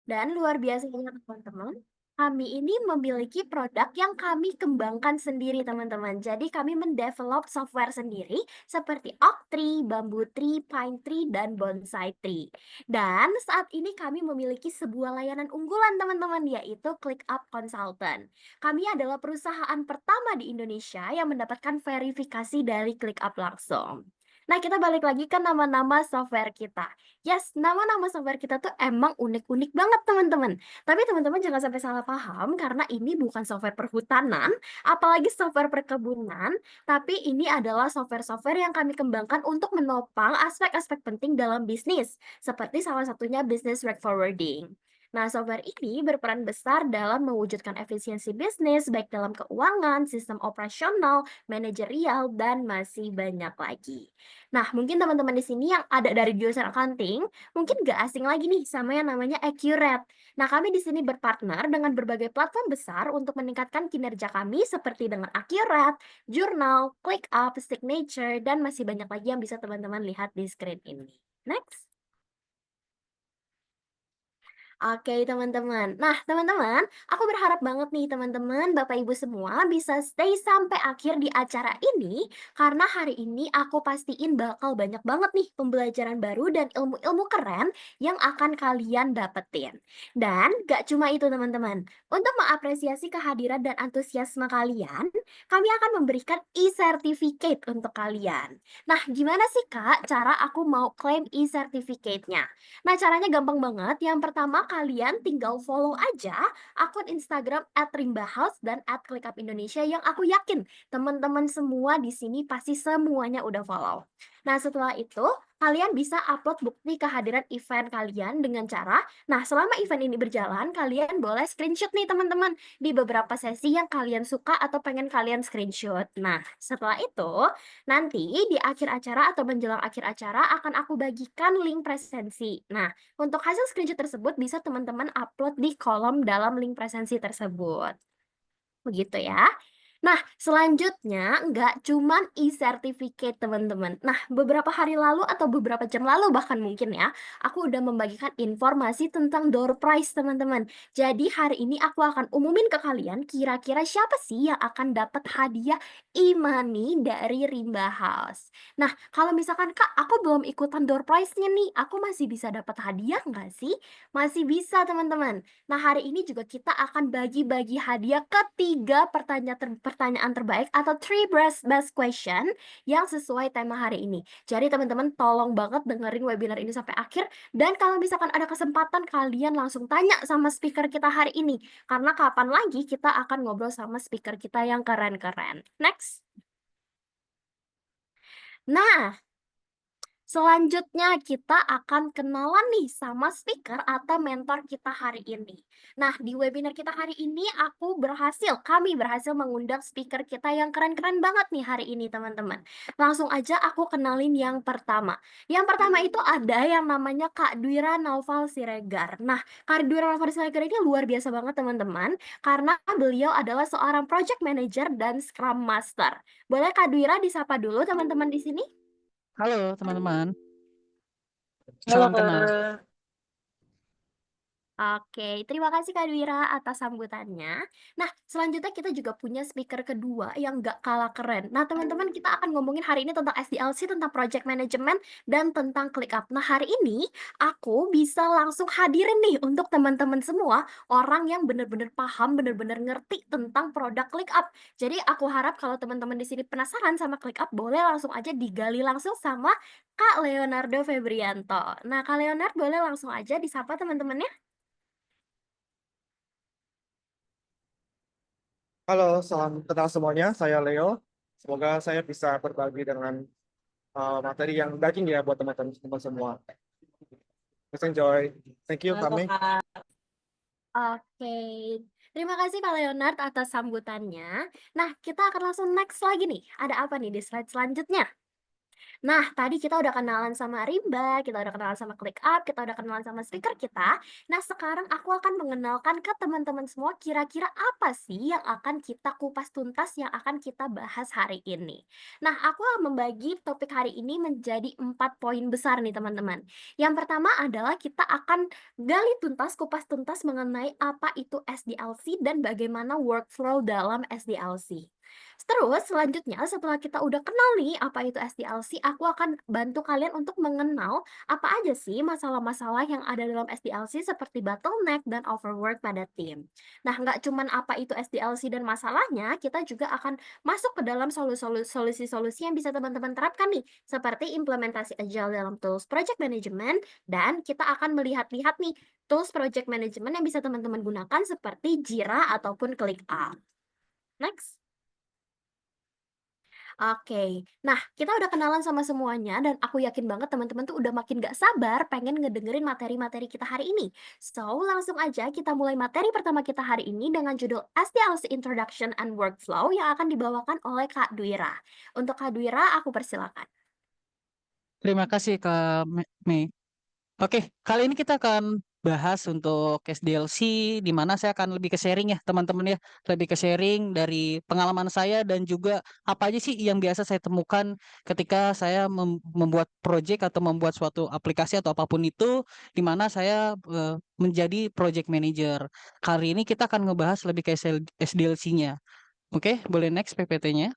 Dan luar biasanya teman-teman, kami ini memiliki produk yang kami kembangkan sendiri teman-teman. Jadi kami mendevelop software sendiri seperti Oak Tree, Bamboo Tree, Pine Tree, dan Bonsai Tree. Dan saat ini kami memiliki sebuah layanan unggulan teman-teman, yaitu ClickUp Consultant. Kami adalah perusahaan pertama di Indonesia yang mendapatkan verifikasi dari ClickUp langsung. Nah, kita balik lagi ke nama-nama software kita. Yes, nama-nama software kita tuh emang unik-unik banget teman-teman. Tapi teman-teman jangan sampai salah paham karena ini bukan software perhutanan, apalagi software perkebunan, tapi ini adalah software-software yang kami kembangkan untuk menopang aspek-aspek penting dalam bisnis, seperti salah satunya business rate forwarding. Nah, software ini berperan besar dalam mewujudkan efisiensi bisnis, baik dalam keuangan, sistem operasional, manajerial, dan masih banyak lagi. Nah, mungkin teman-teman di sini yang ada dari jurusan accounting, mungkin nggak asing lagi nih sama yang namanya Accurate. Nah, kami di sini berpartner dengan berbagai platform besar untuk meningkatkan kinerja kami seperti dengan Accurate, Journal, ClickUp, Signature, dan masih banyak lagi yang bisa teman-teman lihat di screen ini. Next. Oke, teman-teman. Nah, teman-teman, aku berharap banget nih teman-teman, Bapak Ibu semua bisa stay sampai akhir di acara ini karena hari ini aku pastiin bakal banyak banget nih pembelajaran baru dan ilmu-ilmu keren yang akan kalian dapetin. Dan gak cuma itu teman-teman, untuk mengapresiasi kehadiran dan antusiasme kalian, kami akan memberikan e-certificate untuk kalian. Nah, gimana sih Kak cara aku mau klaim e-certificate-nya? Nah, caranya gampang banget. Yang pertama, kalian tinggal follow aja akun Instagram @rimbahouse dan @clickup_indonesia yang aku yakin teman-teman semua di sini pasti semuanya udah follow. Nah, setelah itu, kalian bisa upload bukti kehadiran event kalian dengan cara, nah selama event ini berjalan, kalian boleh screenshot nih teman-teman di beberapa sesi yang kalian suka atau pengen kalian screenshot. Nah, setelah itu, nanti di akhir acara atau menjelang akhir acara akan aku bagikan link presensi. Nah, untuk hasil screenshot tersebut bisa teman-teman upload di kolom dalam link presensi tersebut. Begitu ya. Nah, selanjutnya nggak cuman e-certificate teman-teman. Nah, beberapa hari lalu atau beberapa jam lalu bahkan mungkin ya, aku udah membagikan informasi tentang door prize teman-teman. Jadi hari ini aku akan umumin ke kalian kira-kira siapa sih yang akan dapat hadiah e-money dari Rimba House. Nah, kalau misalkan Kak, aku belum ikutan door prize-nya nih, aku masih bisa dapat hadiah nggak sih? Masih bisa teman-teman. Nah, hari ini juga kita akan bagi-bagi hadiah ketiga pertanyaan terbaik atau three best question yang sesuai tema hari ini. Jadi teman-teman tolong banget dengerin webinar ini sampai akhir dan kalau misalkan ada kesempatan kalian langsung tanya sama speaker kita hari ini. Karena kapan lagi kita akan ngobrol sama speaker kita yang keren-keren. Next. Nah, selanjutnya kita akan kenalan nih sama speaker atau mentor kita hari ini. Nah, di webinar kita hari ini kami berhasil mengundang speaker kita yang keren-keren banget nih hari ini teman-teman. Langsung aja aku kenalin yang pertama. Yang pertama itu ada yang namanya Kak Dwira Naufal Siregar. Nah, Kak Dwira Naufal Siregar ini luar biasa banget teman-teman, karena beliau adalah seorang project manager dan scrum master. Boleh Kak Dwira disapa dulu teman-teman di sini? Halo teman-teman, Halo salam kenal. Kak. Oke, terima kasih Kak Dwira atas sambutannya. Nah, selanjutnya kita juga punya speaker kedua yang gak kalah keren. Nah, teman-teman kita akan ngomongin hari ini tentang SDLC, tentang project management, dan tentang ClickUp. Nah, hari ini aku bisa langsung hadirin nih untuk teman-teman semua, orang yang benar-benar paham, benar-benar ngerti tentang produk ClickUp. Jadi, aku harap kalau teman-teman di sini penasaran sama ClickUp, boleh langsung aja digali langsung sama Kak Leonardo Febrianto. Nah, Kak Leonard boleh langsung aja disapa teman-temannya? Halo, salam kenal semuanya. Saya Leo. Semoga saya bisa berbagi dengan materi yang daging ya buat teman-teman semua. Let's enjoy. Thank you, Halo Kami. Kak, Oke, terima kasih Kak Leonard atas sambutannya. Nah, kita akan langsung next lagi nih. Ada apa nih di slide selanjutnya? Nah, tadi kita udah kenalan sama Rimba, kita udah kenalan sama ClickUp, kita udah kenalan sama speaker kita. Nah, sekarang aku akan mengenalkan ke teman-teman semua kira-kira apa sih yang akan kita kupas tuntas, yang akan kita bahas hari ini. Nah, aku akan membagi topik hari ini menjadi 4 poin besar nih teman-teman. Yang pertama adalah kita akan gali tuntas, kupas tuntas mengenai apa itu SDLC dan bagaimana workflow dalam SDLC. Terus selanjutnya setelah kita udah kenal nih apa itu SDLC, aku akan bantu kalian untuk mengenal apa aja sih masalah-masalah yang ada dalam SDLC seperti bottleneck dan overwork pada tim. Nah, nggak cuman apa itu SDLC dan masalahnya, kita juga akan masuk ke dalam solusi-solusi yang bisa teman-teman terapkan nih, seperti implementasi agile dalam tools project management, dan kita akan melihat-lihat nih tools project management yang bisa teman-teman gunakan seperti Jira ataupun ClickUp. Next. Oke. Nah, kita udah kenalan sama semuanya dan aku yakin banget teman-teman tuh udah makin gak sabar pengen ngedengerin materi-materi kita hari ini. So, langsung aja kita mulai materi pertama kita hari ini dengan judul SDLC Introduction and Workflow yang akan dibawakan oleh Kak Dwira. Untuk Kak Dwira, aku persilakan. Terima kasih Kak Mei. Oke, kali ini kita akan bahas untuk SDLC, di mana saya akan lebih ke sharing ya teman-teman ya, lebih ke sharing dari pengalaman saya dan juga apa aja sih yang biasa saya temukan ketika saya membuat project atau membuat suatu aplikasi atau apapun itu, di mana saya menjadi project manager. Kali ini kita akan ngebahas lebih ke SDLC-nya. Oke, boleh next PPT-nya.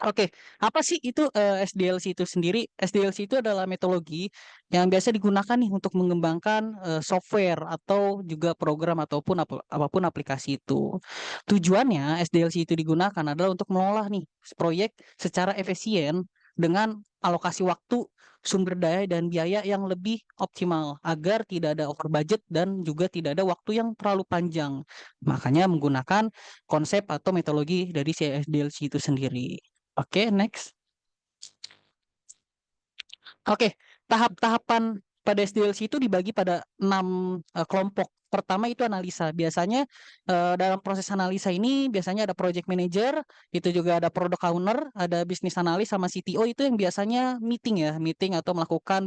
Oke, apa sih itu SDLC itu sendiri? SDLC itu adalah metodologi yang biasa digunakan nih untuk mengembangkan software atau juga program ataupun apapun aplikasi itu. Tujuannya SDLC itu digunakan adalah untuk mengolah nih proyek secara efisien dengan alokasi waktu, sumber daya dan biaya yang lebih optimal agar tidak ada over budget dan juga tidak ada waktu yang terlalu panjang. Makanya menggunakan konsep atau metodologi dari si SDLC itu sendiri. Oke, next. Oke, tahap-tahapan pada SDLC itu dibagi pada 6 kelompok. Pertama itu analisa. Biasanya dalam proses analisa ini biasanya ada project manager, itu juga ada product owner, ada business analyst sama CTO itu yang biasanya meeting ya, meeting atau melakukan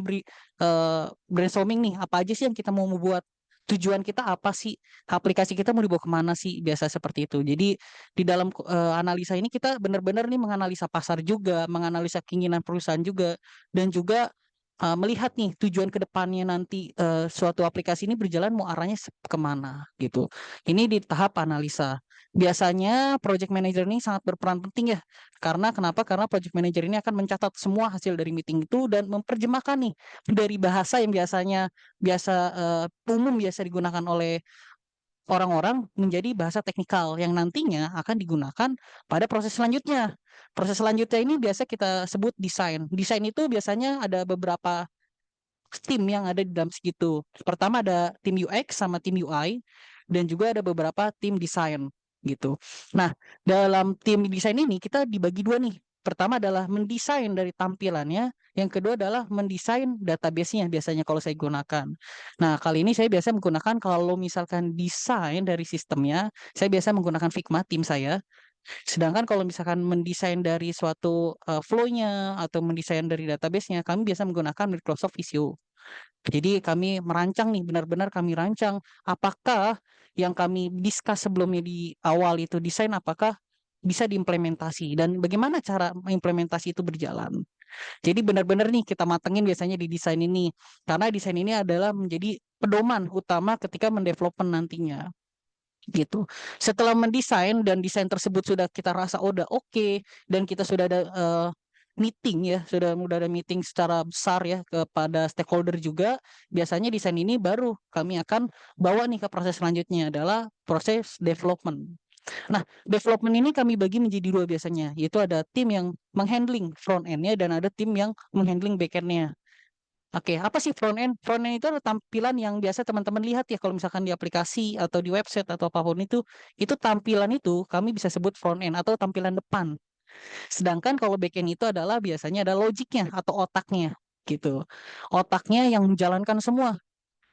brainstorming nih, apa aja sih yang kita mau buat. Tujuan kita apa sih? Aplikasi kita mau dibawa kemana sih? Biasa seperti itu. Jadi di dalam analisa ini kita benar-benar nih menganalisa pasar juga, menganalisa keinginan perusahaan juga, dan juga melihat nih tujuan ke depannya nanti suatu aplikasi ini berjalan mau arahnya kemana gitu. Ini di tahap analisa. Biasanya project manager ini sangat berperan penting ya. Karena kenapa? Karena project manager ini akan mencatat semua hasil dari meeting itu dan menerjemahkan nih dari bahasa yang biasa umum biasa digunakan oleh orang-orang menjadi bahasa teknikal yang nantinya akan digunakan pada proses selanjutnya. Proses selanjutnya ini biasa kita sebut desain. Desain itu biasanya ada beberapa tim yang ada di dalam segitu. Pertama ada tim UX sama tim UI dan juga ada beberapa tim desain gitu. Nah, dalam tim desain ini kita dibagi dua nih. Pertama adalah mendesain dari tampilannya, yang kedua adalah mendesain database-nya biasanya kalau saya gunakan. Nah, kali ini saya biasa menggunakan kalau misalkan desain dari sistemnya, saya biasa menggunakan Figma tim saya. Sedangkan kalau misalkan mendesain dari suatu flow-nya atau mendesain dari database-nya, kami biasa menggunakan Microsoft Visio. Jadi kami merancang nih, benar-benar kami rancang apakah yang kami discuss sebelumnya di awal itu desain apakah bisa diimplementasi dan bagaimana cara implementasi itu berjalan. Jadi benar-benar nih kita matengin biasanya di desain ini karena desain ini adalah menjadi pedoman utama ketika mendevelopment nantinya gitu. Setelah mendesain dan desain tersebut sudah kita rasa oh, udah oke dan kita sudah ada meeting ya, sudah ada meeting secara besar ya kepada stakeholder juga. Biasanya desain ini baru kami akan bawa nih ke proses selanjutnya adalah proses development. Nah, development ini kami bagi menjadi dua biasanya, yaitu ada tim yang menghandling front end-nya dan ada tim yang menghandling back end-nya. Oke, apa sih front end? Front end itu adalah tampilan yang biasa teman-teman lihat ya kalau misalkan di aplikasi atau di website atau apapun itu tampilan itu kami bisa sebut front end atau tampilan depan. Sedangkan kalau back end itu adalah biasanya ada logiknya atau otaknya gitu. Otaknya yang menjalankan semua.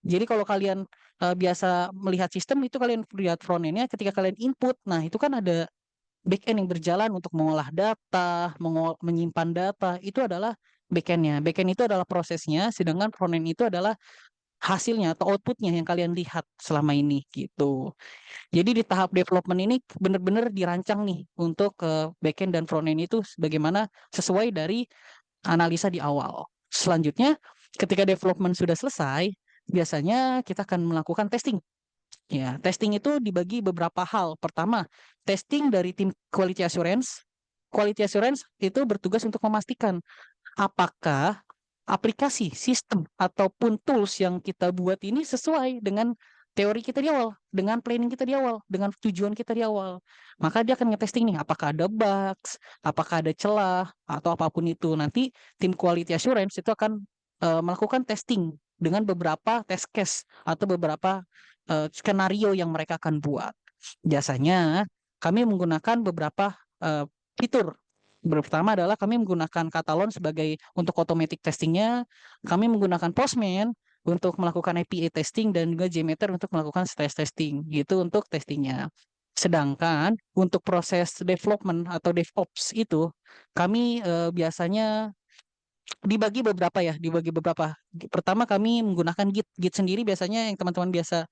Jadi kalau kalian biasa melihat sistem itu kalian lihat front end-nya ketika kalian input. Nah, itu kan ada backend yang berjalan untuk mengolah data, menyimpan data, itu adalah backendnya. Backend itu adalah prosesnya, sedangkan frontend itu adalah hasilnya atau outputnya yang kalian lihat selama ini gitu. Jadi di tahap development ini benar-benar dirancang nih untuk backend dan frontend itu bagaimana sesuai dari analisa di awal. Selanjutnya, ketika development sudah selesai, biasanya kita akan melakukan testing. Ya, testing itu dibagi beberapa hal. Pertama, testing dari tim quality assurance. Quality assurance itu bertugas untuk memastikan apakah aplikasi, sistem, ataupun tools yang kita buat ini sesuai dengan teori kita di awal, dengan planning kita di awal, dengan tujuan kita di awal. Maka dia akan ngetesting nih, apakah ada bugs, apakah ada celah, atau apapun itu. Nanti tim quality assurance itu akan melakukan testing dengan beberapa test case atau beberapa skenario yang mereka akan buat. Biasanya kami menggunakan beberapa fitur. Pertama adalah kami menggunakan Katalon sebagai untuk automatic testingnya, kami menggunakan Postman untuk melakukan API testing dan juga JMeter untuk melakukan stress testing, gitu untuk testingnya. Sedangkan untuk proses development atau DevOps itu kami biasanya dibagi beberapa ya, dibagi beberapa. Pertama kami menggunakan Git. Git sendiri biasanya yang teman-teman biasa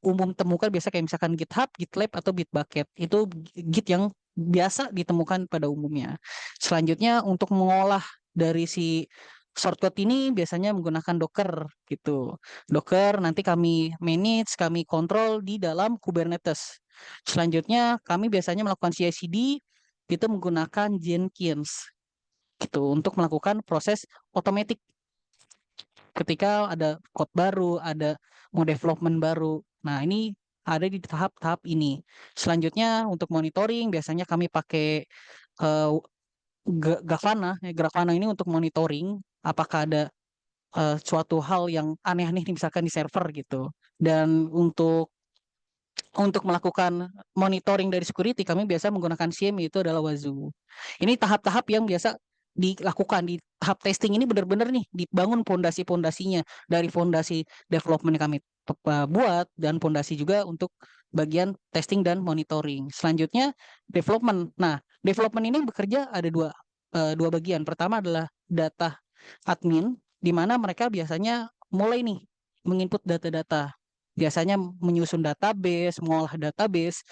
umum temukan biasa kayak misalkan GitHub, GitLab atau Bitbucket. Itu Git yang biasa ditemukan pada umumnya. Selanjutnya untuk mengolah dari si shortcut ini biasanya menggunakan Docker gitu. Docker nanti kami manage, kami kontrol di dalam Kubernetes. Selanjutnya kami biasanya melakukan CI/CD itu menggunakan Jenkins gitu untuk melakukan proses otomatis ketika ada code baru, ada mau development baru. Nah, ini ada di tahap-tahap ini. Selanjutnya untuk monitoring biasanya kami pakai eh, Grafana. Grafana ini untuk monitoring apakah ada suatu hal yang aneh-aneh nih misalkan di server gitu. Dan untuk melakukan monitoring dari security kami biasa menggunakan SIEM itu adalah Wazoo. Ini tahap-tahap yang biasa dilakukan di tahap testing ini benar-benar nih dibangun pondasi-pondasinya dari fondasi development yang kami buat dan fondasi juga untuk bagian testing dan monitoring. Selanjutnya development. Nah, development ini bekerja ada dua bagian. Pertama adalah data admin di mana mereka biasanya mulai nih menginput data-data biasanya menyusun database, mengolah database.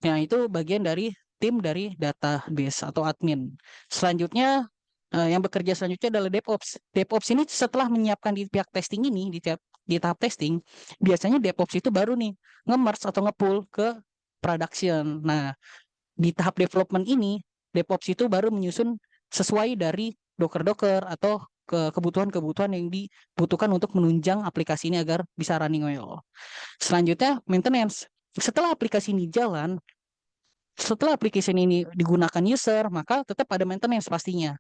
Nah, itu bagian dari tim dari database atau admin. Selanjutnya, yang bekerja selanjutnya adalah DevOps. DevOps ini setelah menyiapkan di pihak testing ini, di tahap testing, biasanya DevOps itu baru nih nge-merge atau nge-pull ke production. Nah, di tahap development ini, DevOps itu baru menyusun sesuai dari Docker-Docker atau kebutuhan-kebutuhan yang dibutuhkan untuk menunjang aplikasi ini agar bisa running well. Selanjutnya, maintenance. Setelah aplikasi ini jalan, setelah aplikasi ini digunakan user, maka tetap ada maintenance pastinya,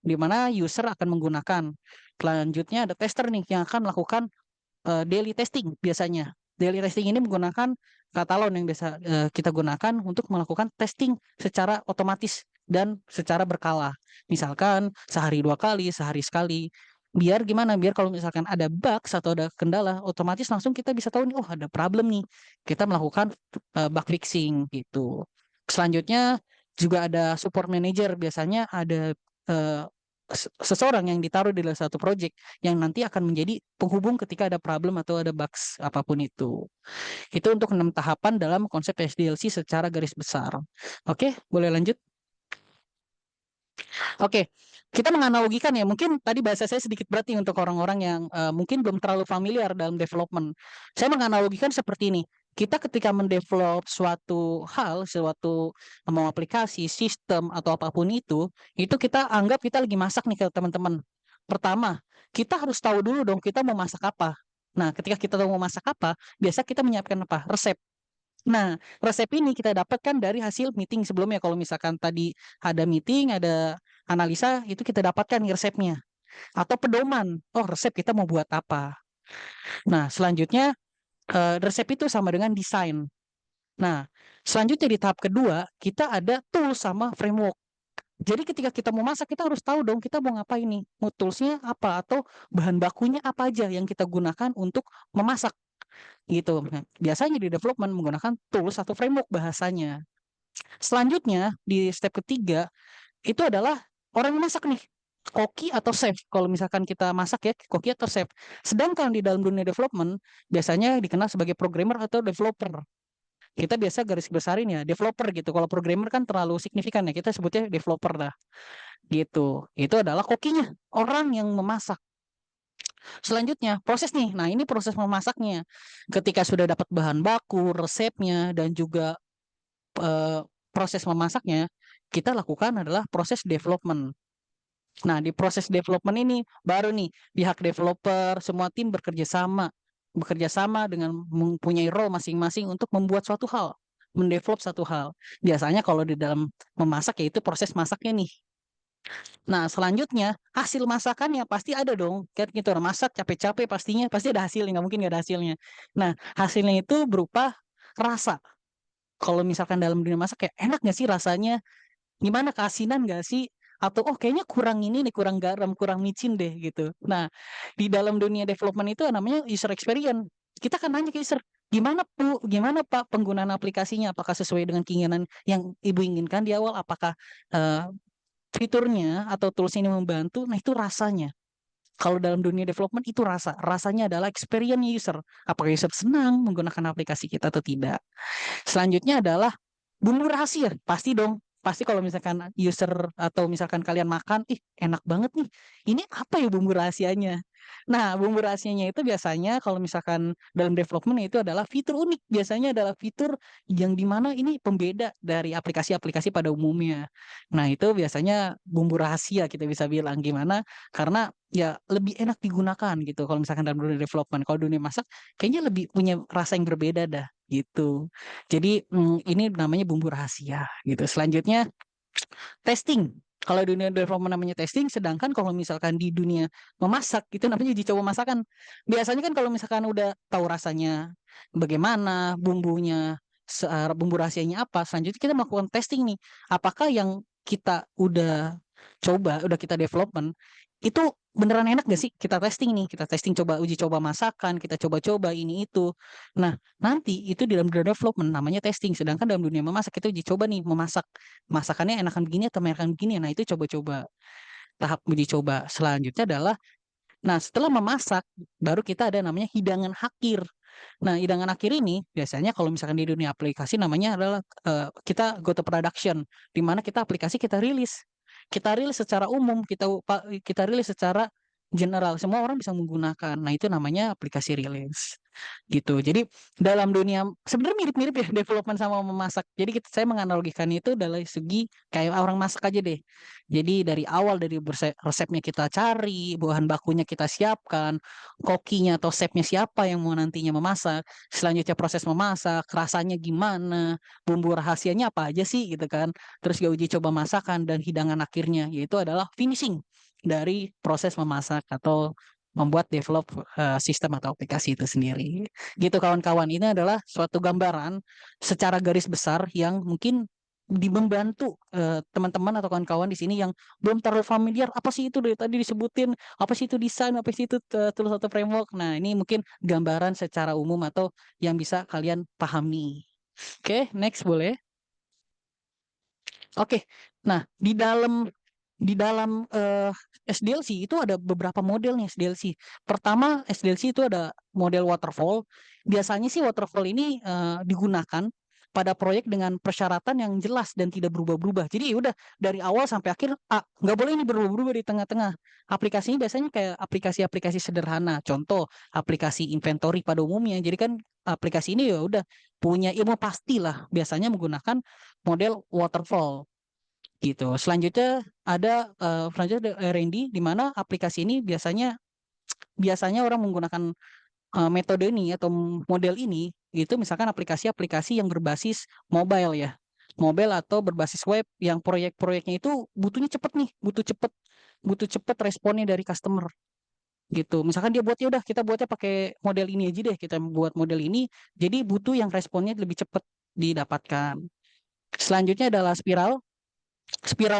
di mana user akan menggunakan. Selanjutnya ada tester nih yang akan melakukan daily testing biasanya. Daily testing ini menggunakan Katalon yang biasa kita gunakan untuk melakukan testing secara otomatis dan secara berkala. Misalkan sehari 2 kali, sehari sekali. Biar gimana? Biar kalau misalkan ada bugs atau ada kendala, otomatis langsung kita bisa tahu nih, oh ada problem nih. Kita melakukan bug fixing gitu. Selanjutnya juga ada support manager. Biasanya ada eh, seseorang yang ditaruh di dalam satu project yang nanti akan menjadi penghubung ketika ada problem atau ada bugs apapun itu. Itu untuk 6 tahapan dalam konsep SDLC secara garis besar. Oke, boleh lanjut? Oke, kita menganalogikan ya, mungkin tadi bahasa saya sedikit berat nih untuk orang-orang yang mungkin belum terlalu familiar dalam development. Saya menganalogikan seperti ini. Kita ketika mendevelop suatu hal, suatu mau aplikasi, sistem atau apapun itu kita anggap kita lagi masak nih ke teman-teman. Pertama, kita harus tahu dulu dong kita mau masak apa. Nah, ketika kita tahu mau masak apa, biasa kita menyiapkan apa? Resep. Nah, resep ini kita dapatkan dari hasil meeting sebelumnya. Kalau misalkan tadi ada meeting, ada analisa, itu kita dapatkan nih resepnya. Atau pedoman, oh resep kita mau buat apa. Nah, selanjutnya resep itu sama dengan desain. Nah, selanjutnya di tahap kedua, kita ada tool sama framework. Jadi ketika kita mau masak, kita harus tahu dong kita mau ngapain nih. Mau toolsnya apa atau bahan bakunya apa aja yang kita gunakan untuk memasak gitu. Nah, biasanya di development menggunakan tools atau framework bahasanya. Selanjutnya di step ketiga itu adalah orang yang masak nih. Koki atau chef. Kalau misalkan kita masak ya, koki atau chef. Sedangkan di dalam dunia development biasanya dikenal sebagai programmer atau developer. Kita biasa garis besarin ya developer gitu. Kalau programmer kan terlalu signifikan ya, kita sebutnya developer lah gitu. Itu adalah kokinya, orang yang memasak. Selanjutnya proses nih. Nah, ini proses memasaknya. Ketika sudah dapat bahan baku, resepnya dan juga eh, proses memasaknya, kita lakukan adalah proses development. Nah, di proses development ini baru nih pihak developer, semua tim bekerja sama dengan mempunyai role masing-masing untuk membuat suatu hal, mendevelop satu hal. Biasanya kalau di dalam memasak ya itu proses masaknya nih. Nah, selanjutnya hasil masakannya pasti ada dong. Kan kita orang masak capek-capek pastinya pasti ada hasilnya, nggak mungkin nggak ada hasilnya. Nah, hasilnya itu berupa rasa. Kalau misalkan dalam dunia masak kayak enak nggak sih rasanya? Gimana keasinan nggak sih? Atau oh kayaknya kurang ini nih, kurang garam, kurang micin deh gitu. Nah, di dalam dunia development itu namanya user experience. Kita kan nanya ke user, gimana Bu, gimana Pak penggunaan aplikasinya? Apakah sesuai dengan keinginan yang Ibu inginkan di awal? Apakah eh, fiturnya atau tools ini membantu? Nah, itu rasanya. Kalau dalam dunia development itu rasanya adalah experience user. Apakah user senang menggunakan aplikasi kita atau tidak? Selanjutnya adalah bumbu rahasia, pasti dong. Pasti kalau misalkan user atau misalkan kalian makan, ih enak banget nih. Ini apa ya bumbu rahasianya? Nah, bumbu rahasianya itu biasanya kalau misalkan dalam development itu adalah fitur unik. Biasanya adalah fitur yang dimana ini pembeda dari aplikasi-aplikasi pada umumnya. Nah, itu biasanya bumbu rahasia kita bisa bilang gimana? Karena ya lebih enak digunakan gitu. Kalau misalkan dalam dunia development, kalau dunia masak kayaknya lebih punya rasa yang berbeda dah gitu. Jadi ini namanya bumbu rahasia gitu. Selanjutnya testing. Kalau di dunia development namanya testing, sedangkan kalau misalkan di dunia memasak itu namanya uji coba masakan. Biasanya kan kalau misalkan udah tahu rasanya bagaimana, bumbunya, bumbu rahasianya apa, selanjutnya kita melakukan testing nih. Apakah yang kita udah coba, udah kita development itu beneran enak gak sih? Kita testing nih, kita testing coba uji coba masakan, kita coba-coba ini itu. Nah, nanti itu di dalam dunia development namanya testing, sedangkan dalam dunia memasak kita uji coba nih memasak masakannya enakan begini atau enakan begini. Nah, itu coba-coba. Tahap uji coba selanjutnya adalah nah, setelah memasak baru kita ada namanya hidangan akhir. Nah, hidangan akhir ini biasanya kalau misalkan di dunia aplikasi namanya adalah kita go to production, di mana kita aplikasi kita rilis. Kita rilis secara umum, kita rilis secara general, semua orang bisa menggunakan. Nah, itu namanya aplikasi rilis. Gitu. Jadi dalam dunia sebenarnya mirip-mirip ya development sama memasak. Jadi saya menganalogikan itu dari segi kayak orang masak aja deh. Jadi dari awal dari resepnya kita cari, bahan bakunya kita siapkan, kokinya atau chefnya siapa yang mau nantinya memasak, selanjutnya proses memasak, rasanya gimana, bumbu rahasianya apa aja sih gitu kan. Terus juga uji coba masakan dan hidangan akhirnya yaitu adalah finishing dari proses memasak atau membuat develop sistem atau aplikasi itu sendiri. Gitu kawan-kawan, ini adalah suatu gambaran secara garis besar yang mungkin membantu teman-teman atau kawan-kawan di sini yang belum terlalu familiar apa sih itu dari tadi disebutin, apa sih itu desain, apa sih itu tools atau framework. Nah, ini mungkin gambaran secara umum atau yang bisa kalian pahami. Oke, next boleh. Oke. Nah, di dalam SDLC itu ada beberapa model nih SDLC. Pertama, SDLC itu ada model waterfall. Biasanya sih waterfall ini digunakan pada proyek dengan persyaratan yang jelas dan tidak berubah-ubah. Jadi ya udah dari awal sampai akhir nggak boleh ini berubah-ubah di tengah-tengah. Aplikasinya biasanya kayak aplikasi-aplikasi sederhana. Contoh, aplikasi inventory pada umumnya. Jadi kan aplikasi ini ya udah punya ilmu pastilah. Biasanya menggunakan model waterfall gitu. Selanjutnya ada selanjutnya ada R&D di mana aplikasi ini biasanya orang menggunakan metode ini atau model ini itu misalkan aplikasi-aplikasi yang berbasis mobile ya. Mobile atau berbasis web yang proyek-proyeknya itu butuhnya cepet nih, butuh cepet responnya dari customer gitu. Misalkan dia buat ya udah kita buatnya pakai model ini aja deh, kita buat model ini jadi butuh yang responnya lebih cepet didapatkan. Selanjutnya adalah spiral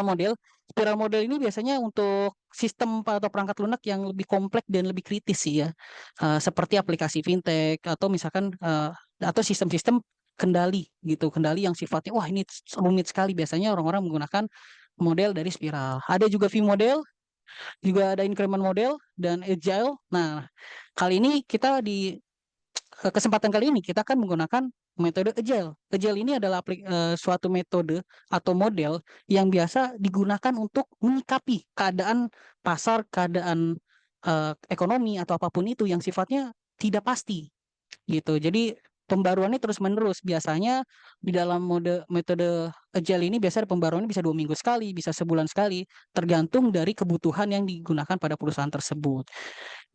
model. Spiral model ini biasanya untuk sistem atau perangkat lunak yang lebih kompleks dan lebih kritis sih ya. Seperti aplikasi fintech atau misalkan atau sistem-sistem kendali gitu, kendali yang sifatnya wah ini rumit sekali. Biasanya orang-orang menggunakan model dari spiral. Ada juga V model, juga ada increment model dan agile. Nah, kali ini kita di kesempatan kali ini kita akan menggunakan metode agile. Agile ini adalah suatu metode atau model yang biasa digunakan untuk menyikapi keadaan pasar, keadaan ekonomi atau apapun itu yang sifatnya tidak pasti gitu. Jadi pembaruannya terus-menerus. Biasanya di dalam metode agile ini biasanya pembaruannya bisa 2 minggu sekali, bisa sebulan sekali, tergantung dari kebutuhan yang digunakan pada perusahaan tersebut.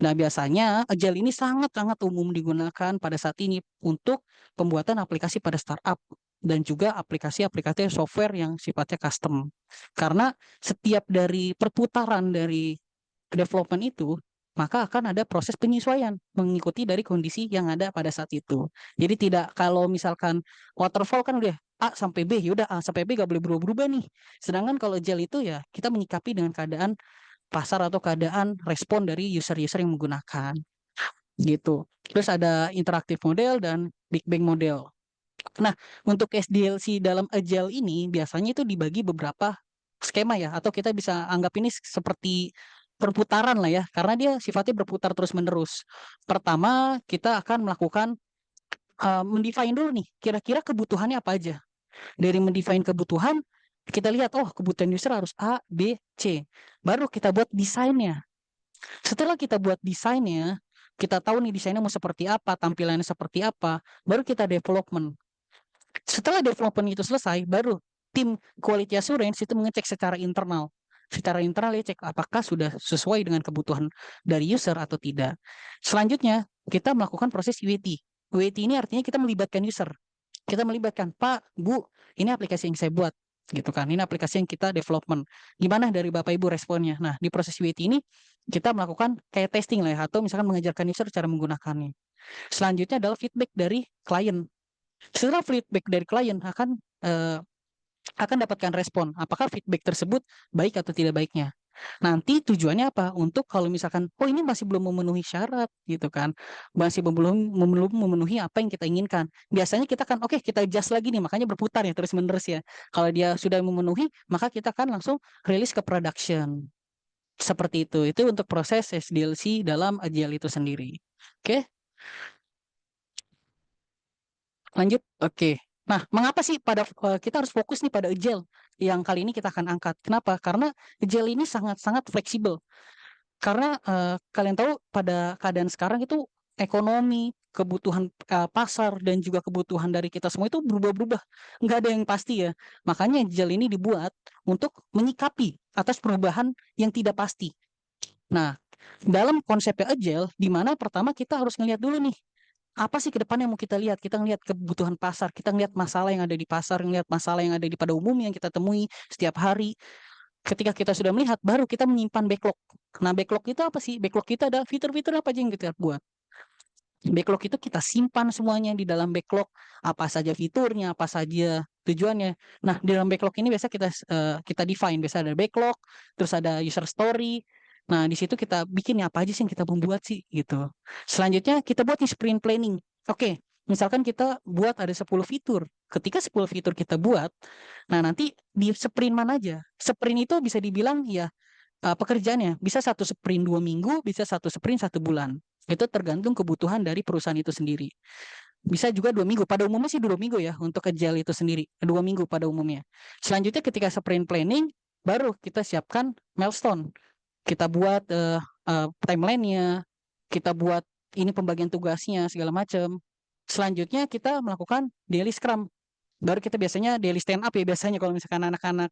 Nah, biasanya agile ini sangat-sangat umum digunakan pada saat ini untuk pembuatan aplikasi pada startup dan juga aplikasi-aplikasi software yang sifatnya custom. Karena setiap dari perputaran dari development itu, maka akan ada proses penyesuaian mengikuti dari kondisi yang ada pada saat itu. Jadi tidak kalau misalkan waterfall kan udah A sampai B, yaudah A sampai B gak boleh berubah-ubah nih. Sedangkan kalau agile itu ya kita menyikapi dengan keadaan pasar atau keadaan respon dari user-user yang menggunakan gitu. Terus ada interaktif model dan big bang model. Nah, untuk SDLC dalam agile ini biasanya itu dibagi beberapa skema ya, atau kita bisa anggap ini seperti perputaran lah ya, karena dia sifatnya berputar terus-menerus. Pertama, kita akan melakukan mendefine dulu nih, kira-kira kebutuhannya apa aja. Dari mendefine kebutuhan, kita lihat, oh kebutuhan user harus A, B, C. Baru kita buat desainnya. Setelah kita buat desainnya, kita tahu nih desainnya mau seperti apa, tampilannya seperti apa, baru kita development. Setelah development itu selesai, baru tim quality assurance itu mengecek secara internal. Secara internal ya cek apakah sudah sesuai dengan kebutuhan dari user atau tidak. Selanjutnya, kita melakukan proses UAT. UAT ini artinya kita melibatkan user. Kita melibatkan, Pak, Bu, ini aplikasi yang saya buat. Gitu kan, ini aplikasi yang kita development. Gimana dari Bapak Ibu responnya? Nah, di proses UAT ini, kita melakukan kayak testing lah ya, atau misalkan mengajarkan user cara menggunakannya. Selanjutnya adalah feedback dari klien. Setelah feedback dari klien akan dapatkan respon apakah feedback tersebut baik atau tidak baiknya. Nanti tujuannya apa? Untuk kalau misalkan oh ini masih belum memenuhi syarat gitu kan. Masih belum memenuhi apa yang kita inginkan. Biasanya kita kan oke, kita adjust lagi nih, makanya berputar ya terus-menerus ya. Kalau dia sudah memenuhi, maka kita kan langsung rilis ke production. Seperti itu. Itu untuk proses SDLC dalam Agile itu sendiri. Oke? Lanjut, oke. Nah, mengapa sih kita harus fokus nih pada agile yang kali ini kita akan angkat? Kenapa? Karena agile ini sangat-sangat fleksibel. Karena kalian tahu pada keadaan sekarang itu ekonomi, kebutuhan pasar dan juga kebutuhan dari kita semua itu berubah-berubah. Nggak ada yang pasti ya. Makanya agile ini dibuat untuk menyikapi atas perubahan yang tidak pasti. Nah, dalam konsepnya agile, di mana pertama kita harus ngelihat dulu nih apa sih ke depan yang mau kita lihat? Kita ngelihat kebutuhan pasar, kita ngelihat masalah yang ada di pasar, ngelihat masalah yang ada di pada umumnya yang kita temui setiap hari. Ketika kita sudah melihat, baru kita menyimpan backlog. Nah, backlog itu apa sih? Backlog kita ada fitur-fitur apa aja yang kita buat. Backlog itu kita simpan semuanya di dalam backlog, apa saja fiturnya, apa saja tujuannya. Nah, di dalam backlog ini biasa kita define, biasa ada backlog, terus ada user story. Nah, di situ kita bikin apa aja sih yang kita membuat sih gitu. Selanjutnya kita buat nih sprint planning. Oke, misalkan kita buat ada 10 fitur. Ketika 10 fitur kita buat, nah nanti di sprint mana aja? Sprint itu bisa dibilang ya pekerjaannya bisa 1 sprint 2 minggu, bisa 1 sprint 1 bulan. Itu tergantung kebutuhan dari perusahaan itu sendiri. Bisa juga 2 minggu. Pada umumnya sih 2 minggu ya untuk agile itu sendiri. 2 minggu pada umumnya. Selanjutnya ketika sprint planning, baru kita siapkan milestone. Kita buat timeline-nya, kita buat ini pembagian tugasnya segala macam. Selanjutnya kita melakukan daily scrum. Baru kita biasanya daily stand up ya, biasanya kalau misalkan anak-anak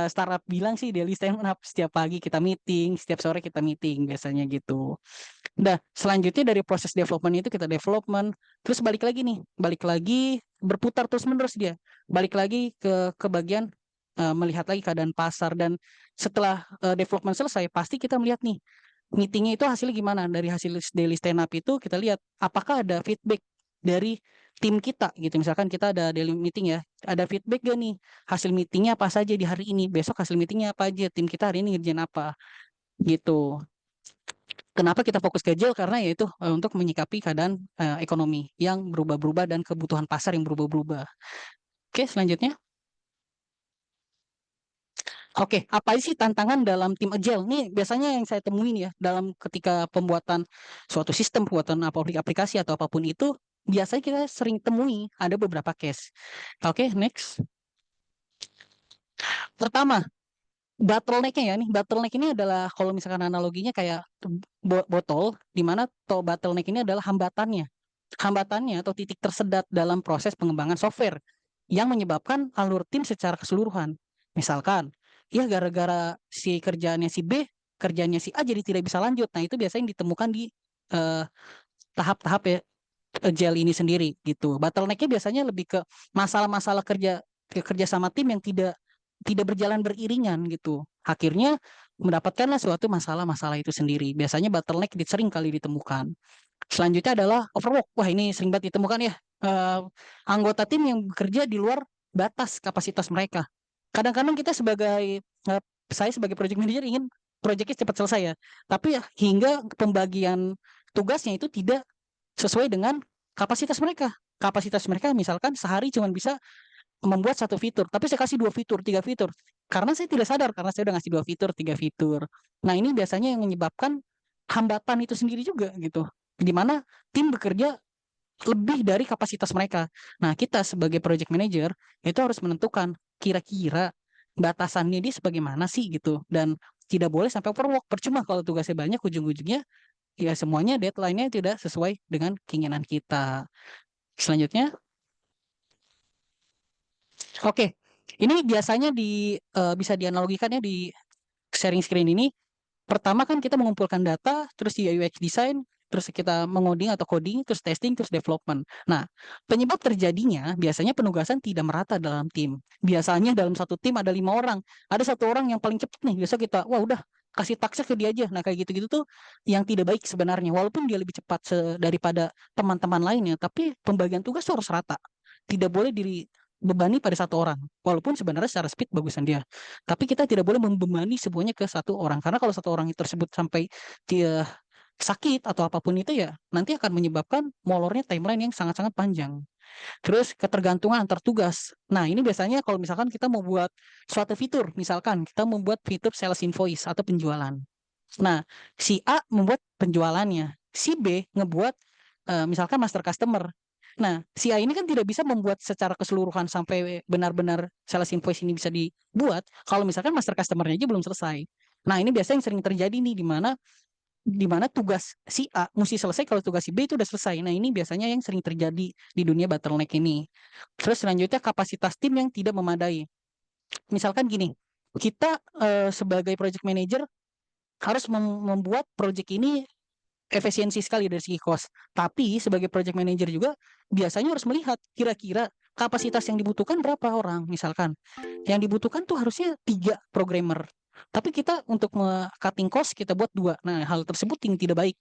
startup bilang sih daily stand up, setiap pagi kita meeting, setiap sore kita meeting biasanya gitu. Nah, selanjutnya dari proses development itu kita development, terus balik lagi nih, balik lagi berputar terus menerus dia, balik lagi ke bagian melihat lagi keadaan pasar. Dan setelah development selesai, pasti kita melihat nih meetingnya itu hasilnya gimana. Dari hasil daily stand up itu kita lihat apakah ada feedback dari tim kita gitu. Misalkan kita ada daily meeting ya, ada feedback gak nih hasil meetingnya apa saja di hari ini, besok hasil meetingnya apa aja, tim kita hari ini ngerjain apa gitu. Kenapa kita fokus ke agile? Karena yaitu untuk menyikapi keadaan ekonomi yang berubah-berubah dan kebutuhan pasar yang berubah-berubah. Oke, selanjutnya. Oke, apa sih tantangan dalam tim agile? Nih biasanya yang saya temuin ya dalam ketika pembuatan suatu sistem, pembuatan aplikasi atau apapun itu, biasanya kita sering temui ada beberapa case. Oke, next. Pertama, bottleneck-nya ya nih. Bottleneck ini adalah kalau misalkan analoginya kayak botol, di mana bottleneck ini adalah hambatannya. Hambatannya atau titik tersedat dalam proses pengembangan software yang menyebabkan alur tim secara keseluruhan. Misalkan, ya gara-gara si kerjaannya si B, kerjaannya si A jadi tidak bisa lanjut. Nah, itu biasanya ditemukan di eh, tahap-tahap ya agile ini sendiri gitu. Bottleneck-nya biasanya lebih ke masalah-masalah kerja sama tim yang tidak berjalan beriringan gitu. Akhirnya mendapatkanlah suatu masalah-masalah itu sendiri. Biasanya bottleneck sering kali ditemukan. Selanjutnya adalah overwork. Wah, ini sering banget ditemukan ya. Eh, Anggota tim yang bekerja di luar batas kapasitas mereka. Kadang-kadang kita saya sebagai project manager ingin proyeknya cepat selesai ya. Tapi ya, hingga pembagian tugasnya itu tidak sesuai dengan kapasitas mereka. Kapasitas mereka misalkan sehari cuma bisa membuat satu fitur, tapi saya kasih 2 fitur, 3 fitur. Karena saya tidak sadar, karena saya udah ngasih 2 fitur, 3 fitur. Nah, ini biasanya yang menyebabkan hambatan itu sendiri juga gitu. Di mana tim bekerja lebih dari kapasitas mereka. Nah, kita sebagai project manager itu harus menentukan kira-kira batasannya dia sebagaimana sih gitu. Dan tidak boleh sampai overwork. Percuma kalau tugasnya banyak, ujung-ujungnya ya semuanya deadline-nya tidak sesuai dengan keinginan kita. Selanjutnya, oke, ini biasanya bisa dianalogikan ya di sharing screen ini. Pertama kan kita mengumpulkan data, terus di UX design, terus kita mengoding atau coding, terus testing, terus development. Nah, penyebab terjadinya biasanya penugasan tidak merata dalam tim. Biasanya dalam satu tim ada 5 orang, ada satu orang yang paling cepat nih. Biasa kita, wah udah kasih taksnya ke dia aja. Nah, kayak gitu-gitu tuh yang tidak baik sebenarnya. Walaupun dia lebih cepat daripada teman-teman lainnya, tapi pembagian tugas tuh harus rata. Tidak boleh dibebani pada satu orang. Walaupun sebenarnya secara speed bagusan dia. Tapi kita tidak boleh membebani semuanya ke satu orang. Karena kalau satu orang tersebut sampai dia sakit atau apapun itu ya nanti akan menyebabkan molornya timeline yang sangat-sangat panjang. Terus ketergantungan antar tugas. Nah, ini biasanya kalau misalkan kita mau buat suatu fitur, misalkan kita membuat fitur sales invoice atau penjualan. Nah, si A membuat penjualannya, si B ngebuat misalkan master customer. Nah, si A ini kan tidak bisa membuat secara keseluruhan sampai benar-benar sales invoice ini bisa dibuat kalau misalkan master customer-nya aja belum selesai. Nah, ini biasanya yang sering terjadi nih di mana tugas si A mesti selesai kalau tugas si B itu udah selesai. Nah, ini biasanya yang sering terjadi di dunia bottleneck ini. Terus selanjutnya kapasitas tim yang tidak memadai. Misalkan gini, kita sebagai project manager harus membuat project ini efisiensi sekali dari segi cost. Tapi sebagai project manager juga biasanya harus melihat kira-kira kapasitas yang dibutuhkan berapa orang. Misalkan yang dibutuhkan tuh harusnya 3 programmer. Tapi kita untuk cutting cost kita buat 2. Nah, hal tersebut yang tidak baik.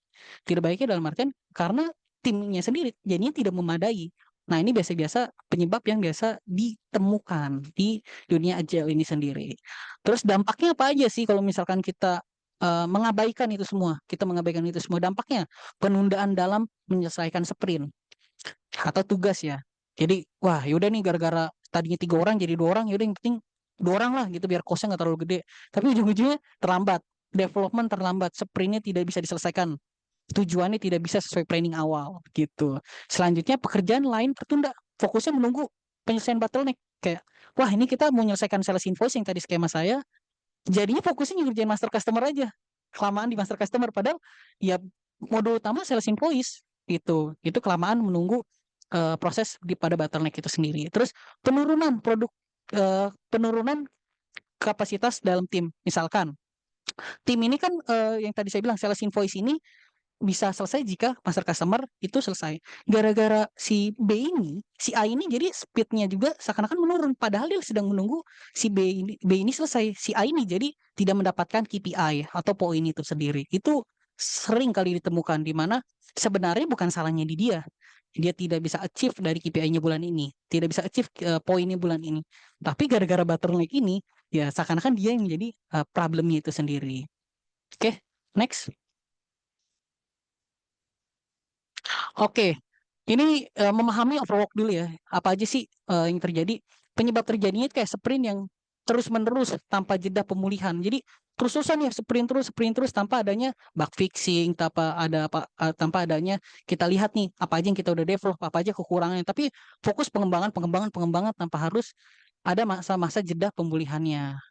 Tidak baiknya dalam artian karena timnya sendiri jadinya tidak memadai. Nah, ini biasa-biasa penyebab yang biasa ditemukan di dunia agile ini sendiri. Terus dampaknya apa aja sih kalau misalkan kita mengabaikan itu semua? Kita mengabaikan itu semua dampaknya penundaan dalam menyelesaikan sprint atau tugas ya. Jadi, wah yaudah nih gara-gara tadinya 3 orang jadi 2 orang, yaudah yang penting 2 orang lah gitu biar costnya nggak terlalu gede. Tapi ujung-ujungnya terlambat, development terlambat, sprintnya tidak bisa diselesaikan, tujuannya tidak bisa sesuai planning awal gitu. Selanjutnya pekerjaan lain tertunda, fokusnya menunggu penyelesaian bottleneck. Kayak, wah ini kita mau menyelesaikan sales invoice yang tadi skema saya, jadinya fokusnya ngerjain master customer aja. Kelamaan di master customer, padahal ya modul utama sales invoice itu kelamaan menunggu proses pada bottleneck itu sendiri. Terus penurunan kapasitas dalam tim. Misalkan tim ini kan yang tadi saya bilang sales invoice ini bisa selesai jika master customer itu selesai. Gara-gara si A ini jadi speednya juga seakan-akan menurun. Padahal dia sedang menunggu si B ini selesai. Si A ini jadi tidak mendapatkan KPI atau poin itu sendiri. Itu sering kali ditemukan di mana sebenarnya bukan salahnya di dia. Dia tidak bisa achieve dari KPI-nya bulan ini. Tidak bisa achieve poinnya bulan ini. Tapi gara-gara bottleneck ini, ya seakan-akan dia yang menjadi problemnya itu sendiri. Oke, next. Oke, ini memahami overwork dulu ya. Apa aja sih yang terjadi? Penyebab terjadinya itu kayak sprint yang terus-menerus tanpa jeda pemulihan. Jadi terus-terusan ya sprint terus tanpa adanya bug fixing, tanpa adanya kita lihat nih apa aja yang kita udah develop, apa aja kekurangannya. Tapi fokus pengembangan tanpa harus ada masa-masa jeda pemulihannya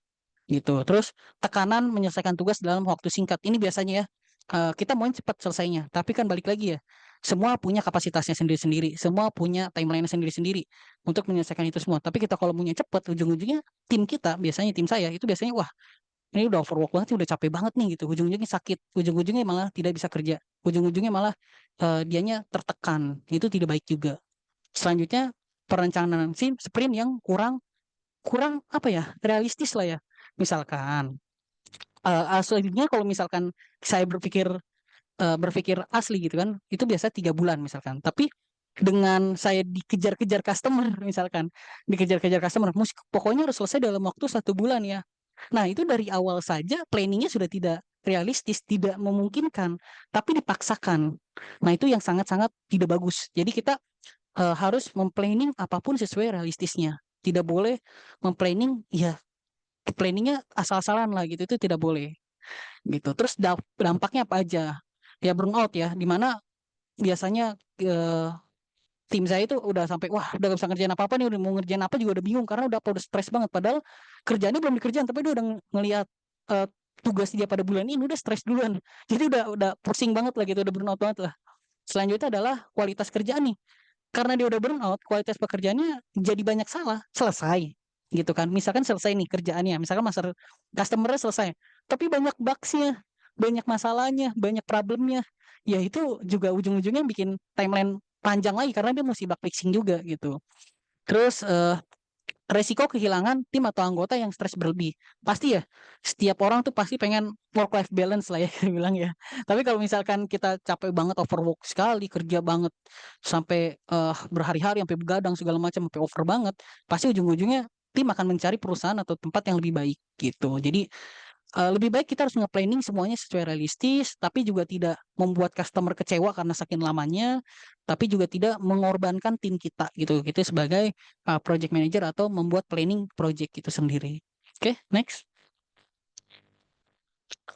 gitu. Terus tekanan menyelesaikan tugas dalam waktu singkat. Ini biasanya ya kita mau cepat selesainya, tapi kan balik lagi ya. Semua punya kapasitasnya sendiri-sendiri, semua punya timeline sendiri-sendiri untuk menyelesaikan itu semua. Tapi kita kalau maunya cepat, ujung-ujungnya tim kita, biasanya tim saya itu biasanya wah, ini udah overwork banget nih, udah capek banget nih gitu. Ujung-ujungnya sakit, ujung-ujungnya malah tidak bisa kerja, ujung-ujungnya malah dianya tertekan. Itu tidak baik juga. Selanjutnya perencanaan sprint yang kurang kurang apa ya, realistis lah ya. Misalkan aslinya kalau misalkan saya berpikir asli gitu kan, itu biasa 3 bulan misalkan. Tapi dengan saya dikejar-kejar customer misalkan, dikejar-kejar customer, pokoknya harus selesai dalam waktu 1 bulan ya. Nah itu dari awal saja planningnya sudah tidak realistis, tidak memungkinkan, tapi dipaksakan. Nah itu yang sangat-sangat tidak bagus. Jadi kita harus memplanning apapun sesuai realistisnya. Tidak boleh memplanning ya planningnya asal-asalan lah gitu, itu tidak boleh gitu. Terus dampaknya apa aja? Ya burnout ya, dimana biasanya tim saya itu udah sampai wah udah gak bisa ngerjain apa-apa nih, udah mau ngerjain apa juga udah bingung karena udah stres banget. Padahal kerjaannya belum dikerjain, tapi dia udah ngelihat eh, tugas dia pada bulan ini udah stres duluan. Jadi udah pusing banget lah gitu, udah burnout banget lah. Selanjutnya adalah kualitas kerjaan nih. Karena dia udah burnout, kualitas pekerjaannya jadi banyak salah, selesai gitu kan. Misalkan selesai nih kerjaannya, misalkan masalah customer-nya selesai, tapi banyak bugs-nya, banyak masalahnya, banyak problemnya. Ya itu juga ujung-ujungnya bikin timeline panjang lagi karena dia mesti bug fixing juga gitu. Terus resiko kehilangan tim atau anggota yang stres berlebih. Pasti ya, setiap orang tuh pasti pengen work life balance lah ya bilang ya. Tapi kalau misalkan kita capek banget overwork sekali, kerja banget sampai berhari-hari sampai begadang segala macam sampai over banget, pasti ujung-ujungnya tim akan mencari perusahaan atau tempat yang lebih baik gitu. Jadi lebih baik kita harus nge-planning semuanya sesuai realistis, tapi juga tidak membuat customer kecewa karena saking lamanya, tapi juga tidak mengorbankan tim kita gitu. Gitu sebagai project manager atau membuat planning project itu sendiri. Oke, next.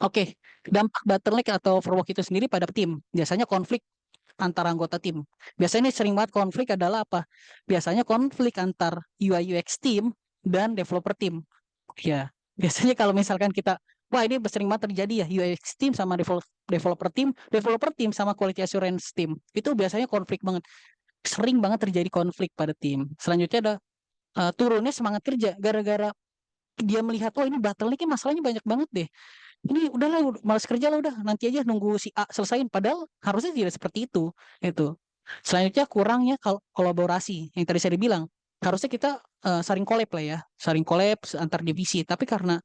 Oke, dampak bottleneck atau overwork itu sendiri pada tim. Biasanya konflik antar anggota tim. Biasanya ini sering banget konflik adalah apa? Biasanya konflik antar UI UX tim dan developer tim. Ya, biasanya kalau misalkan kita, wah ini sering banget terjadi ya, UX team sama developer team sama quality assurance team. Itu biasanya konflik banget. Sering banget terjadi konflik pada tim. Selanjutnya ada turunnya semangat kerja gara-gara dia melihat, oh ini bottleneck masalahnya banyak banget deh. Ini udahlah, malas kerja lah udah, nanti aja nunggu si A selesaiin. Padahal harusnya tidak seperti itu. Itu. Selanjutnya kurangnya kolaborasi yang tadi saya bilang. Harusnya kita saling collab lah ya, saling collab antar divisi. Tapi karena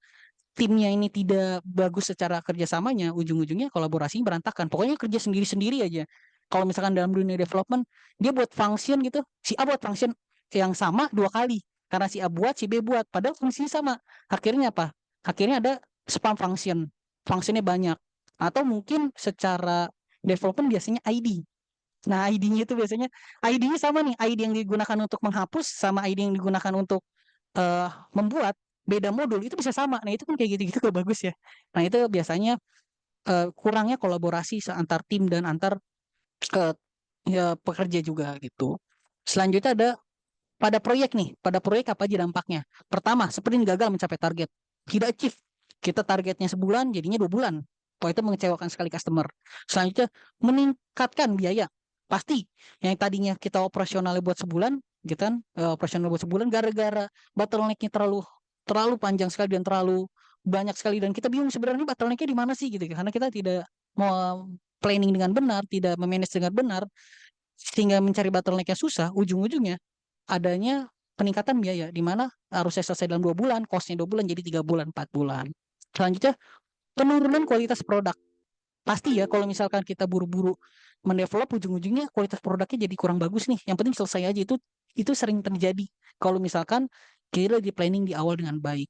timnya ini tidak bagus secara kerjasamanya, ujung-ujungnya kolaborasinya berantakan. Pokoknya kerja sendiri-sendiri aja. Kalau misalkan dalam dunia development, dia buat function gitu, si A buat function yang sama 2 kali. Karena si A buat, si B buat. Padahal fungsinya sama. Akhirnya apa? Akhirnya ada spam function. Functionnya banyak. Atau mungkin secara development biasanya ID. Nah, ID-nya itu biasanya, ID-nya sama nih. ID yang digunakan untuk menghapus sama ID yang digunakan untuk membuat beda modul itu bisa sama. Nah, itu kan kayak gitu-gitu gak bagus ya. Nah, itu biasanya kurangnya kolaborasi antar tim dan antar eh, ya, pekerja juga gitu. Selanjutnya ada pada proyek nih. Pada proyek apa aja dampaknya? Pertama, sprint gagal mencapai target. Tidak achieve. Kita targetnya sebulan, jadinya 2 bulan. Wah, itu mengecewakan sekali customer. Selanjutnya, meningkatkan biaya. Pasti yang tadinya kita operasionalnya buat sebulan, gitu kan, operasional buat sebulan gara-gara bottleneck-nya terlalu terlalu panjang sekali dan terlalu banyak sekali dan kita bingung sebenarnya bottleneck-nya di mana sih gitu. Karena kita tidak mau planning dengan benar, tidak memanage dengan benar, sehingga mencari bottleneck-nya susah, ujung-ujungnya adanya peningkatan biaya di mana harusnya selesai dalam 2 bulan, cost-nya 2 bulan jadi 3 bulan, 4 bulan. Selanjutnya penurunan kualitas produk. Pasti ya kalau misalkan kita buru-buru mendevelop, ujung-ujungnya kualitas produknya jadi kurang bagus nih. Yang penting selesai aja, itu sering terjadi kalau misalkan kita di planning di awal dengan baik.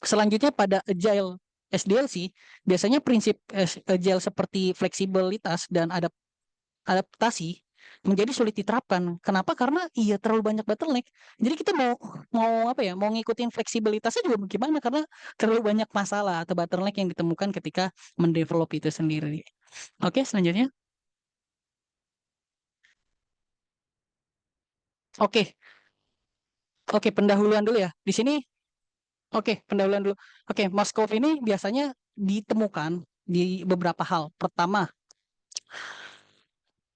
Selanjutnya pada agile SDLC, biasanya prinsip agile seperti fleksibilitas dan adaptasi menjadi sulit diterapkan. Kenapa? Karena iya terlalu banyak bottleneck. Jadi kita mau mau apa ya? Mau ngikutin fleksibilitasnya juga gimana? Karena terlalu banyak masalah atau bottleneck yang ditemukan ketika mendevelop itu sendiri. Oke, selanjutnya. Oke, oke pendahuluan dulu ya. Di sini oke, pendahuluan dulu. Oke, Moskov ini biasanya ditemukan di beberapa hal. Pertama,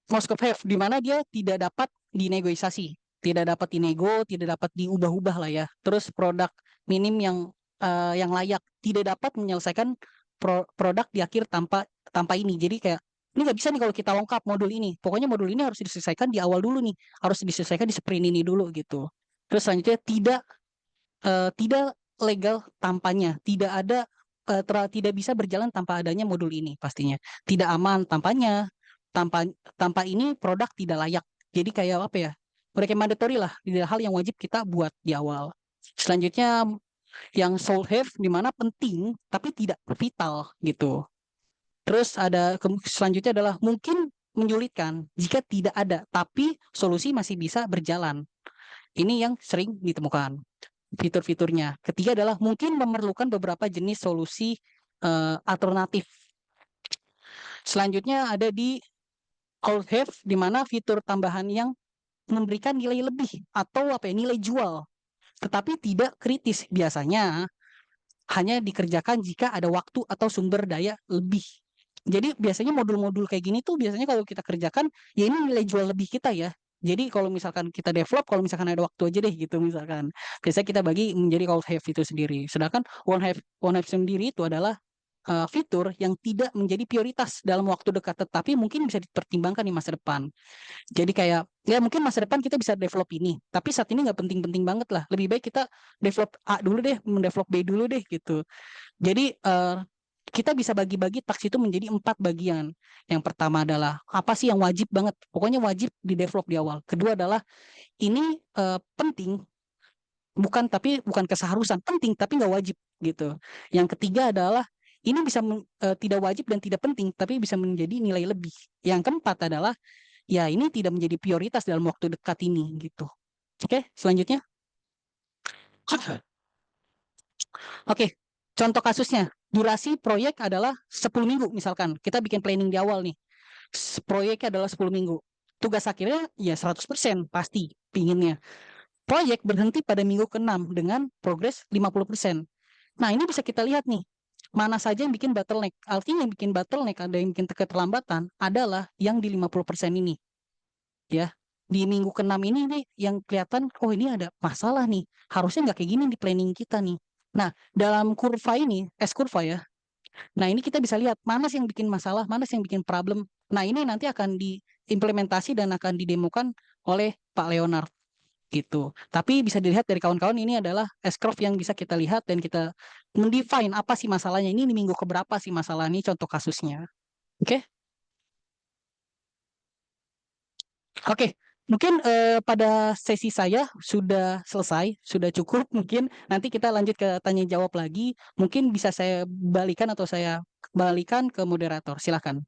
Moskov have di mana dia tidak dapat dinegosiasi, tidak dapat dinego, tidak dapat diubah-ubah lah ya. Terus produk minim yang layak tidak dapat menyelesaikan produk di akhir tanpa tanpa ini. Jadi kayak ini nggak bisa nih kalau kita lengkap modul ini. Pokoknya modul ini harus diselesaikan di awal dulu nih, harus diselesaikan di sprint ini dulu gitu. Terus selanjutnya tidak legal tampaknya, tidak bisa berjalan tanpa adanya modul ini pastinya. Tidak aman tampaknya, tanpa tanpa ini produk tidak layak. Jadi kayak apa ya? Mereka mandatory lah, tidak hal yang wajib kita buat di awal. Selanjutnya yang soul have di mana penting tapi tidak vital gitu. Terus selanjutnya adalah mungkin menyulitkan jika tidak ada, tapi solusi masih bisa berjalan. Ini yang sering ditemukan fitur-fiturnya. Ketiga adalah mungkin memerlukan beberapa jenis solusi alternatif. Selanjutnya ada di all have di mana fitur tambahan yang memberikan nilai lebih atau apa ya, nilai jual, tetapi tidak kritis. Biasanya hanya dikerjakan jika ada waktu atau sumber daya lebih. Jadi biasanya modul-modul kayak gini tuh biasanya kalau kita kerjakan ya ini nilai jual lebih kita ya. Jadi kalau misalkan kita develop, kalau misalkan ada waktu aja deh gitu misalkan. Biasanya kita bagi menjadi call have itu sendiri. Sedangkan one have sendiri itu adalah fitur yang tidak menjadi prioritas dalam waktu dekat, tetapi mungkin bisa dipertimbangkan di masa depan. Jadi kayak ya mungkin masa depan kita bisa develop ini, tapi saat ini nggak penting-penting banget lah. Lebih baik kita develop A dulu deh, mendevelop B dulu deh gitu. Jadi kita bisa bagi-bagi task itu menjadi 4 bagian. Yang pertama adalah apa sih yang wajib banget? Pokoknya wajib di develop di awal. Kedua adalah ini penting, bukan keseharusan, penting tapi nggak wajib gitu. Yang ketiga adalah ini bisa tidak wajib dan tidak penting, tapi bisa menjadi nilai lebih. Yang keempat adalah ya ini tidak menjadi prioritas dalam waktu dekat ini gitu. Oke, selanjutnya. Oke, contoh kasusnya. Durasi proyek adalah 10 minggu misalkan. Kita bikin planning di awal nih. Proyeknya adalah 10 minggu. Tugas akhirnya ya 100% pasti pinginnya. Proyek berhenti pada minggu ke-6 dengan progres 50%. Nah, ini bisa kita lihat nih. Mana saja yang bikin bottleneck. Artinya yang bikin bottleneck, ada yang bikin keterlambatan adalah yang di 50% ini. Ya, di minggu ke-6 ini nih yang kelihatan, oh ini ada masalah nih. Harusnya nggak kayak gini di planning kita nih. Nah, dalam kurva ini, S kurva ya. Nah, ini kita bisa lihat mana sih yang bikin masalah, mana sih yang bikin problem. Nah, ini nanti akan diimplementasi dan akan didemokan oleh Pak Leonard gitu. Tapi bisa dilihat dari kawan-kawan ini adalah S-curve yang bisa kita lihat dan kita mendefine apa sih masalahnya. Ini di minggu keberapa sih masalah ini, contoh kasusnya. Oke? Oke, mungkin pada sesi saya sudah selesai, sudah cukup. Mungkin nanti kita lanjut ke tanya jawab lagi. Mungkin bisa saya balikan atau saya kembalikan ke moderator. Silakan.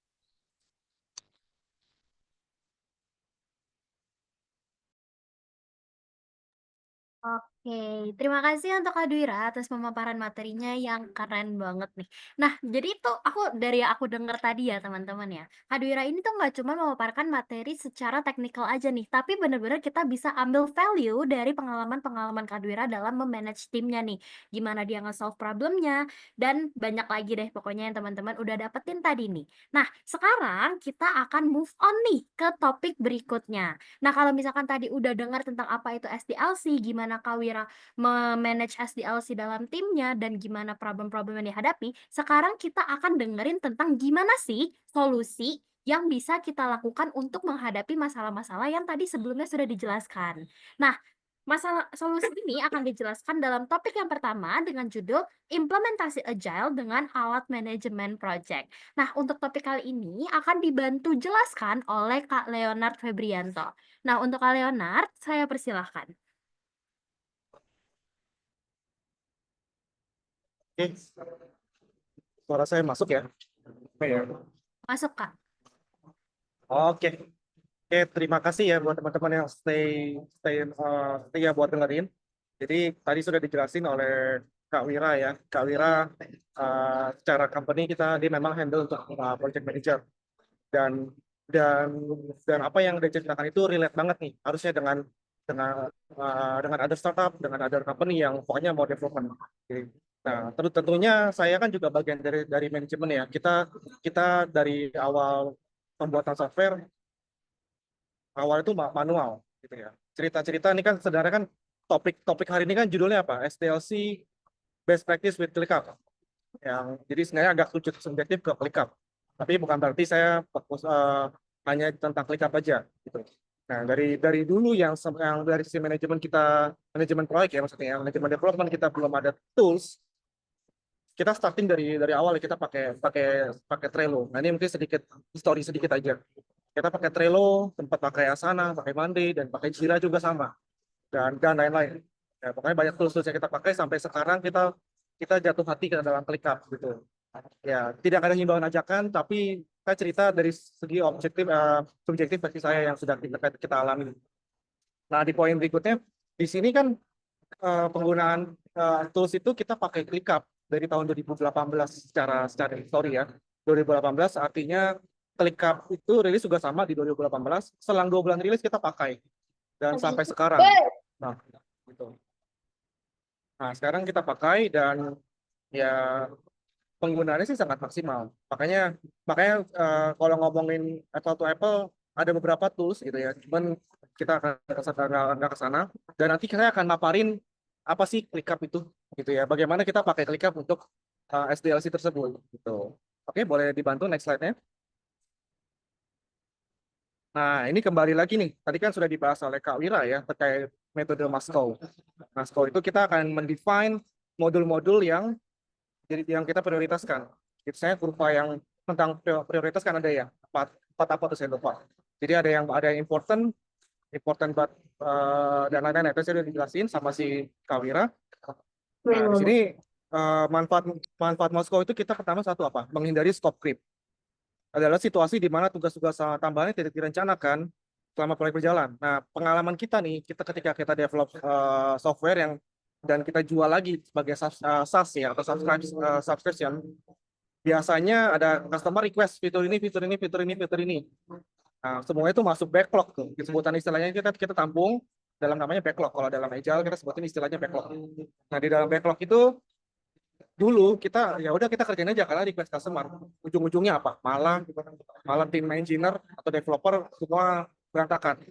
Oke, terima kasih untuk Kak Duira atas pemaparan materinya yang keren banget nih. Nah, jadi itu dari yang aku dengar tadi ya teman-teman ya, Kak Duira ini tuh nggak cuma memaparkan materi secara teknikal aja nih, tapi benar-benar kita bisa ambil value dari pengalaman-pengalaman Kak Duira dalam memanage timnya nih. Gimana dia nge-solve problemnya, dan banyak lagi deh pokoknya yang teman-teman udah dapetin tadi nih. Nah, sekarang kita akan move on nih ke topik berikutnya. Nah, kalau misalkan tadi udah dengar tentang apa itu SDLC, gimana Kak Wira memanage SDLC dalam timnya, dan gimana problem-problem yang dihadapi, sekarang kita akan dengerin tentang gimana sih solusi yang bisa kita lakukan untuk menghadapi masalah-masalah yang tadi sebelumnya sudah dijelaskan. Nah, masalah solusi ini akan dijelaskan dalam topik yang pertama dengan judul Implementasi Agile dengan Alat Manajemen Project. Nah, untuk topik kali ini akan dibantu jelaskan oleh Kak Leonard Febrianto. Nah, untuk Kak Leonard, saya persilahkan. Oke, suara saya masuk ya? Oke ya. Masuk, Kak. Oke, oke, terima kasih ya buat teman-teman yang setia buat dengerin. Jadi tadi sudah dijelasin oleh Kak Wira ya. Kak Wira secara company kita dia memang handle untuk project manager dan dan dan apa yang dia ceritakan itu relate banget nih harusnya dengan dengan ada startup, dengan ada company yang pokoknya mau development. Oke. Nah, tentunya saya kan juga bagian dari manajemen ya. Kita dari awal pembuatan software awal itu manual gitu ya. Cerita-cerita ini kan sebenarnya kan topik hari ini kan judulnya apa? SDLC Best Practice with ClickUp. Jadi sebenarnya agak subjektif ke ClickUp. Tapi bukan berarti saya fokus hanya tentang ClickUp aja gitu. Nah, dari dulu yang dari sisi manajemen kita, manajemen proyek ya maksudnya, manajemen development kita belum ada tools, kita starting dari awal ya, kita pakai pakai pakai Trello. Nah, ini mungkin sedikit story sedikit aja. Kita pakai Trello, tempat pakai Asana, pakai Monday, dan pakai Jira juga sama, dan lain-lain. Ya, pokoknya banyak tools yang kita pakai sampai sekarang kita jatuh hati ke dalam ClickUp gitu. Ya, tidak ada himbauan ajakan, tapi saya cerita dari segi subjektif versi saya yang sudah kita alami. Nah, di poin berikutnya, di sini kan penggunaan tools itu kita pakai ClickUp dari tahun 2018 secara histori ya. 2018 artinya ClickUp itu rilis juga sama di 2018. Selang 2 bulan rilis kita pakai dan sampai sekarang. Nah, gitu. Nah, sekarang kita pakai dan ya penggunaannya sih sangat maksimal. Makanya makanya kalau ngomongin Apple to Apple ada beberapa tools gitu ya. Cuman kita akan nggak ke sana. Dan nanti saya akan maparin apa sih ClickUp itu gitu ya. Bagaimana kita pakai ClickUp untuk SDLC tersebut gitu. Oke, boleh dibantu next slide-nya. Nah, ini kembali lagi nih. Tadi kan sudah dibahas oleh Kak Wira ya terkait metode Maslow. Maslow itu kita akan mendefine modul-modul yang kita prioritaskan. Saya kurva yang tentang prioritas kan ada ya empat apa tuh saya lupa. Jadi ada yang important, important but dan lain-lain. Itu saya udah dijelasin sama si Kawira. Nah, di sini manfaat Moskow itu kita pertama satu apa? Menghindari scope creep. Adalah situasi di mana tugas-tugas tambahannya tidak direncanakan selama proyek berjalan. Nah, pengalaman kita nih, kita ketika kita develop software dan kita jual lagi sebagai SaaS ya atau subscription, biasanya ada customer request fitur ini, fitur ini, fitur ini, fitur ini. Nah, semuanya itu masuk backlog tuh. Sebutan istilahnya kita tampung dalam namanya backlog. Kalau dalam Agile kita sebutin istilahnya backlog. Nah, di dalam backlog itu dulu kita ya udah kita kerjain aja karena request customer. Ujung-ujungnya apa? Malah tim engineer atau developer semua berantakan.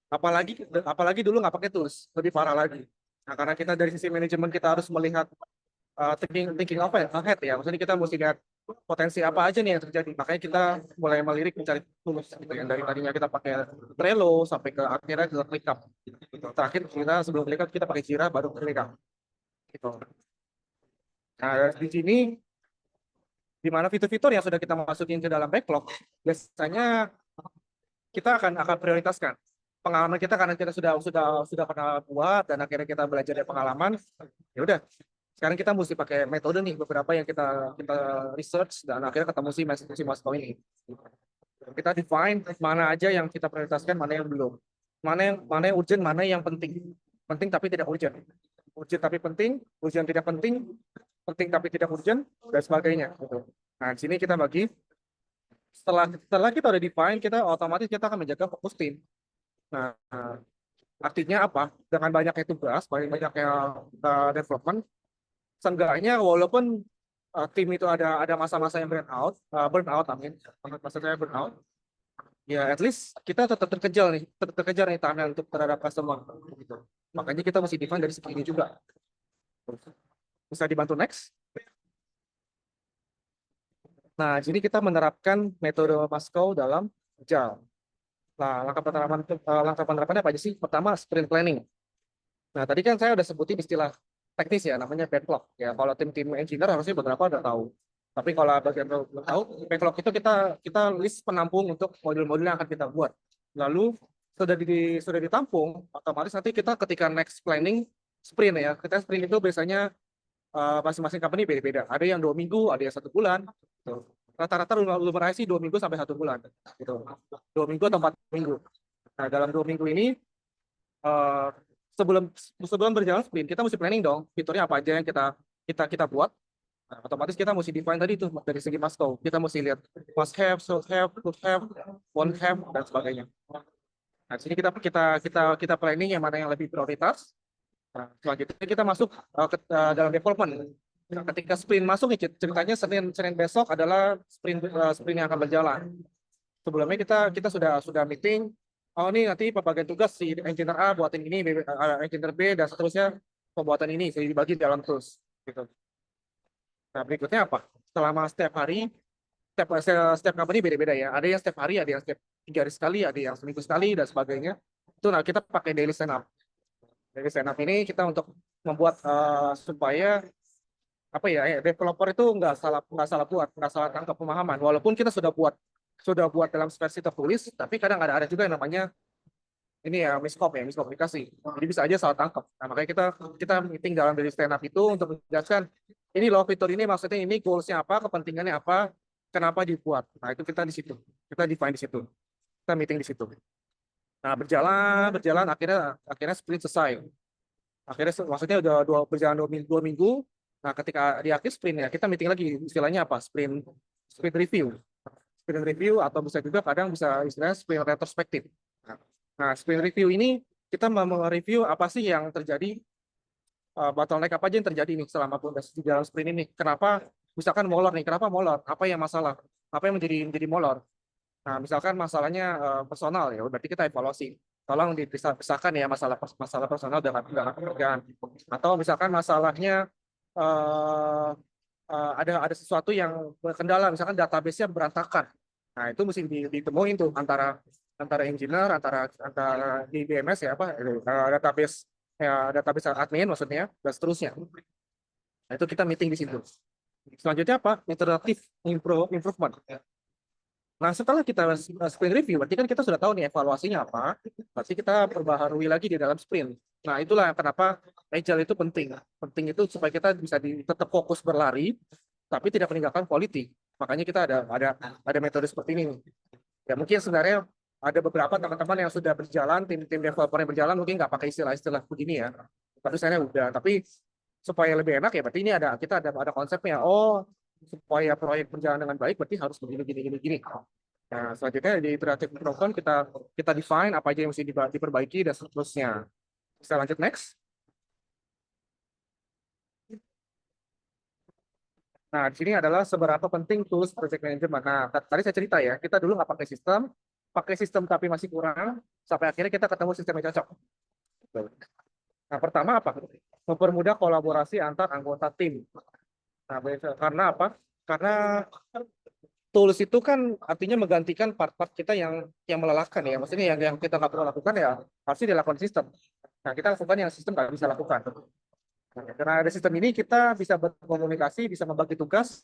Apalagi dulu nggak pakai tools, lebih parah lagi. Nah, karena kita dari sisi manajemen kita harus melihat thinking apa ya, ahead ya. Maksudnya kita mesti lihat potensi apa aja nih yang terjadi. Makanya kita mulai melirik mencari tools gitu yang dari tadinya kita pakai Trello sampai ke akhirnya ke ClickUp. Gitu. Terakhir kita sebelum ClickUp kita pakai Jira baru ClickUp. Gitu. Nah, di sini di mana fitur-fitur yang sudah kita masukin ke dalam backlog, biasanya kita akan prioritaskan pengalaman kita karena kita sudah pernah buat dan akhirnya kita belajar dari pengalaman. Ya udah, sekarang kita mesti pakai metode nih beberapa yang kita research dan akhirnya ketemu si Moskow ini. Kita define mana aja yang kita prioritaskan, mana yang belum. Mana yang urgent, mana yang penting. Penting tapi tidak urgent. Urgent tapi penting, urgent tidak penting, penting tapi tidak urgent, dan sebagainya. Gitu. Nah, di sini kita bagi. Setelah kita udah define, kita otomatis kita akan menjaga fokus tim. Nah, artinya apa? Dengan banyaknya tugas, banyaknya development, seenggaknya walaupun tim itu ada masa-masa yang burnout, amin. Masa saya burnout, ya at least kita tetap terkejar nih timeline untuk terhadap customer. Gitu. Makanya kita mesti define dari segi ini juga. Bisa dibantu next? Nah, jadi kita menerapkan metode Maslow dalam Agile. Nah, langkah penerapannya apa aja sih? Pertama, sprint planning. Nah, tadi kan saya udah sebutin istilah teknis ya, namanya backlog. Ya, kalau tim-tim engineer harusnya beberapa udah tahu. Tapi kalau bagian belum tahu, backlog itu kita list penampung untuk modul-modul yang akan kita buat. Lalu sudah ditampung, otomatis nanti kita ketika next planning sprint ya. Kita sprint itu biasanya masing-masing company beda-beda. Ada yang 2 minggu, ada yang 1 bulan. Gitu. rata-rata lumerasi 2 minggu sampai 1 bulan, gitu. 2 minggu atau 4 minggu. Nah, dalam 2 minggu ini eh, sebelum berjalan sprint, kita mesti planning dong, fiturnya apa aja yang kita buat. Nah, otomatis kita mesti define tadi tuh dari segi must go. Kita mesti lihat must have, should have, could have, won't have, dan sebagainya. Nah, di sini kita planning yang mana yang lebih prioritas. Nah, selanjutnya kita masuk dalam development. Nah, ketika sprint masuk, ceritanya Senin besok adalah sprint yang akan berjalan. Sebelumnya kita sudah meeting. Oh, ini nanti pembagian tugas si engineer A buatin ini, engineer B dan seterusnya pembuatan ini jadi dibagi dalam tools. Gitu. Nah, berikutnya apa? Selama setiap hari, setiap company beda-beda ya. Ada yang setiap hari, ada yang setiap 3 hari sekali, ada yang seminggu sekali dan sebagainya. Itu nah kita pakai daily stand up. Daily stand up ini kita untuk membuat supaya apa ya, developer itu nggak salah tangkap pemahaman. Walaupun kita sudah buat dalam versi tertulis, tapi kadang ada juga yang namanya ini ya miskomunikasi. Jadi bisa aja salah tangkap. Nah, makanya kita meeting dalam daily stand up itu untuk menjelaskan ini loh fitur ini maksudnya ini goals-nya apa, kepentingannya apa, kenapa dibuat. Nah, itu kita di situ. Kita define di situ. Kita meeting di situ. Nah, berjalan akhirnya sprint selesai. Akhirnya maksudnya udah berjalan 2 minggu. Nah, ketika di akhir sprint ya kita meeting lagi, istilahnya apa? Sprint review. Sprint review atau bisa juga kadang bisa istilahnya sprint retrospektif. Nah, sprint review ini kita mau review apa sih yang terjadi, bottleneck apa aja yang terjadi nih selama proses di dalam sprint ini. Kenapa misalkan molor nih? Kenapa molor? Apa yang masalah? Apa yang menjadi molor? Nah, misalkan masalahnya personal ya, berarti kita evaluasi. Tolong dipisahkan ya masalah personal dengan pekerjaan. Atau misalkan masalahnya ada sesuatu yang berkendala, misalkan database-nya berantakan. Nah, itu mesti ditemuin tuh antara engineer, antara di DMS ya apa database admin maksudnya dan seterusnya. Nah, itu kita meeting di situ. Selanjutnya apa? Iteratif improvement. Nah, setelah kita sprint review, berarti kan kita sudah tahu nih evaluasinya apa. Berarti kita perbaharui lagi di dalam sprint. Nah, itulah kenapa agile itu penting. Penting itu supaya kita bisa tetap fokus berlari, tapi tidak meninggalkan quality. Makanya kita ada metode seperti ini. Ya, mungkin sebenarnya ada beberapa teman-teman yang sudah berjalan, tim developer yang berjalan mungkin nggak pakai istilah-istilah begini ya. Tapi saya udah. Tapi supaya lebih enak ya, berarti ini kita ada konsepnya. Oh, supaya proyek berjalan dengan baik, berarti harus begini. Nah, selanjutnya di iteratif improvement kita define apa aja yang mesti diperbaiki dan seterusnya. Bisa lanjut next. Nah, di sini adalah seberapa penting tools project management. Nah, tadi saya cerita ya, kita dulu nggak pakai sistem tapi masih kurang, sampai akhirnya kita ketemu sistem yang cocok. Nah, pertama apa? Mempermudah kolaborasi antar anggota tim. Nah, karena apa? Karena tools itu kan artinya menggantikan part-part kita yang melelahkan ya. Maksudnya yang kita nggak perlu lakukan ya pasti dilakukan sistem. Nah, kita lakukan yang sistem nggak bisa lakukan. Nah, karena ada sistem ini kita bisa berkomunikasi, bisa membagi tugas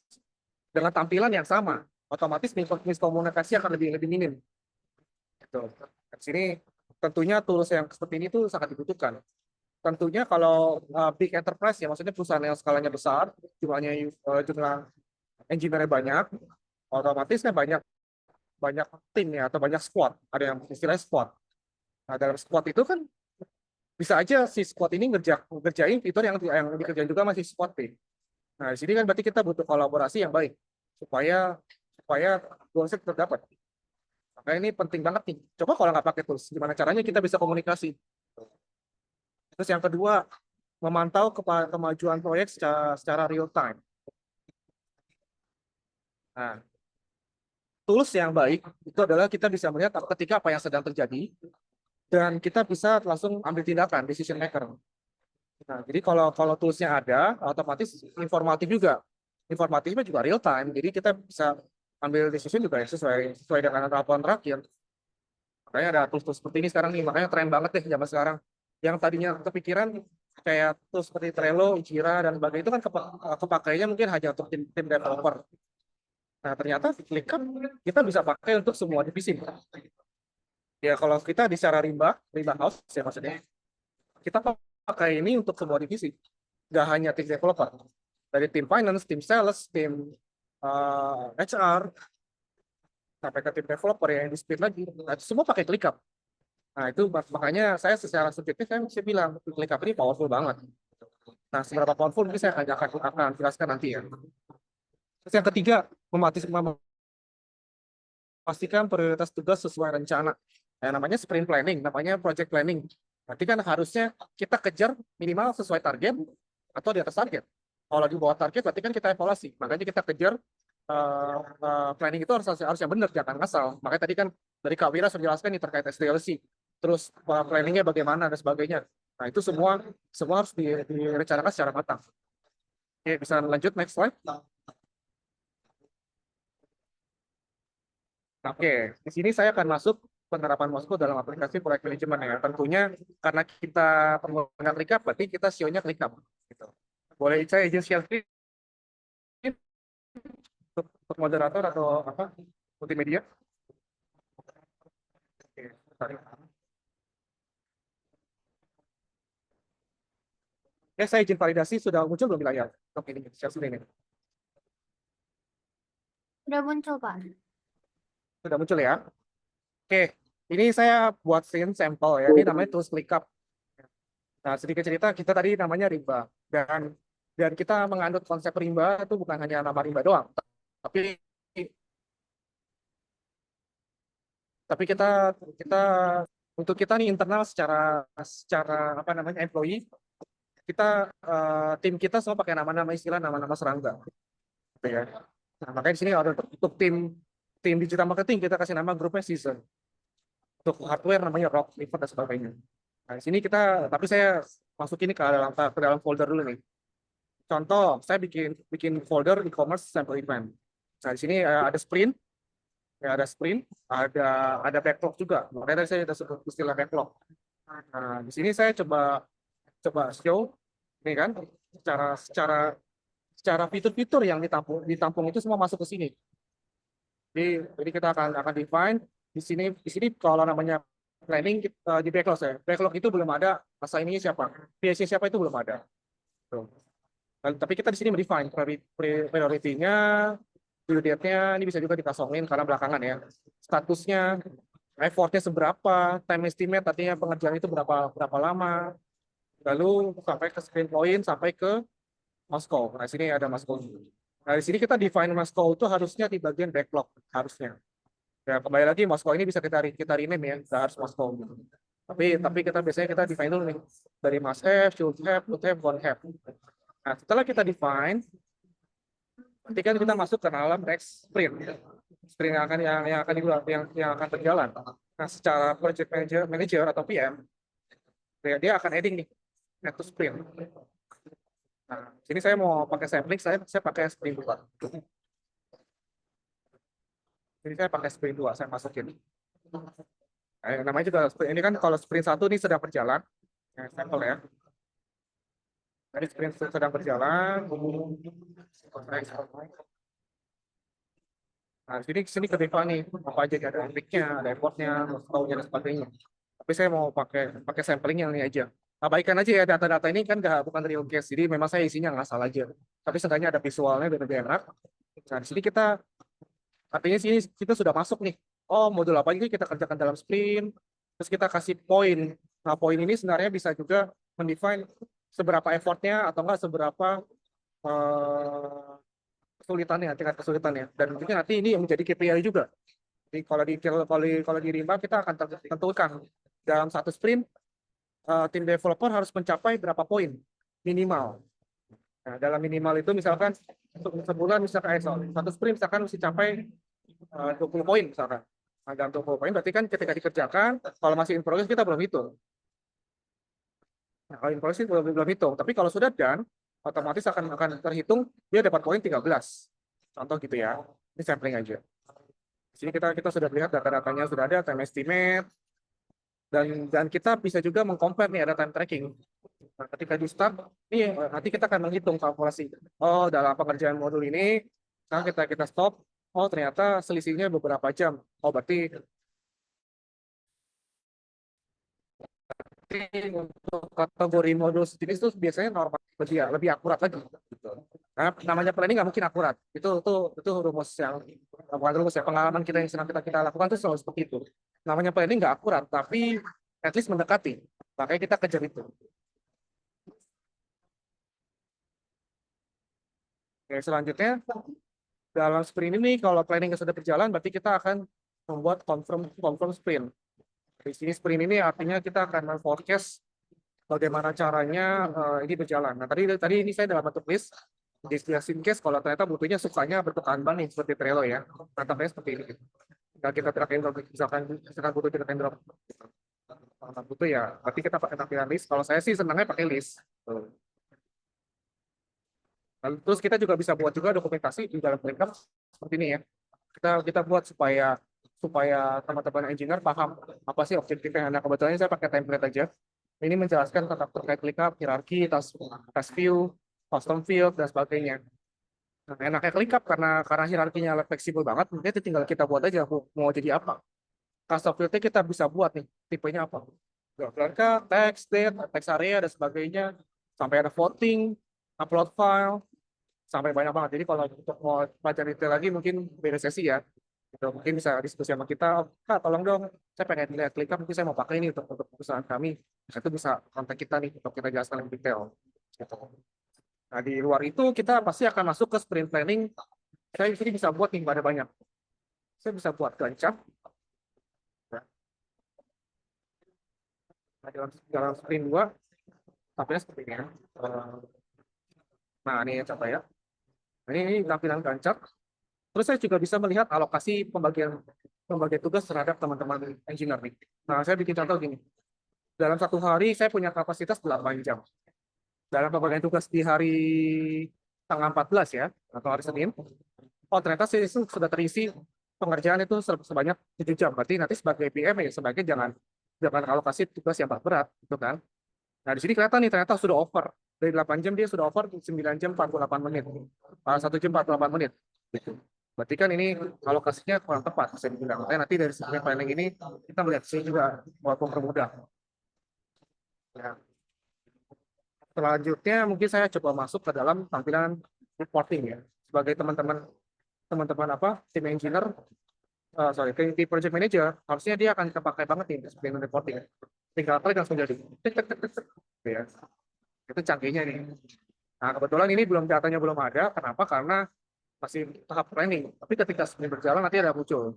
dengan tampilan yang sama. Otomatis miskomunikasi akan lebih minim. Gitu. Di sini tentunya tools yang seperti ini tuh sangat dibutuhkan. Tentunya kalau big enterprise ya, maksudnya perusahaan yang skalanya besar, jumlah engineer banyak, otomatis kan banyak tim ya atau banyak squad, ada yang istilahnya squad. Nah, dalam squad itu kan bisa aja si squad ini ngerjain fitur yang dikerjain juga masih squad tim. Nah, di sini kan berarti kita butuh kolaborasi yang baik supaya goalsnya terdapat. Makanya ini penting banget nih. Coba kalau nggak pakai tools, gimana caranya kita bisa komunikasi? Terus yang kedua, memantau kemajuan proyek secara real time. Nah, tools yang baik itu adalah kita bisa melihat ketika apa yang sedang terjadi dan kita bisa langsung ambil tindakan, decision maker. Nah, jadi kalau toolsnya ada, otomatis informatif juga. Informatifnya juga real time, jadi kita bisa ambil decision juga ya, sesuai dengan laporan terakhir. Makanya ada tools seperti ini sekarang nih, makanya keren banget deh zaman sekarang. Yang tadinya kepikiran kayak tools seperti Trello, Jira, dan sebagainya itu kan kepakainya mungkin hanya untuk tim developer. Nah, ternyata ClickUp kita bisa pakai untuk semua divisi. Ya, kalau kita di secara rimba house ya maksudnya, kita pakai ini untuk semua divisi. Nggak hanya tim developer. Dari tim finance, tim sales, tim HR, sampai ke tim developer yang di split lagi. Nah, itu semua pakai ClickUp. Nah, itu makanya saya secara subjektif saya bisa bilang ClickUp ini powerful banget. Nah, seberapa powerful mungkin saya akan jelaskan nanti ya. Terus yang ketiga, memastikan prioritas tugas sesuai rencana. Namanya sprint planning, namanya project planning. Berarti kan harusnya kita kejar minimal sesuai target atau di atas target. Kalau di bawah target berarti kan kita evaluasi. Makanya kita kejar planning itu harus yang benar, jangan ngasal. Makanya tadi kan dari Kak Wira sudah jelaskan nih terkait SDLC. Terus planningnya bagaimana dan sebagainya. Nah itu semua harus direncanakan secara matang. Oke, bisa lanjut next slide. Oke, di sini saya akan masuk penerapan Moskow dalam aplikasi proyek manajemen ya. Tentunya karena kita pengguna ClickUp, berarti kita SEO-nya ClickUp. Gitu. Boleh saya izin share screen untuk moderator atau apa multimedia? Oke, sorry. Saya izin validasi sudah muncul belum di layar? Oke, ini share screen ini. Udah muncul, Pak. Sudah muncul ya? Oke, ini saya buat screen sampel ya. Ini namanya tools ClickUp. Nah, sedikit cerita kita tadi namanya rimba dan kita menganut konsep rimba itu bukan hanya nama rimba doang, tapi tapi kita untuk kita nih internal secara secara apa namanya employee kita tim kita semua pakai nama-nama istilah nama-nama serangga gitu ya. Nah, makanya di sini ada untuk tim digital marketing kita kasih nama grupnya season. Untuk hardware namanya rock, liver dan sebagainya. Nah, di sini kita tapi saya masuk ini ke dalam folder dulu nih. Contoh, saya bikin folder e-commerce sample event. Nah, di sini ada sprint, ada backlog juga. Makanya tadi saya sudah sebut istilah backlog. Nah, di sini saya coba show, ini kan, secara fitur-fitur yang ditampung itu semua masuk ke sini. Jadi kita akan define di sini kalau namanya planning di backlog saya. Backlog itu belum ada masa ininya siapa, PSC siapa itu belum ada. Tuh. Tapi kita di sini mendefine priority-nya, due date-nya, ini bisa juga dikosongin karena belakangan ya. Statusnya, effort-nya seberapa, time estimate artinya pengerjaan itu berapa lama, lalu sampai ke sprint point, sampai ke Moskow. Nah, sini ada Moskow. Nah, di sini kita define Moskow itu harusnya di bagian backlog, harusnya. Ya, kembali lagi Moskow ini bisa kita rename ya, nggak harus Moskow. Tapi kita biasanya kita define dulu nih, dari must have, should have, would have, won't have. Nah, setelah kita define, nanti kan kita masuk ke dalam next sprint. Sprint yang akan berjalan. Nah, secara project manager atau PM, dia akan adding nih next sprint. Nah, sini saya mau pakai sampling, saya pakai sprint 2. Jadi saya pakai sprint 2, saya masukin. Namanya juga ini kan kalau sprint 1 ini sedang berjalan, sampel ya. Jadi sprint sedang berjalan. Nah, sini ke Viva nih, apa aja ada triknya, ada effortnya, maunya dan sebagainya. Tapi saya mau pakai sampling yang ini aja. Abaikan aja ya data-data ini kan bukan real case, jadi memang saya isinya ngasal aja. Tapi seenggaknya ada visualnya biar lebih enak. Nah, di sini artinya sini kita sudah masuk nih. Oh, modul apa ini kita kerjakan dalam sprint, terus kita kasih poin. Nah, poin ini sebenarnya bisa juga mendefine seberapa effortnya atau enggak seberapa kesulitannya, tingkat kesulitannya. Dan mungkin nanti ini yang menjadi KPI juga. Jadi kalau di Rimba kita akan tentukan dalam satu sprint tim developer harus mencapai berapa poin minimal. Nah, dalam minimal itu misalkan untuk sebulan misalkan satu sprint misalkan mesti capai 20 poin misalkan. Nah, dalam 20 poin berarti kan ketika dikerjakan kalau masih in progress kita belum hitung. Nah, kalau in progress belum hitung, tapi kalau sudah done otomatis akan terhitung dia dapat poin 13. Contoh gitu ya. Ini sampling aja. Di sini kita sudah lihat data-datanya sudah ada, time estimate, dan kita bisa juga mengcompare nih ada time tracking. Nah, ketika di start, ini nanti kita akan menghitung kalkulasi. Oh, dalam pengerjaan modul ini, sekarang kita stop. Oh, ternyata selisihnya beberapa jam. Oh, berarti untuk kategori modul sejenis itu biasanya normal lebih akurat lagi. Gitu. Nah, namanya planning nggak mungkin akurat. Itu rumus yang bukan rumus ya, pengalaman kita yang sedang kita lakukan itu selalu seperti itu. Namanya planning nggak akurat, tapi at least mendekati. Makanya kita kejar itu. Oke, selanjutnya dalam sprint ini kalau planning sudah berjalan, berarti kita akan membuat confirm sprint. Di sini sprint ini artinya kita akan forecast bagaimana caranya ini berjalan. Nah, tadi ini saya dalam bentuk list. Just in case kalau ternyata butuhnya sukanya bentuk Kanban nih seperti Trello ya. Contohnya seperti ini. Nah, kita drag and drop, misalkan butuh drag and drop. Kalau butuh ya, berarti kita pakai tampilan list. Kalau saya sih senangnya pakai list. Tuh. Lalu, terus kita juga bisa buat juga dokumentasi di dalam ClickUp seperti ini ya. Kita buat supaya teman-teman engineer paham apa sih objektifnya. Nah, kebetulan saya pakai template aja. Ini menjelaskan tentang terkait ClickUp, hierarki, task view, custom field, dan sebagainya. Nah, enaknya ClickUp karena hierarkinya fleksibel banget, mungkin tinggal kita buat aja mau jadi apa. Custom field-nya kita bisa buat nih, tipenya apa. Berangkat, text, date, text area, dan sebagainya. Sampai ada voting, upload file, sampai banyak banget. Jadi kalau untuk mau baca detail lagi mungkin beda sesi ya. Gitu. Mungkin bisa diskusi sama kita, oh, Kak tolong dong, saya pengen lihat ClickUp, mungkin saya mau pakai ini untuk perusahaan kami. Nah, itu bisa kontak kita nih untuk kita jelaskan lebih detail. Gitu. Nah, di luar itu kita pasti akan masuk ke sprint planning. Saya di sini bisa buat nih, ada banyak. Saya bisa buat Gantt. Nah, dalam sprint 2, tampilnya seperti ini. Ya. Nah, ini contoh ya. Ini tampilan Gantt. Terus saya juga bisa melihat alokasi pembagian tugas terhadap teman-teman engineer nih. Nah, saya bikin contoh gini. Dalam satu hari saya punya kapasitas 8 jam. Dalam pembagian tugas di hari tanggal 14 ya, atau hari Senin, oh ternyata itu sudah terisi pengerjaan itu sebanyak 7 jam. Berarti nanti sebagai PM ya sebagai jangan alokasi tugas yang berat, gitu kan. Nah, di sini kelihatan nih ternyata sudah over. Dari 8 jam dia sudah over 9 jam 48 menit. 1 jam 48 menit. Gitu. Berarti kan ini alokasinya kurang tepat, bisa dibilang. Makanya nanti dari segi planning ini kita melihat sih juga buat mempermudah. Ya. Selanjutnya mungkin saya coba masuk ke dalam tampilan reporting ya. Sebagai teman-teman apa tim engineer, tim project manager, harusnya dia akan terpakai banget nih display reporting. Tinggal klik langsung jadi. Ya. Itu canggihnya nih. Nah, kebetulan ini datanya belum ada. Kenapa? Karena masih tahap planning. Tapi ketika sprint berjalan nanti ada muncul.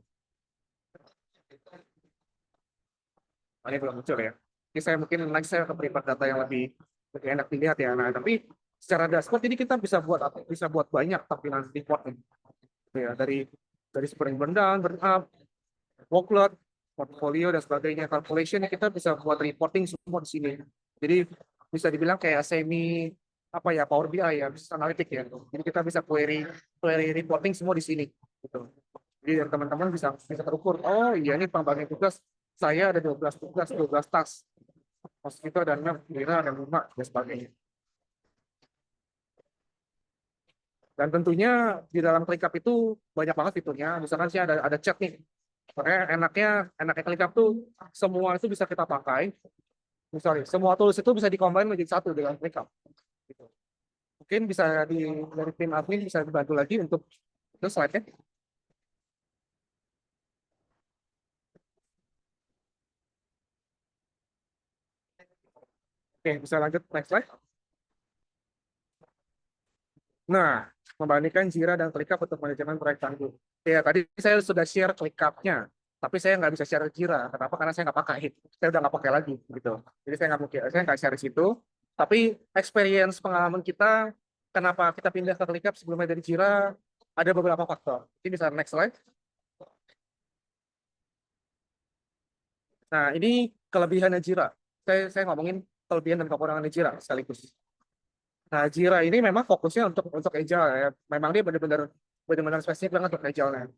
Nah, ini belum muncul ya. Ini saya mungkin nanti saya ke prepare data yang lebih enak dilihat ya. Nah, tapi secara dashboard ini kita bisa buat banyak tampilan report nih. Ya, dari sprint burn down, burn up, workload, portfolio dan sebagainya, calculation kita bisa buat reporting semua di sini. Jadi bisa dibilang kayak semi apa ya Power BI ya, business analytics ya. Jadi kita bisa query reporting semua di sini. Gitu. Jadi teman-teman bisa terukur. Oh iya ini pembagian tugas saya ada 12 tugas, 12 task. Pas itu ada 6, Lina ada 5 dan sebagainya. Dan tentunya di dalam ClickUp itu banyak banget fiturnya. Misalkan sih ada chat nih. Makanya enaknya ClickUp tuh semua itu bisa kita pakai. Misalnya semua tools itu bisa dikombin menjadi satu dengan ClickUp. Gitu. Mungkin bisa dari tim admin bisa dibantu lagi untuk itu slide-nya. Oke, bisa lanjut next slide. Nah, membandingkan Jira dan ClickUp untuk manajemen proyek tangguh. Ya, tadi saya sudah share ClickUp-nya, tapi saya nggak bisa share Jira. Kenapa? Karena saya nggak pakai. Saya udah nggak pakai lagi, gitu. Jadi saya nggak share di situ. Tapi experience pengalaman kita, kenapa kita pindah ke ClickUp sebelumnya dari Jira, ada beberapa faktor. Ini bisa next slide. Nah, ini kelebihannya Jira. Saya ngomongin kelebihan dan kekurangan Jira sekaligus. Nah, Jira ini memang fokusnya untuk agile ya. Memang dia benar-benar spesifik banget untuk agile-nya.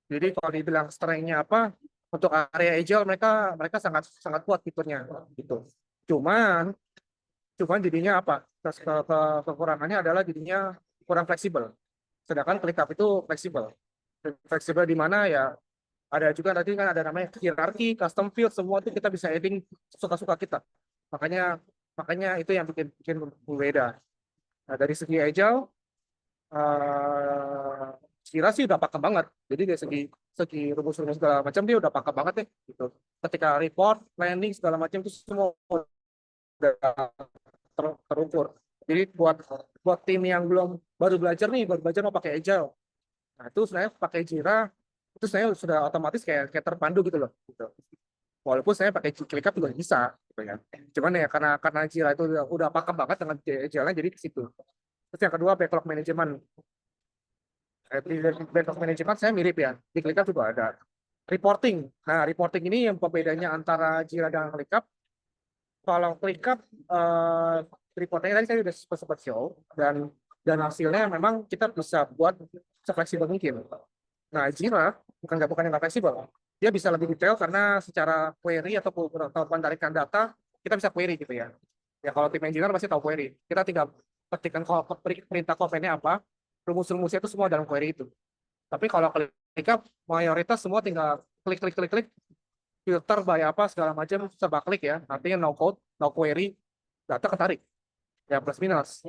Jadi kalau dibilang strength-nya apa, untuk area agile mereka sangat kuat fiturnya gitu. Cuman jadinya apa? Kekurangannya adalah jadinya kurang fleksibel. Sedangkan ClickUp itu fleksibel. Fleksibel di mana ya ada juga tadi kan ada namanya hierarki, custom field, semua itu kita bisa adding suka-suka kita. Makanya itu yang bikin berbeda. Nah, dari segi agile, eh Jira sih udah pakem banget. Jadi dari segi segi rumus-rumus segala macam dia udah pakem banget ya gitu. Ketika report, planning segala macam itu semua udah terukur. Jadi buat buat tim yang belum baru belajar nih, baru belajar mau pakai Agile. Nah, itu sebenarnya pakai Jira itu saya sudah otomatis kayak terpandu gitu loh. Gitu. Walaupun saya pakai ClickUp juga bisa, gitu ya. Cuman ya karena Jira itu udah pakem banget dengan Agile, jadi ke situ. Terus yang kedua backlog management. Di backlog management saya mirip ya. Di ClickUp juga ada. Reporting. Nah, reporting ini yang pembedanya antara Jira dan ClickUp. Kalau ClickUp reportingnya tadi saya sudah sempat show dan hasilnya memang kita bisa buat sefleksibel mungkin. Nah, Jira bukan yang nggak fleksibel. Dia bisa lebih detail karena secara query atau penarikan data kita bisa query gitu ya. Ya kalau tim engineer pasti tahu query. Kita tinggal ketikkan perintah command-nya apa, rumus-rumusnya itu semua dalam query itu. Tapi kalau ClickUp mayoritas semua tinggal klik klik klik klik filter by apa segala macam serba klik ya. Artinya no code, no query, data ketarik. Ya plus minus.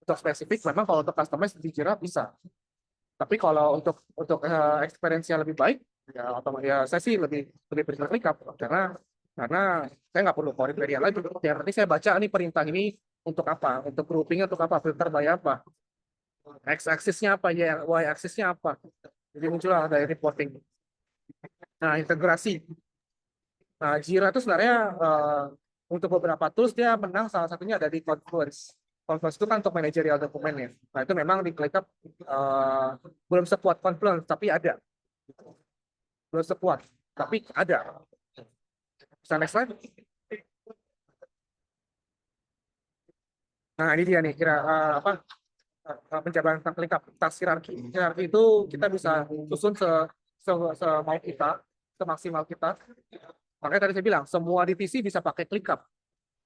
Untuk spesifik memang kalau untuk customize di Jira bisa. Tapi kalau untuk experience yang lebih baik, ya otomatis ya saya sih lebih prefer ClickUp karena saya nggak perlu query lagi. Ya nanti saya baca nih perintah ini untuk apa, untuk groupingnya untuk apa, filter by apa, x axisnya apa, y axisnya apa. Jadi muncullah dari reporting. Nah integrasi. Nah Jira itu sebenarnya untuk beberapa tools dia menang salah satunya ada di Confluence. Confluence itu kan untuk manajerial dokumennya. Nah itu memang di ClickUp belum sekuat Confluence, tapi ada. Belum sekuat, tapi ada. Bisa next slide. Nah ini dia nih kira apa penjabaran tentang ClickUp. Task hierarchy. Hierarchy itu kita bisa susun semau kita, semaksimal kita. Makanya tadi saya bilang semua divisi bisa pakai ClickUp.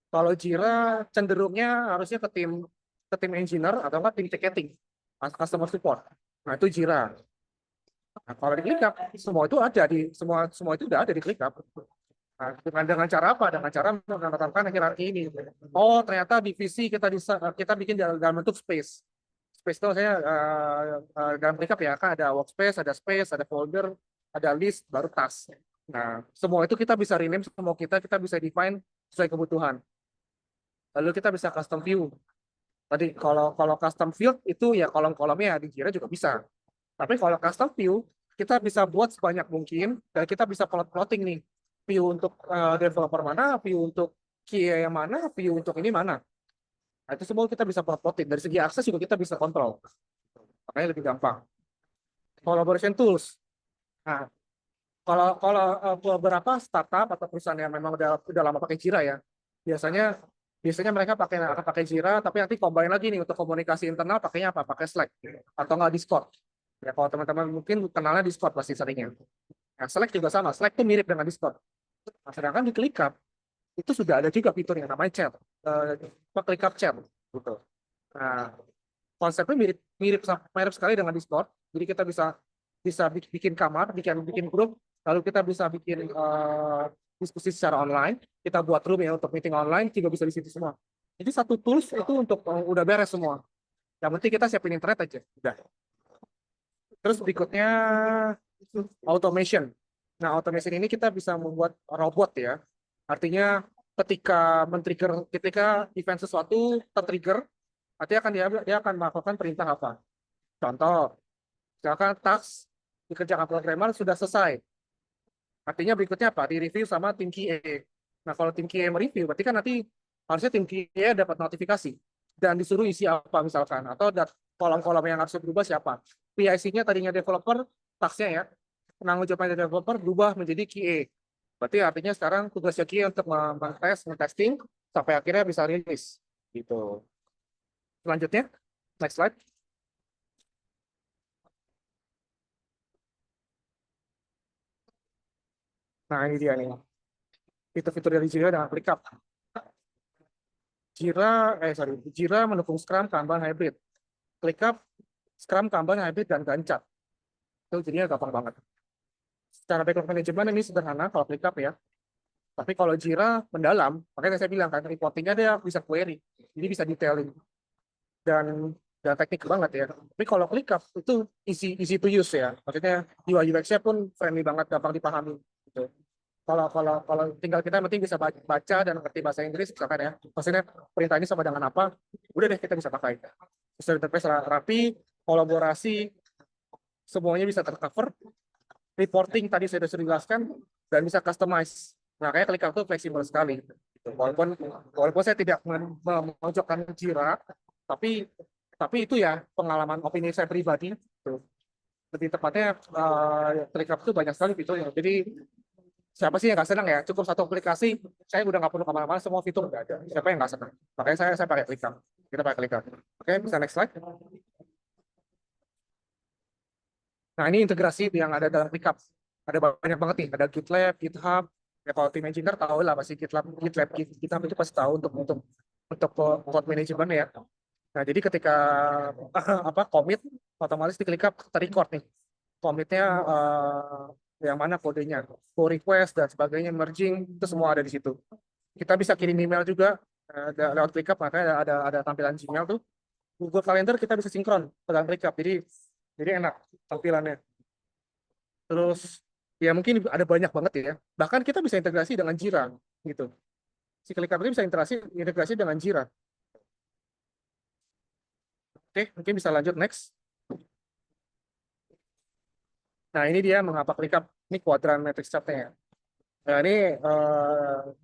Kalau Jira cenderungnya harusnya ke tim engineer atau enggak tim ticketing, customer support. Nah itu Jira. Nah, kalau di ClickUp semua itu ada di semua itu udah ada di ClickUp. Nah, dengan cara apa? Dengan cara menetapkan hierarki ini. Oh ternyata divisi kita bikin dalam bentuk space. Space itu saya dalam ClickUp ya kan ada workspace, ada space, ada folder, ada list, baru task. Nah semua itu kita bisa rename semua kita bisa define sesuai kebutuhan. Lalu kita bisa custom view. Tadi kalau custom field itu ya kolom-kolomnya di Jira juga bisa. Tapi kalau custom view kita bisa buat sebanyak mungkin dan kita bisa plotting nih view untuk developer mana, view untuk QA yang mana, view untuk ini mana. Nah, itu semua kita bisa plotting. Dari segi akses juga kita bisa kontrol. Makanya lebih gampang. Collaboration tools. Nah, kalau beberapa startup atau perusahaan yang memang udah lama pakai Jira ya, biasanya mereka akan pakai Jira, tapi nanti combine lagi nih untuk komunikasi internal pakainya apa? Pakai Slack atau nggak Discord. Ya kalau teman-teman mungkin kenalnya Discord pasti seringnya. Nah, Slack juga sama. Slack itu mirip dengan Discord. Nah, sedangkan di ClickUp itu sudah ada juga fitur yang namanya chat, ClickUp chat, gitu. Nah, konsepnya mirip sekali dengan Discord. Jadi kita bisa bikin kamar, bikin grup, lalu kita bisa bikin diskusi secara online. Kita buat room ya untuk meeting online, juga bisa di situ semua. Jadi satu tools itu untuk udah beres semua. Yang penting kita siapin internet aja, udah. Terus berikutnya automation. Nah, automation ini kita bisa membuat robot ya. Artinya ketika event sesuatu tertrigger, artinya dia akan melakukan perintah apa? Contoh, misalkan task dikerjakan programmer sudah selesai. Artinya berikutnya apa? Di-review sama tim QA. Nah, kalau tim QA mereview, berarti kan nanti harusnya tim QA dapat notifikasi dan disuruh isi apa misalkan, atau kolom-kolom yang harus berubah siapa. PIC-nya tadinya developer, task-nya ya, penanggung jawab dari developer berubah menjadi QA. Berarti artinya sekarang tugasnya QA untuk nge-testing, sampai akhirnya bisa rilis. Gitu. Selanjutnya, next slide. Nah, ini dia nih. Fitur-fitur dari Jira dengan ClickUp. Jira mendukung Scrum, Kanban, Hybrid. ClickUp, Scrum, Kanban, Hybrid, dan Gantt. Itu jadinya gampang banget. Secara backlog management ini sederhana kalau ClickUp ya. Tapi kalau Jira mendalam, makanya saya bilang kan reportingnya dia bisa query, jadi bisa detailing. Dan dan teknik banget ya. Tapi kalau ClickUp itu easy to use ya. Maksudnya UI UX-nya pun friendly banget, gampang dipahami gitu. Kalau tinggal kita penting bisa baca dan ngerti bahasa Inggris misalkan ya. Maksudnya perintah ini sama dengan apa, udah deh kita bisa pakai. User interface rapi, kolaborasi, semuanya bisa tercover. Reporting tadi saya sudah jelaskan dan bisa customize. Nah, kayak ClickUp itu fleksibel sekali. Gitu. Walaupun saya tidak memojokkan Jira, tapi itu ya pengalaman opini saya pribadi. Gitu. Lebih tepatnya ClickUp itu banyak sekali fiturnya. Jadi siapa sih yang nggak senang ya? Cukup satu aplikasi, saya udah nggak perlu kemana-mana, semua fitur udah ada. Siapa yang nggak senang? Makanya saya pakai ClickUp. Kita pakai ClickUp. Oke, bisa next slide. Nah, ini integrasi yang ada dalam ClickUp. Ada banyak banget nih, ada GitLab, GitHub. Ya kalau tim engineer tahu lah pasti GitHub itu pasti tahu untuk code management ya. Nah, jadi ketika commit otomatis di ClickUp terrecord nih. Commitnya yang mana kodenya, pull request dan sebagainya, merging itu semua ada di situ. Kita bisa kirim email juga lewat ClickUp, makanya ada tampilan Gmail tuh. Google Calendar kita bisa sinkron dalam ClickUp, jadi enak tampilannya. Terus ya mungkin ada banyak banget ya. Bahkan kita bisa integrasi dengan Jira gitu. Si ClickUp ini bisa integrasi dengan Jira. Oke, mungkin bisa lanjut next. Nah, ini dia mengapa ClickUp. Ini kuadran matrix chart-nya. Nah, ini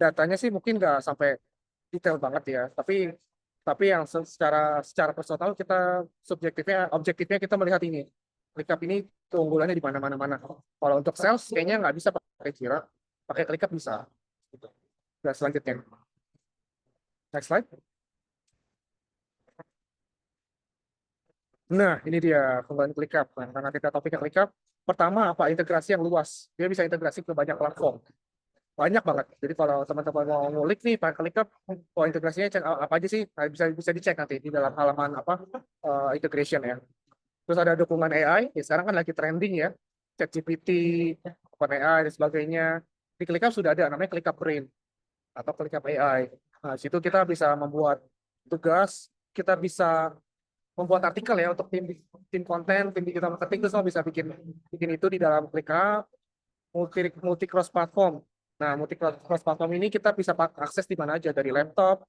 datanya sih mungkin nggak sampai detail banget ya. Tapi yang secara personal kita objektifnya kita melihat ini. ClickUp ini keunggulannya di mana-mana. Kalau untuk sales kayaknya nggak bisa pakai Jira, pakai ClickUp bisa. Gitu. Dan selanjutnya. Next slide. Nah, ini dia keunggulan ClickUp. Nah, karena kita topiknya ClickUp, pertama apa integrasi yang luas. Dia bisa integrasi ke banyak platform. Banyak banget. Jadi kalau teman-teman mau ngulik nih pakai ClickUp, oh integrasinya cek apa aja sih? Nah, bisa dicek nanti di dalam halaman integration ya. Terus ada dukungan AI, ya sekarang kan lagi trending ya. ChatGPT, OpenAI dan sebagainya. Di ClickUp sudah ada namanya ClickUp Brain atau ClickUp AI. Nah, situ kita bisa membuat tugas, kita bisa membuat artikel ya untuk tim konten, tim digital marketing itu semua bisa bikin itu di dalam ClickUp, multi cross platform. Nah, multi cross platform ini kita bisa akses di mana aja dari laptop.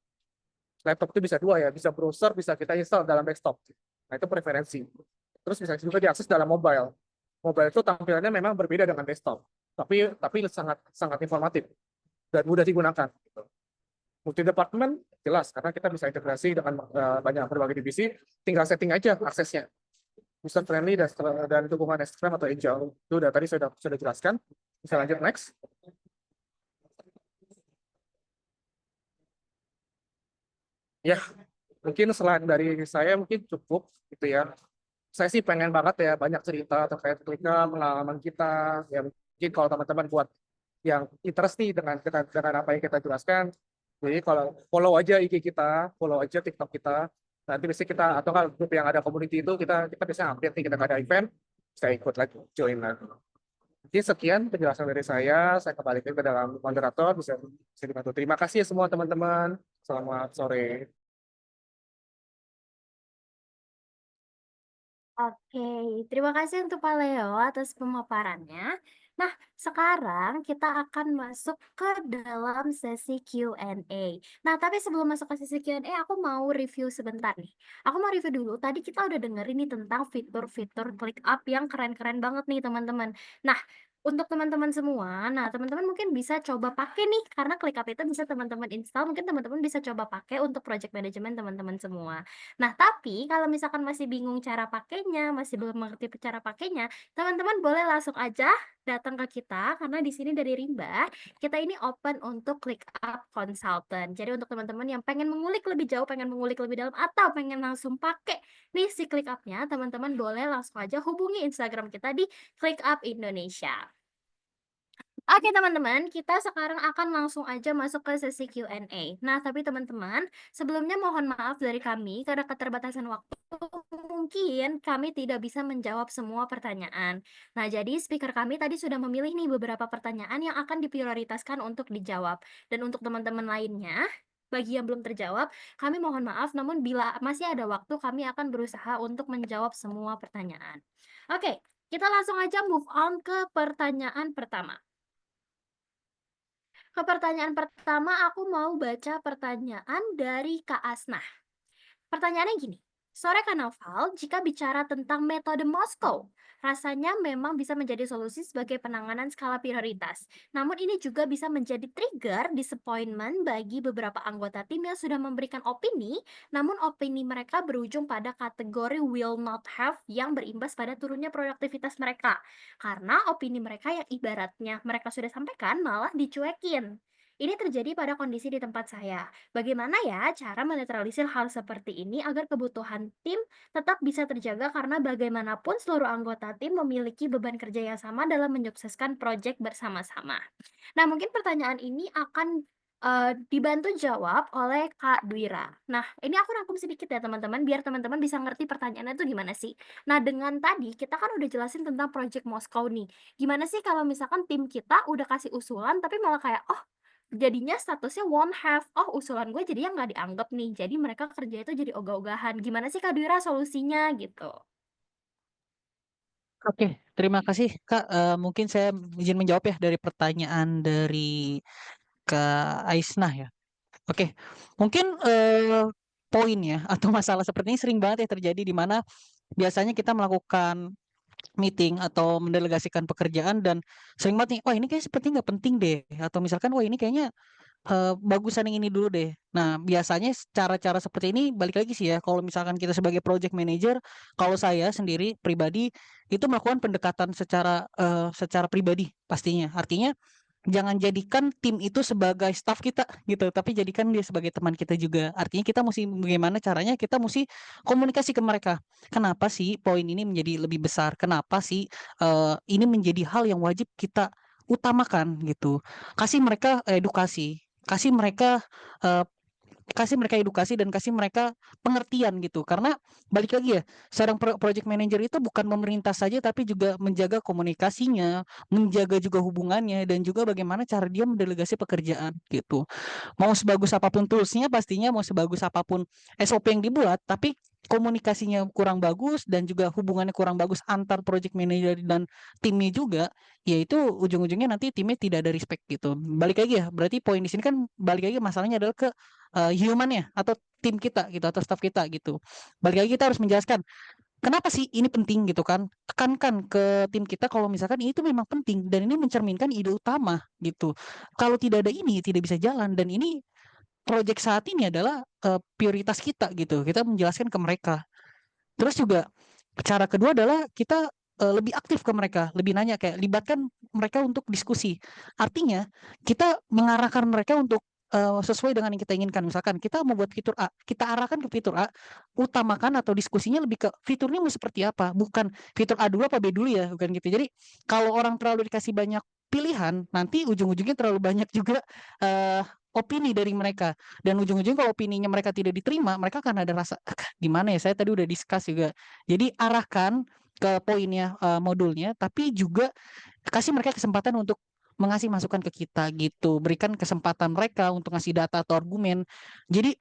Laptop itu bisa dua ya, bisa browser, bisa kita install dalam desktop. Nah, itu preferensi. Terus bisa juga diakses dalam mobile. Mobile itu tampilannya memang berbeda dengan desktop, tapi sangat sangat informatif dan mudah digunakan. Multi departemen jelas karena kita bisa integrasi dengan banyak berbagai divisi, tinggal setting aja aksesnya. User friendly dan dukungan Scrum atau Agile. Itu udah tadi sudah jelaskan. Bisa lanjut next. Ya, mungkin selain dari saya mungkin cukup gitu ya. Saya sih pengen banget ya banyak cerita terkait ClickUp, pengalaman kita. Ya mungkin kalau teman-teman buat yang interest nih dengan apa yang kita jelaskan. Jadi kalau follow aja IG kita, follow aja TikTok kita. Nanti biasanya kita atau kalau grup yang ada community itu kita bisa update nih kita ada event, bisa ikut lagi, join lagi. Jadi sekian penjelasan dari saya kembalikan ke dalam moderator bisa dibantu. Terima kasih ya semua teman-teman. Selamat sore. Oke, terima kasih untuk Pak Leo atas pemaparannya. Nah, sekarang kita akan masuk ke dalam sesi Q&A. Nah, tapi sebelum masuk ke sesi Q&A, aku mau review sebentar nih. Aku mau review dulu. Tadi kita udah dengerin nih tentang fitur-fitur ClickUp yang keren-keren banget nih, teman-teman. Nah, untuk teman-teman semua, teman-teman mungkin bisa coba pakai nih, karena ClickUp itu bisa teman-teman install, mungkin teman-teman bisa coba pakai untuk project management teman-teman semua. Nah, tapi kalau misalkan masih bingung cara pakainya, masih belum mengerti cara pakainya, teman-teman boleh langsung aja datang ke kita karena di sini dari Rimba, kita ini open untuk ClickUp Consultant. Jadi untuk teman-teman yang pengen mengulik lebih jauh, pengen mengulik lebih dalam atau pengen langsung pakai nih si ClickUp-nya, teman-teman boleh langsung aja hubungi Instagram kita di ClickUp Indonesia. Oke teman-teman, kita sekarang akan langsung aja masuk ke sesi Q&A. Nah, tapi teman-teman, sebelumnya mohon maaf dari kami karena keterbatasan waktu, mungkin kami tidak bisa menjawab semua pertanyaan. Nah, jadi speaker kami tadi sudah memilih nih beberapa pertanyaan yang akan diprioritaskan untuk dijawab. Dan untuk teman-teman lainnya, Bagi yang belum terjawab, kami mohon maaf, namun bila masih ada waktu, kami akan berusaha untuk menjawab semua pertanyaan. Oke, kita langsung aja move on ke pertanyaan pertama. Ke pertanyaan pertama, aku mau baca pertanyaan dari Kak Asnah. Pertanyaannya gini, sore Kak Naufal, jika bicara tentang metode Moskow, rasanya memang bisa menjadi solusi sebagai penanganan skala prioritas. Namun ini juga bisa menjadi trigger disappointment bagi beberapa anggota tim yang sudah memberikan opini, namun opini mereka berujung pada kategori will not have yang berimbas pada turunnya produktivitas mereka. Karena opini mereka yang ibaratnya mereka sudah sampaikan malah dicuekin. Ini terjadi pada kondisi di tempat saya. Bagaimana ya cara menetralisir hal seperti ini agar kebutuhan tim tetap bisa terjaga karena bagaimanapun seluruh anggota tim memiliki beban kerja yang sama dalam menyukseskan proyek bersama-sama. Nah, mungkin pertanyaan ini akan dibantu jawab oleh Kak Dwira. Nah, ini aku rangkum sedikit ya teman-teman, biar teman-teman bisa ngerti pertanyaannya itu gimana sih. Nah, dengan tadi kita kan udah jelasin tentang Project Moskow nih. Gimana sih kalau misalkan tim kita udah kasih usulan tapi malah kayak, oh jadinya statusnya won't have, oh usulan gue jadinya nggak dianggap nih, jadi mereka kerja itu jadi ogah-ogahan. Gimana sih Kak Dwira solusinya gitu? Oke, terima kasih Kak. Mungkin saya izin menjawab ya dari pertanyaan dari Kak Aisnah ya. Oke, mungkin poin ya atau masalah seperti ini sering banget ya terjadi di mana biasanya kita melakukan meeting atau mendelegasikan pekerjaan dan sering banget nih, wah ini kayak seperti nggak penting deh, atau misalkan wah ini kayaknya bagusan yang ini dulu deh. Nah, biasanya cara-cara seperti ini balik lagi sih ya, kalau misalkan kita sebagai project manager, kalau saya sendiri pribadi itu melakukan pendekatan secara pribadi pastinya. Artinya jangan jadikan tim itu sebagai staff kita gitu, tapi jadikan dia sebagai teman kita juga. Artinya kita mesti bagaimana caranya kita mesti komunikasi ke mereka. Kenapa sih poin ini menjadi lebih besar? Kenapa sih ini menjadi hal yang wajib kita utamakan gitu. Kasih mereka edukasi, eh, kasih mereka edukasi dan kasih mereka pengertian gitu, karena balik lagi ya, seorang project manager itu bukan memerintah saja tapi juga menjaga komunikasinya, menjaga juga hubungannya, dan juga bagaimana cara dia mendelegasi pekerjaan gitu. Mau sebagus apapun toolsnya, pastinya mau sebagus apapun SOP yang dibuat, tapi komunikasinya kurang bagus dan juga hubungannya kurang bagus antar project manager dan timnya juga, ya itu ujung-ujungnya nanti timnya tidak ada respect gitu. Balik lagi ya, berarti poin di sini kan balik lagi masalahnya adalah ke human-nya atau tim kita gitu atau staff kita gitu. Balik lagi kita harus menjelaskan kenapa sih ini penting gitu kan. Tekankan ke tim kita kalau misalkan ini tuh memang penting dan ini mencerminkan ide utama gitu. Kalau tidak ada ini tidak bisa jalan, dan ini proyek saat ini adalah prioritas kita gitu. Kita menjelaskan ke mereka. Terus juga cara kedua adalah kita lebih aktif ke mereka, lebih nanya, kayak libatkan mereka untuk diskusi. Artinya kita mengarahkan mereka untuk sesuai dengan yang kita inginkan. Misalkan kita mau buat fitur A, kita arahkan ke fitur A, utamakan atau diskusinya lebih ke fiturnya mau seperti apa, bukan fitur A dulu apa B dulu ya, bukan gitu. Jadi kalau orang terlalu dikasih banyak pilihan, nanti ujung-ujungnya terlalu banyak juga eh, opini dari mereka, dan ujung-ujungnya kalau opininya mereka tidak diterima, mereka akan ada rasa gimana ya, saya tadi udah discuss juga. Jadi arahkan ke poinnya, modulnya, tapi juga kasih mereka kesempatan untuk mengasih masukan ke kita gitu. Berikan kesempatan mereka untuk ngasih data atau argumen. Jadi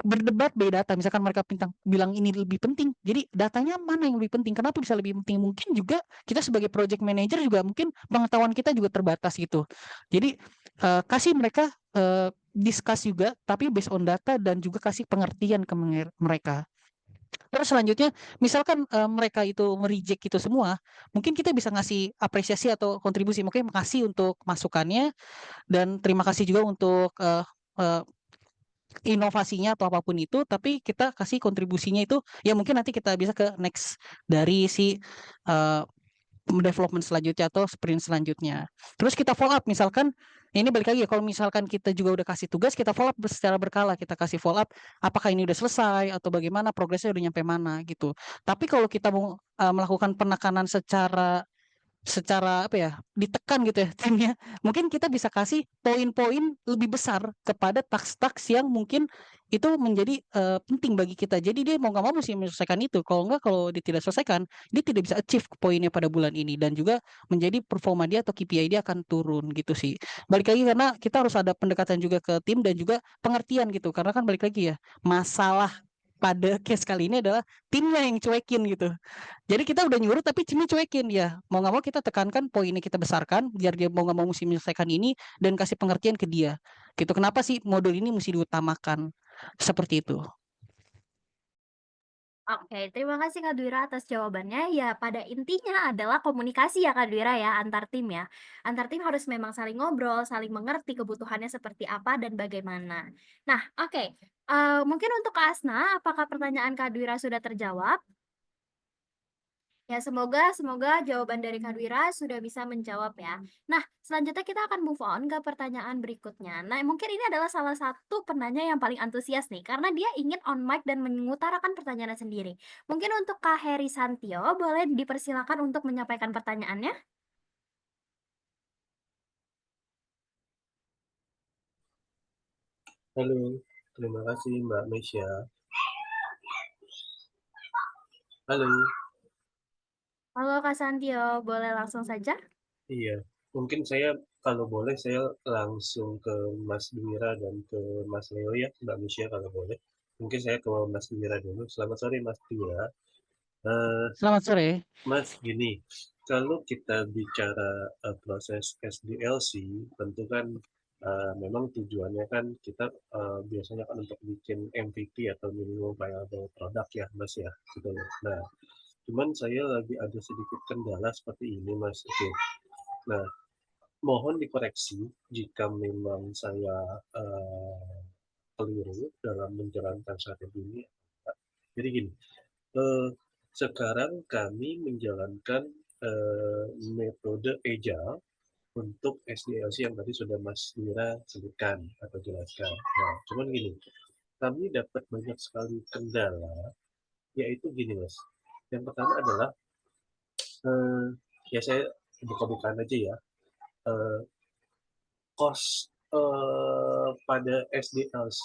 berdebat by data. Misalkan mereka bilang ini lebih penting. Jadi datanya mana yang lebih penting? Kenapa bisa lebih penting? Mungkin juga kita sebagai project manager juga mungkin pengetahuan kita juga terbatas gitu. Jadi kasih mereka discuss juga, tapi based on data, dan juga kasih pengertian ke mereka. Terus selanjutnya, misalkan mereka itu mereject itu semua, mungkin kita bisa ngasih apresiasi atau kontribusi. Mungkin makasih untuk masukannya, dan terima kasih juga untuk eh, inovasinya atau apapun itu, tapi kita kasih kontribusinya itu, ya mungkin nanti kita bisa ke next dari si eh, development selanjutnya atau sprint selanjutnya. Terus kita follow up, misalkan ini balik lagi ya, kalau misalkan kita juga udah kasih tugas, kita follow up secara berkala, kita kasih follow up apakah ini udah selesai atau bagaimana progresnya udah nyampe mana gitu. Tapi kalau kita mau melakukan penekanan secara secara apa ya, ditekan gitu ya timnya. Mungkin kita bisa kasih poin-poin lebih besar kepada task-task yang mungkin itu menjadi penting bagi kita. Jadi dia mau nggak mau mesti menyelesaikan itu. Kalau nggak, kalau dia tidak selesaikan, dia tidak bisa achieve poinnya pada bulan ini, dan juga menjadi performa dia atau KPI dia akan turun gitu sih. Balik lagi karena kita harus ada pendekatan juga ke tim dan juga pengertian gitu. Karena kan balik lagi ya, masalah pada case kali ini adalah timnya yang cuekin gitu. Jadi kita udah nyuruh tapi timnya cuekin ya. Mau nggak mau kita tekankan poinnya, kita besarkan biar dia mau nggak mau mesti menyelesaikan ini dan kasih pengertian ke dia. Gitu. Kenapa sih modul ini mesti diutamakan? Seperti itu. Oke, terima kasih Kak Dwira atas jawabannya. Ya, pada intinya adalah komunikasi ya Kak Dwira ya, antar tim ya. Antar tim harus memang saling ngobrol, saling mengerti kebutuhannya seperti apa dan bagaimana. Nah, oke. Mungkin untuk Kak Asna, apakah pertanyaan Kak Dwira sudah terjawab? Ya, semoga jawaban dari Kak Dwira sudah bisa menjawab ya. Nah, selanjutnya kita akan move on ke pertanyaan berikutnya. Nah, mungkin ini adalah salah satu penanya yang paling antusias nih, karena dia ingin on mic dan mengutarakan pertanyaannya sendiri. Mungkin untuk Kak Heri Santio, boleh dipersilakan untuk menyampaikan pertanyaannya? Halo, terima kasih Mbak Mesya. Halo, Halo Kak Santio, boleh langsung saja? iya. Mungkin saya kalau boleh saya langsung ke Mas Dwira dan ke Mas Leo ya, Mbak Mesya kalau boleh. Mungkin saya ke Mas Dwira dulu. Selamat sore Mas Dwira. Eh, Selamat sore. Mas, gini, kalau kita bicara proses SDLC, tentu kan memang tujuannya kan kita biasanya kan untuk bikin MVP atau minimum viable product ya, Mas ya, gitu loh. Nah, cuman saya lagi ada sedikit kendala seperti ini, Mas. Oke. Nah, mohon dikoreksi jika memang saya keliru dalam menjalankan strategi ini. Jadi gini, eh, sekarang kami menjalankan metode Agile untuk SDLC yang tadi sudah Mas Dira sebutkan atau jelaskan. Nah, cuman gini, kami dapat banyak sekali kendala, yaitu gini Mas. Yang pertama adalah, eh, ya saya buka-bukaan aja ya, eh, cost pada SDLC,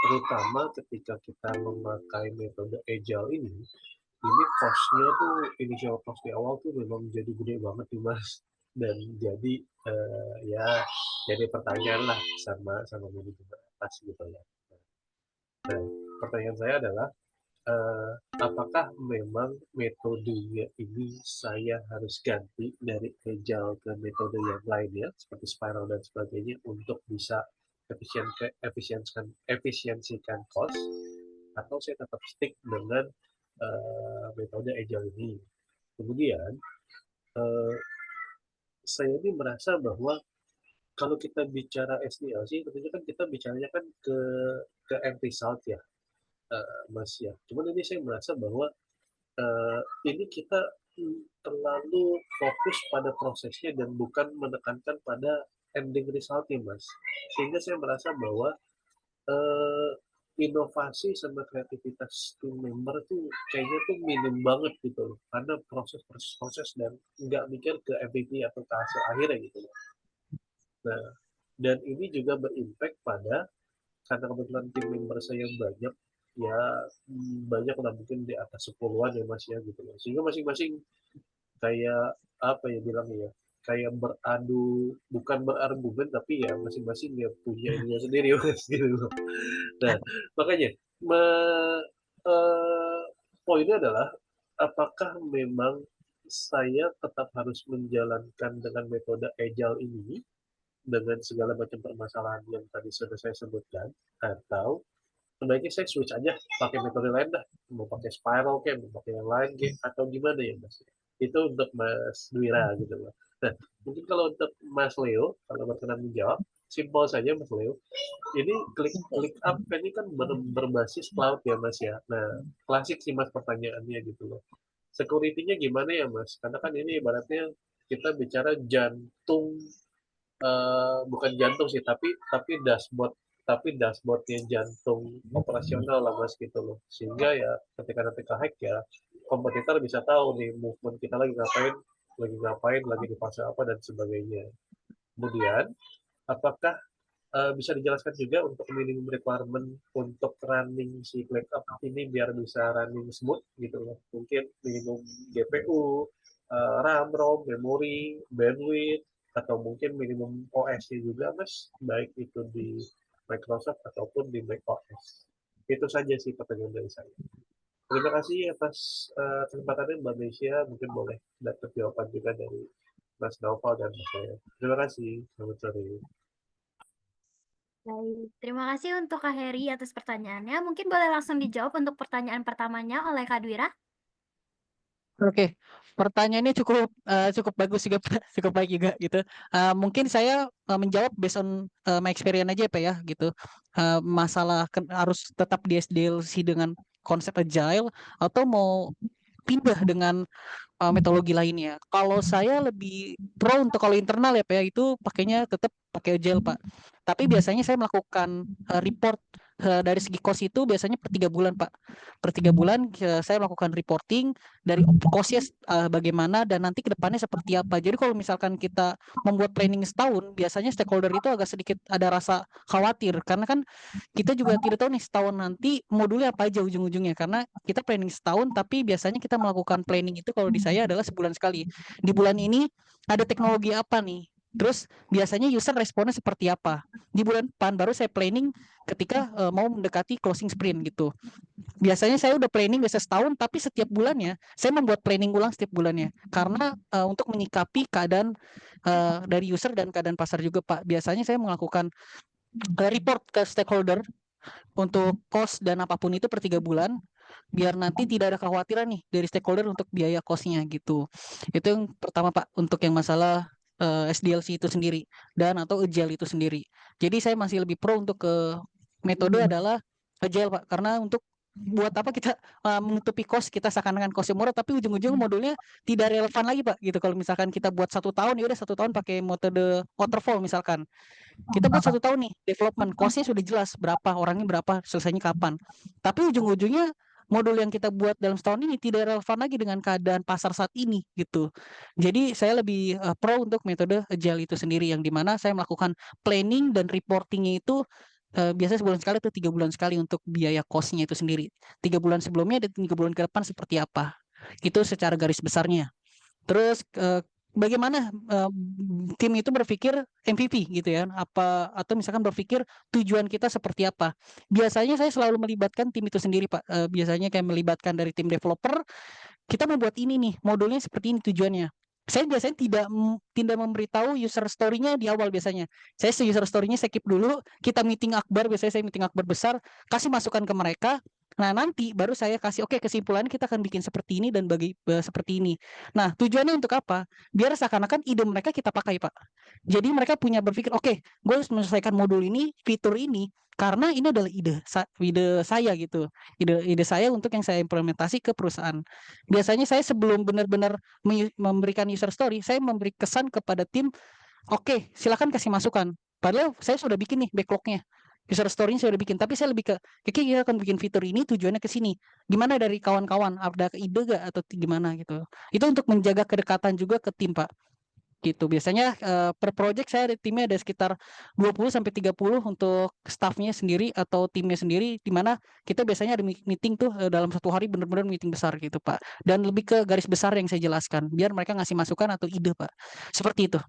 terutama ketika kita memakai metode Agile ini cost-nya tuh initial cost di awal tuh memang jadi gede banget nih Mas. Dan jadi ya jadi pertanyaan lah sama sama manajemen atas gitu ya. Nah, pertanyaan saya adalah apakah memang metodenya ini saya harus ganti dari agile ke metode yang lainnya seperti spiral dan sebagainya untuk bisa efisiensikan cost, atau saya tetap stick dengan metode agile ini. Kemudian uh, saya ini merasa bahwa kalau kita bicara SDLC tentunya kan kita bicaranya kan ke end result ya, Mas ya. Cuman ini saya merasa bahwa ini kita terlalu fokus pada prosesnya dan bukan menekankan pada ending resultnya, Mas. Sehingga saya merasa bahwa eh, inovasi sama kreativitas tim member tuh kayaknya tuh minim banget gitu loh. Karena proses dan nggak mikir ke MVP atau ke hasil akhirnya gitu loh. Nah, dan ini juga berimpact pada, karena kebetulan tim member saya banyak, ya banyak lah mungkin di atas 10-an ya Mas ya gitu loh. Sehingga masing-masing kayak apa ya bilangnya ya, kayak beradu, bukan berargumen tapi ya masing-masing dia punya ininya sendiri Mas gitu loh. Nah, makanya me, eh, poinnya adalah apakah memang saya tetap harus menjalankan dengan metode agile ini dengan segala macam permasalahan yang tadi sudah saya sebutkan, atau sebaiknya saya switch aja pakai metode lain dah, mau pakai spiral kayak mau pakai yang lain kayak atau gimana ya Mas. Itu untuk Mas Dwira gitu loh. Nah, mungkin kalau untuk Mas Leo, kalau berkenan menjawab, simpel saja Mas Leo. Ini klik up ini kan berbasis cloud ya Mas ya. Nah, klasik sih Mas pertanyaannya gitu loh. Security-nya gimana ya Mas? Karena kan ini ibaratnya kita bicara jantung, bukan jantung sih, tapi dashboard, tapi dashboardnya jantung operasional lah Mas gitu loh. Sehingga ya ketika nanti ke hack ya kompetitor bisa tahu nih movement kita lagi ngapain, lagi ngapain, lagi di fase apa dan sebagainya. Kemudian, apakah bisa dijelaskan juga untuk minimum requirement untuk running si ClickUp ini biar bisa running smooth gitu loh. Mungkin minimum GPU, RAM, ROM, memori, bandwidth, atau mungkin minimum OS-nya juga, Mas, baik itu di Microsoft ataupun di macOS. Itu saja sih pertanyaan dari saya. Terima kasih atas kesempatannya Mbak Nesya. Mungkin boleh dapat jawaban juga dari Mas Naufal dan Mas saya. Terima kasih. Selamat sore. Baik, terima kasih untuk Kak Heri atas pertanyaannya. Mungkin boleh langsung dijawab untuk pertanyaan pertamanya oleh Kak Dwira. Oke, pertanyaannya cukup bagus juga Pak, cukup baik juga gitu. Mungkin saya menjawab based on my experience aja Pak ya gitu. Masalah harus tetap di SDLC dengan konsep agile atau mau pindah dengan metodologi lainnya. Kalau saya lebih pro untuk kalau internal ya Pak ya, itu pakainya tetap pakai agile Pak. Tapi biasanya saya melakukan report dari segi cost itu biasanya per 3 bulan Pak. Per 3 bulan saya melakukan reporting dari costnya bagaimana dan nanti ke depannya seperti apa. Jadi kalau misalkan kita membuat planning setahun, biasanya stakeholder itu agak sedikit ada rasa khawatir karena kan kita juga tidak tahu nih setahun nanti modulnya apa aja ujung-ujungnya karena kita planning setahun tapi biasanya kita melakukan planning itu kalau di saya adalah sebulan sekali. Di bulan ini ada teknologi apa nih? Terus biasanya user responnya seperti apa? Di bulan depan baru saya planning ketika mau mendekati closing sprint gitu. Biasanya saya udah planning biasa setahun tapi setiap bulannya saya membuat planning ulang setiap bulannya karena untuk menyikapi keadaan dari user dan keadaan pasar juga Pak. Biasanya saya melakukan report ke stakeholder untuk cost dan apapun itu per 3 bulan biar nanti tidak ada kekhawatiran nih dari stakeholder untuk biaya costnya gitu. Itu yang pertama Pak untuk yang masalah SDLC itu sendiri dan atau agile itu sendiri. Jadi saya masih lebih pro untuk ke metode adalah agile Pak karena untuk buat apa kita menutupi cost kita seakan-akan costnya murah tapi ujung-ujung modulnya tidak relevan lagi Pak gitu kalau misalkan kita buat 1 tahun ya udah 1 tahun pakai metode waterfall misalkan kita buat 1 tahun nih development costnya sudah jelas berapa orangnya berapa selesainya kapan tapi ujung-ujungnya modul yang kita buat dalam setahun ini tidak relevan lagi dengan keadaan pasar saat ini gitu jadi saya lebih pro untuk metode agile itu sendiri yang dimana saya melakukan planning dan reportingnya itu biasanya sebulan sekali atau 3 bulan sekali untuk biaya costnya itu sendiri 3 bulan sebelumnya dan 3 bulan ke depan seperti apa itu secara garis besarnya. Terus bagaimana tim itu berpikir MVP gitu ya? Apa atau misalkan berpikir tujuan kita seperti apa? Biasanya saya selalu melibatkan tim itu sendiri, Pak. Biasanya kayak melibatkan dari tim developer, kita membuat ini nih, modulnya seperti ini tujuannya. Saya biasanya tidak memberitahu user story-nya di awal biasanya. Saya user story-nya saya keep dulu, kita meeting akbar, biasanya saya meeting akbar besar, kasih masukan ke mereka. Nah, nanti baru saya kasih oke kesimpulannya kita akan bikin seperti ini dan bagi seperti ini. Nah, tujuannya untuk apa? Biar seakan-akan ide mereka kita pakai, Pak. Jadi mereka punya berpikir, oke, gue harus menyelesaikan modul ini, fitur ini, karena ini adalah ide saya gitu. Ide saya untuk yang saya implementasi ke perusahaan. Biasanya saya sebelum benar-benar memberikan user story, saya memberi kesan kepada tim, oke, silakan kasih masukan. Padahal saya sudah bikin nih backlognya. User story-nya saya sudah bikin, tapi saya lebih ke, oke kita akan bikin fitur ini tujuannya ke sini. Gimana dari kawan-kawan, ada ide gak atau gimana gitu. Itu untuk menjaga kedekatan juga ke tim, Pak. Gitu. Biasanya per project saya timnya ada sekitar 20 sampai 30 untuk staffnya sendiri atau timnya sendiri di mana kita biasanya ada meeting tuh dalam 1 hari benar-benar meeting besar gitu Pak. Dan lebih ke garis besar yang saya jelaskan biar mereka ngasih masukan atau ide Pak. Seperti itu.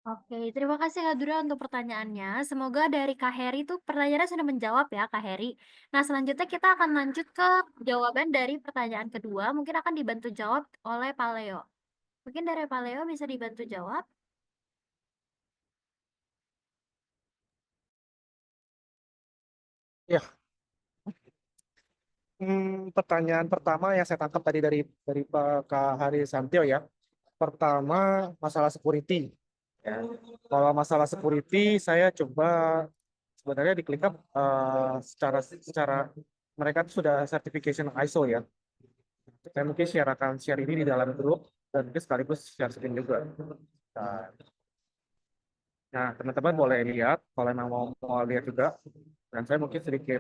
Oke, terima kasih Kak Dura untuk pertanyaannya. Semoga dari Kak Heri itu pertanyaannya sudah menjawab ya Kak Heri. Nah, selanjutnya kita akan lanjut ke jawaban dari pertanyaan kedua. Mungkin akan dibantu jawab oleh Pak Leo. Mungkin dari Pak Leo bisa dibantu jawab. Ya, pertanyaan pertama yang saya tangkap tadi dari Pak Kak Hari Santio ya. Pertama, masalah security. Ya. Kalau masalah security, saya coba sebenarnya di ClickUp secara mereka tuh sudah certification ISO ya. Saya mungkin akan share ini di dalam grup dan mungkin sekaligus share screen juga. Nah, teman-teman boleh lihat kalau memang mau lihat juga. Dan saya mungkin sedikit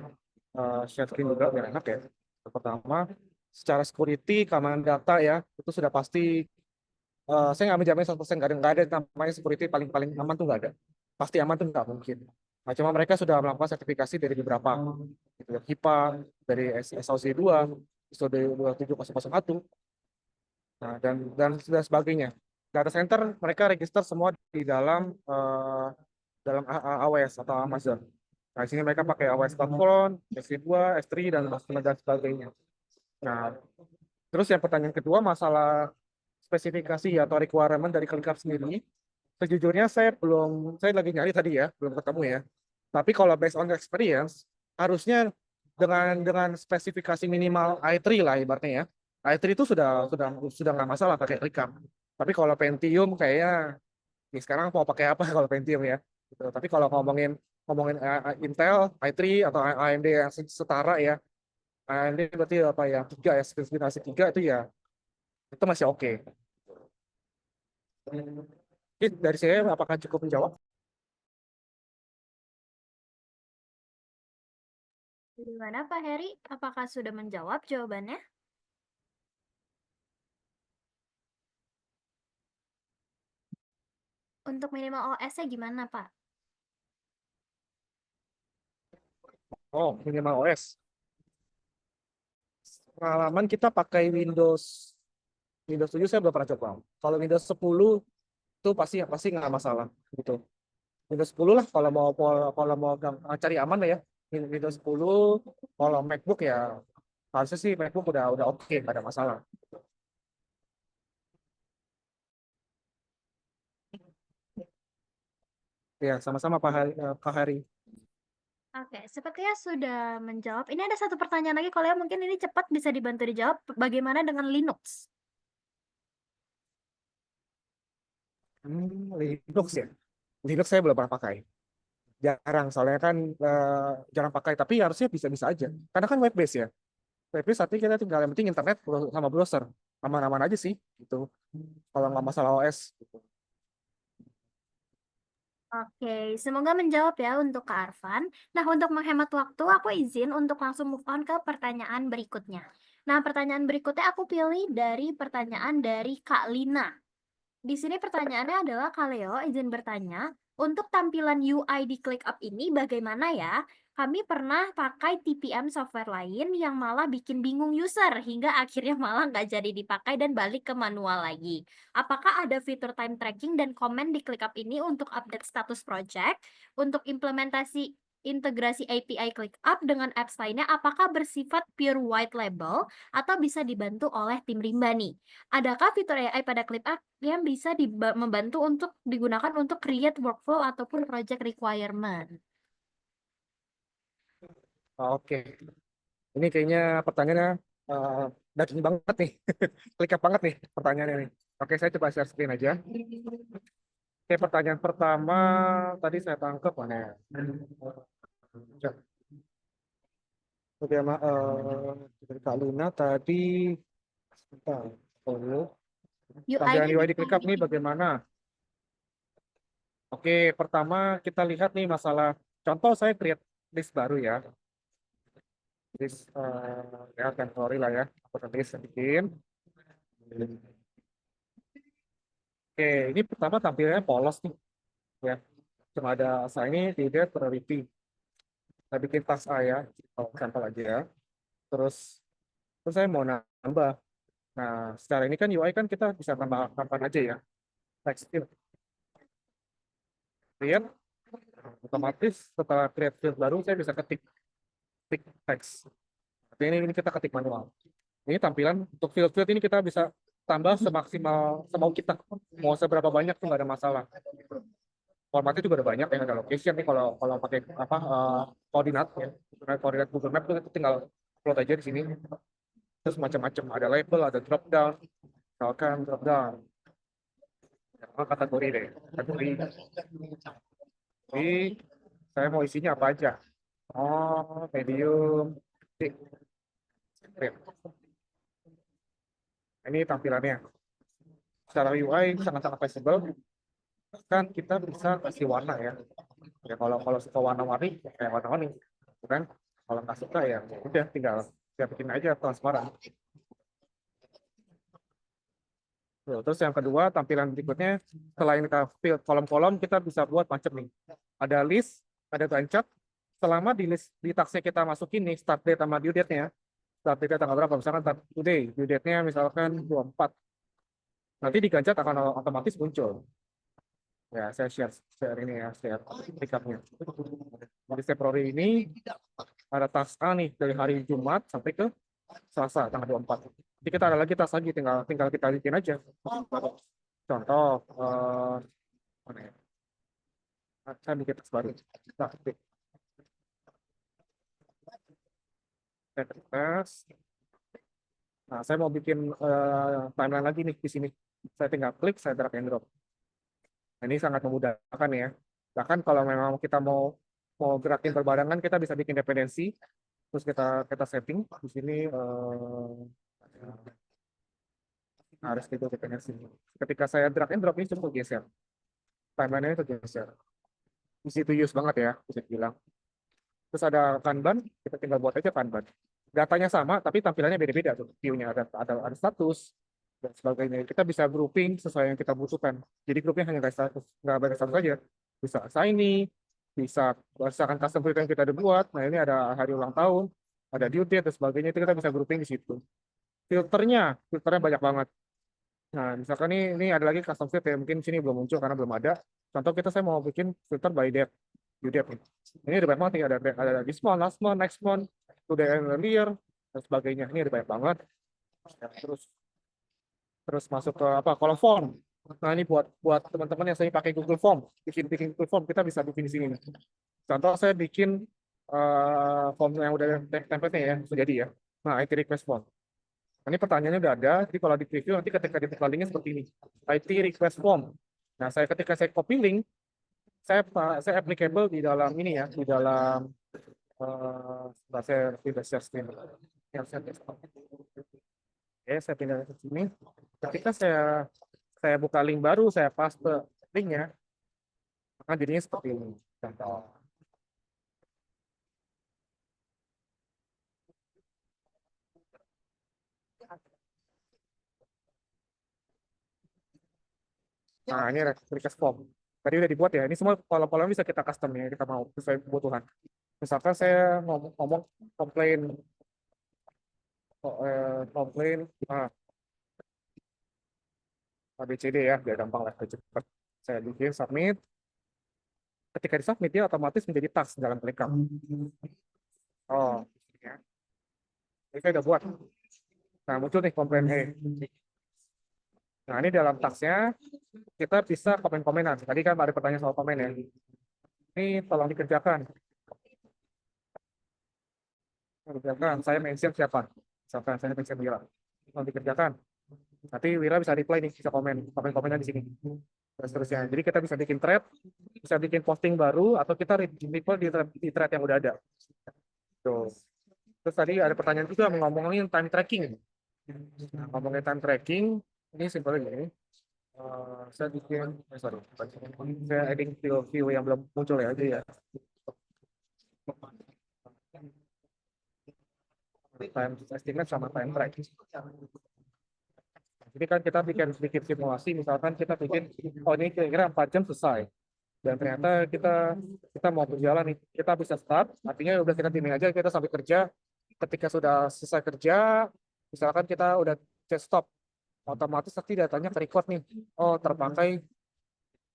share screen juga biar enak ya. Pertama, secara security, keamanan data ya, itu sudah pasti. Saya nggak menjamin 100%, nggak ada namanya security paling paling aman tuh nggak ada. Pasti aman tuh nggak mungkin. Nah, cuma mereka sudah melakukan sertifikasi dari beberapa, gitu ya, HIPAA, dari SOC 2, ISO 27001, nah, dan sebagainya. Data center mereka register semua di dalam AWS atau Amazon. Nah, di sini mereka pakai AWS Platform, S3, S3 dan sebagainya. Nah, terus yang pertanyaan kedua masalah spesifikasi atau requirement dari ClickUp sendiri. Sejujurnya saya lagi nyari tadi ya, belum ketemu ya. Tapi kalau based on experience, harusnya dengan spesifikasi minimal i3 lah ibaratnya ya. i3 itu sudah nggak masalah pakai ClickUp. Tapi kalau Pentium kayaknya nih sekarang mau pakai apa kalau Pentium ya. Gitu. Tapi kalau ngomongin ngomongin Intel i3 atau AMD yang setara ya, AMD berarti apa ya, 3 ya, spesifikasi 3 itu ya, itu masih oke. Jadi dari saya apakah cukup menjawab? Gimana Pak Heri? Apakah sudah menjawab jawabannya? Untuk minimal OS-nya gimana Pak? Oh, minimal OS. Pengalaman kita pakai Windows 7 saya belum pernah coba. Kalau Windows 10 itu pasti pasti nggak masalah gitu. Windows 10 lah kalau mau cari aman lah ya. Windows 10, kalau MacBook ya harusnya sih MacBook udah oke, nggak ada masalah. Ya, sama-sama Kak Hari. Oke, sepertinya sudah menjawab. Ini ada satu pertanyaan lagi, kalau ya mungkin ini cepat bisa dibantu dijawab. Bagaimana dengan Linux? Linux ya. Linux saya belum pernah pakai. Jarang, soalnya kan jarang pakai. Tapi harusnya bisa-bisa aja. Karena kan web based ya. Web based artinya kita tinggal yang penting internet sama browser. Aman-aman aja sih gitu. Kalau nggak masalah OS. Gitu. Oke, semoga menjawab ya untuk Kak Arfan. Nah, untuk menghemat waktu, aku izin untuk langsung move on ke pertanyaan berikutnya. Nah, pertanyaan berikutnya aku pilih dari pertanyaan dari Kak Lina. Di sini pertanyaannya adalah, Kak Leo izin bertanya, untuk tampilan UI di ClickUp ini bagaimana ya? Kami pernah pakai TPM software lain yang malah bikin bingung user, hingga akhirnya malah nggak jadi dipakai dan balik ke manual lagi. Apakah ada fitur time tracking dan komen di ClickUp ini untuk update status project? Untuk implementasi integrasi API ClickUp dengan apps lainnya, apakah bersifat pure white label atau bisa dibantu oleh tim Rimba nih? Adakah fitur AI pada ClickUp yang bisa membantu untuk digunakan untuk create workflow ataupun project requirement? Oke, ini kayaknya pertanyaannya uh, daging banget nih. Klik banget nih pertanyaannya nih. Oke, saya coba share screen aja. Oke, pertanyaan pertama tadi saya tangkap mana ya? Bagaimana dari Kak Luna tadi, sebentar. Oh, tampilan UI-nya UI di di ClickUp nih bagaimana? Oke, pertama kita lihat nih masalah contoh saya create list baru ya. List ya temporary lah ya. Aku nanti sedikit. Oke, ini pertama tampilnya polos nih ya. Cuma ada saya ini tidak priority. Saya bikin tas A ya, sampel aja ya. Terus terus saya mau nambah. Nah, secara ini kan UI kan kita bisa tambah kapan aja ya. Text field. Create, otomatis setelah create field baru saya bisa ketik text. Tapi ini kita ketik manual. Ini tampilan untuk field-field ini kita bisa tambah semaksimal semau kita. Mau seberapa banyak tuh nggak ada masalah. Formatnya juga ada banyak ya, ada location nih kalau kalau pakai apa koordinat ya. Koordinat Google Map itu tinggal upload aja di sini. Terus macam-macam ada label, ada drop down, misalkan drop down. Apa kategori deh, kategori. Jadi saya mau isinya apa aja. Oh, medium, thick. Ini tampilannya. Secara UI sangat-sangat visible. Kan kita bisa kasih warna ya. Ya kalau kalau suka warna-warni, kayak warna-warni, kan? Kalau nggak suka ya udah tinggal Saya bikin aja transparan. Tuh, terus yang kedua, tampilan berikutnya, selain kita fill kolom-kolom, kita bisa buat macam nih. Ada list, ada gancet. Selama di list di taksnya kita masukin nih start date sama due date-nya. Start date tanggal berapa? Misalkan start today, due date-nya misalkan 24. Nanti di gancet akan otomatis muncul. Ya, saya share ini ya, share recap-nya. Di Februari ini ada task A nih dari hari Jumat sampai ke Selasa tanggal 24. Jadi kita ada lagi task lagi, tinggal kita bikin aja. Contoh, mana ya? Saya bikin task baru. Nah, tes. Nah, saya mau bikin timeline lagi nih di sini. Saya tinggal klik, saya drag and drop. Nah, ini sangat memudahkan ya. Bahkan kalau memang kita mau gerakin berbarengan, kita bisa bikin dependensi. Terus kita setting di sini harus gitu dependensi. Ketika saya drag and drop ini cukup geser. Timeline-nya itu geser. Easy to use banget ya, bisa dibilang. Terus ada Kanban, kita tinggal buat aja Kanban. Datanya sama, tapi tampilannya beda-beda tuh. View-nya ada status dan sebagainya. Kita bisa grouping sesuai yang kita butuhkan. Jadi groupnya hanya dari status, nggak dari status saja. Bisa assign, bisa berdasarkan custom field yang kita udah buat. Nah ini ada hari ulang tahun, ada due date dan sebagainya. Itu kita bisa grouping di situ. Filternya banyak banget. Nah misalkan ini ada lagi custom field ya, mungkin sini belum muncul karena belum ada. Contoh saya mau bikin filter by date, due date. Ini ada banyak banget nih, ada this month, last month, next month, today and earlier, dan sebagainya. Ini ada banyak banget. Ya, terus masuk ke apa kolom form. Nah ini buat teman-teman yang sering pakai Google Form, bikin Google Form kita bisa bikin di sini. Contoh saya bikin form yang udah template-nya ya, sudah jadi ya. Nah IT request form. Nah, ini pertanyaannya udah ada, jadi kalau di preview nanti ketika dibuka linknya seperti ini, IT request form. Nah ketika saya copy link, saya applicable di dalam ini ya, di dalam saya tidak share screen. Oke, saya pindah ke sini. Ketika saya buka link baru, saya paste linknya, maka jadinya seperti ini. Contoh. Nah, ini request form. Tadi udah dibuat ya. Ini semua kolom-kolom bisa kita custom ya, kita mau sesuai kebutuhan. Misalkan saya ngomong komplain, ABCD ya, biar gampang lah, biar cepat. Saya bikin submit. Ketika di submit dia otomatis menjadi task dalam ClickUp. Oh, ya. Ini saya udah buat. Nah, muncul nih komplain E. Nah, ini dalam tasknya kita bisa komen-komenan. Tadi kan ada pertanyaan soal komen ya. Ini tolong dikerjakan. Saya mention siapa? Misalkan saya mention Wira. Tolong dikerjakan. Nanti Wira bisa reply nih, bisa komen-komennya di sini. Dan seterusnya. Jadi kita bisa bikin thread, bisa bikin posting baru, atau kita reply di thread yang udah ada. Tuh. Terus tadi ada pertanyaan juga ngomongin time tracking. Nah, ngomongin time tracking, ini simpelnya gini. Saya bikin, sorry, saya adding view yang belum muncul ya aja ya. Time estimate sama time track. Jadi kan kita bikin simulasi, misalkan kita bikin, oh ini kira-kira 4 jam selesai. Dan ternyata kita mau berjalan nih, kita bisa start, artinya udah kita timing aja, kita sampai kerja. Ketika sudah selesai kerja, misalkan kita udah chat stop, otomatis nanti datanya ke record nih. Oh terpakai,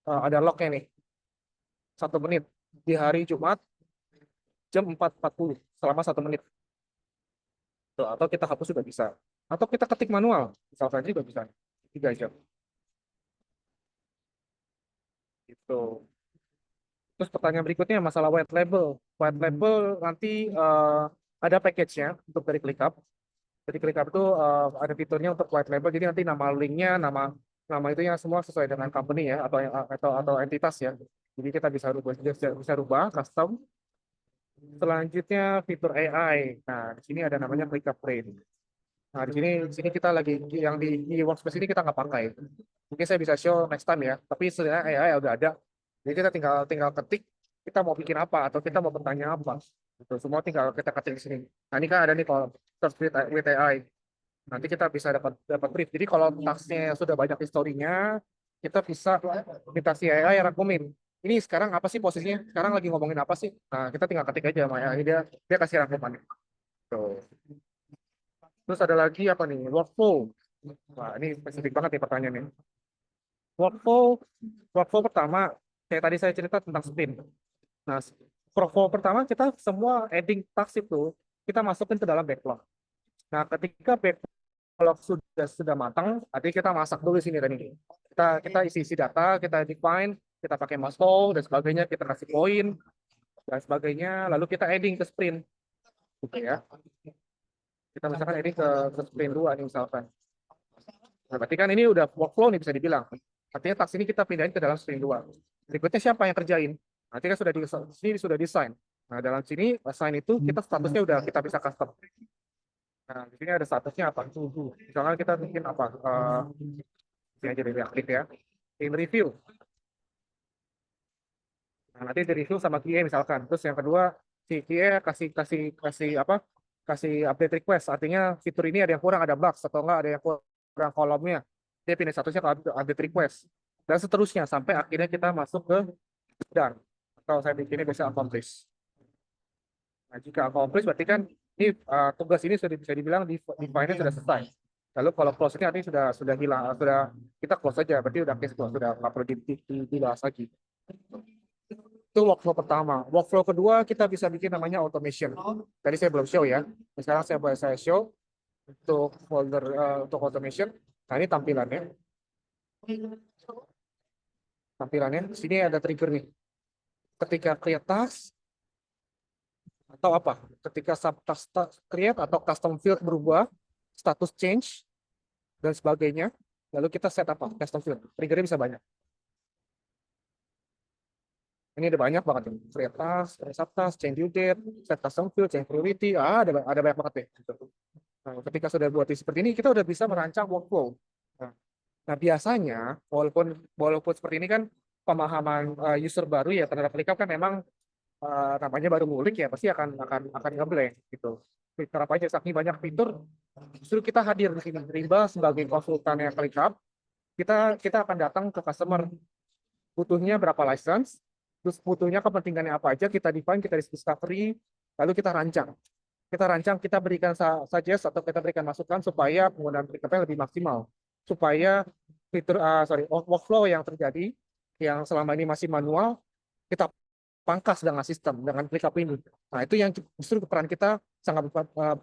ada lognya nih, 1 menit di hari Jumat jam 4.40 selama 1 menit. Tuh, atau kita hapus juga bisa, atau kita ketik manual, misalkan juga bisa 3 jam. Gitu. Terus pertanyaan berikutnya masalah white label. White label nanti ada package-nya untuk dari ClickUp. Jadi ClickUp itu ada fiturnya untuk white label. Jadi nanti nama linknya, nama itu yang semua sesuai dengan company ya, atau entitas ya. Jadi kita bisa rubah custom. Selanjutnya fitur AI. Nah di sini ada namanya ClickUp Brain. Nah di sini kita lagi yang di workspace ini kita nggak pakai. Mungkin saya bisa show next time ya. Tapi sebenarnya AI udah ada. Jadi kita tinggal ketik kita mau bikin apa atau kita mau bertanya apa. Itu semua tinggal kita ketik di sini. Nah ini kan ada nih search with AI. Nanti kita bisa dapat brief. Jadi kalau tasknya sudah banyak historinya, kita bisa minta si AI rangkumin. Ini sekarang apa sih posisinya? Sekarang lagi ngomongin apa sih? Nah, kita tinggal ketik aja sama AI, dia kasih rangkumannya. Tuh. Terus ada lagi apa nih? Workflow. Wah, ini spesifik banget nih pertanyaannya. Workflow, workflow pertama, kayak tadi saya cerita tentang sprint. Nah, workflow pertama kita semua adding task itu kita masukin ke dalam backlog. Nah, ketika backlog sudah matang, artinya kita masak dulu sini tadi. Kita isi data, kita define, kita pakai milestone dan sebagainya, kita kasih poin dan sebagainya, lalu kita adding ke sprint. Gitu ya. Kita misalkan adding ke sprint 2 nih misalkan. Nah, berarti kan ini udah workflow nih bisa dibilang. Artinya task ini kita pindahin ke dalam sprint 2. Berikutnya siapa yang kerjain? Nanti kan sini sudah desain. Nah, dalam sini assign itu kita statusnya udah kita bisa custom. Nah, di sini ada statusnya apa? Misalnya kita bikin apa? Ini aja dari aktif ya. In review. Nah, nanti di review sama QA misalkan. Terus yang kedua si QA kasih apa? Kasih update request. Artinya fitur ini ada yang kurang, ada bugs atau enggak ada yang kurang kolomnya. Dia pindah statusnya ke update request. Dan seterusnya sampai akhirnya kita masuk ke done. Atau saya bikinnya bisa accomplish. Nah, jika accomplish berarti kan ini tugas ini sudah bisa dibilang define-nya sudah selesai. Lalu kalau close ini artinya sudah hilang, sudah kita close saja, berarti udah case close, sudah nggak perlu dibahas lagi. Itu workflow pertama. Workflow kedua kita bisa bikin namanya automation. Tadi saya belum show ya. Sekarang saya show untuk folder untuk automation. Nah, ini tampilannya. Tampilannya sini ada trigger nih. Ketika create task atau apa? Ketika subtask create atau custom field berubah, status change dan sebagainya, lalu kita set apa? Custom field. Triggernya bisa banyak. Ini ada banyak banget nih. Create task, subtask, change due date, set custom field, change priority, ada banyak banget deh. Nah, ketika sudah buat seperti ini, kita udah bisa merancang workflow. Nah, biasanya walaupun seperti ini kan pemahaman user baru ya terhadap ClickUp kan memang namanya baru ngulik ya pasti akan ngeblank gitu. Fitur apa aja saking banyak fitur, justru kita hadir di sini Rimba sebagai konsultan yang ClickUp. Kita akan datang ke customer butuhnya berapa license, terus butuhnya kepentingannya apa aja, kita define, kita discovery, lalu kita rancang. Kita berikan suggest atau kita berikan masukan supaya penggunaan ClickUp-nya lebih maksimal. Supaya fitur workflow yang terjadi yang selama ini masih manual kita pangkas dengan sistem dengan ClickUp ini. Nah, itu yang justru peran kita sangat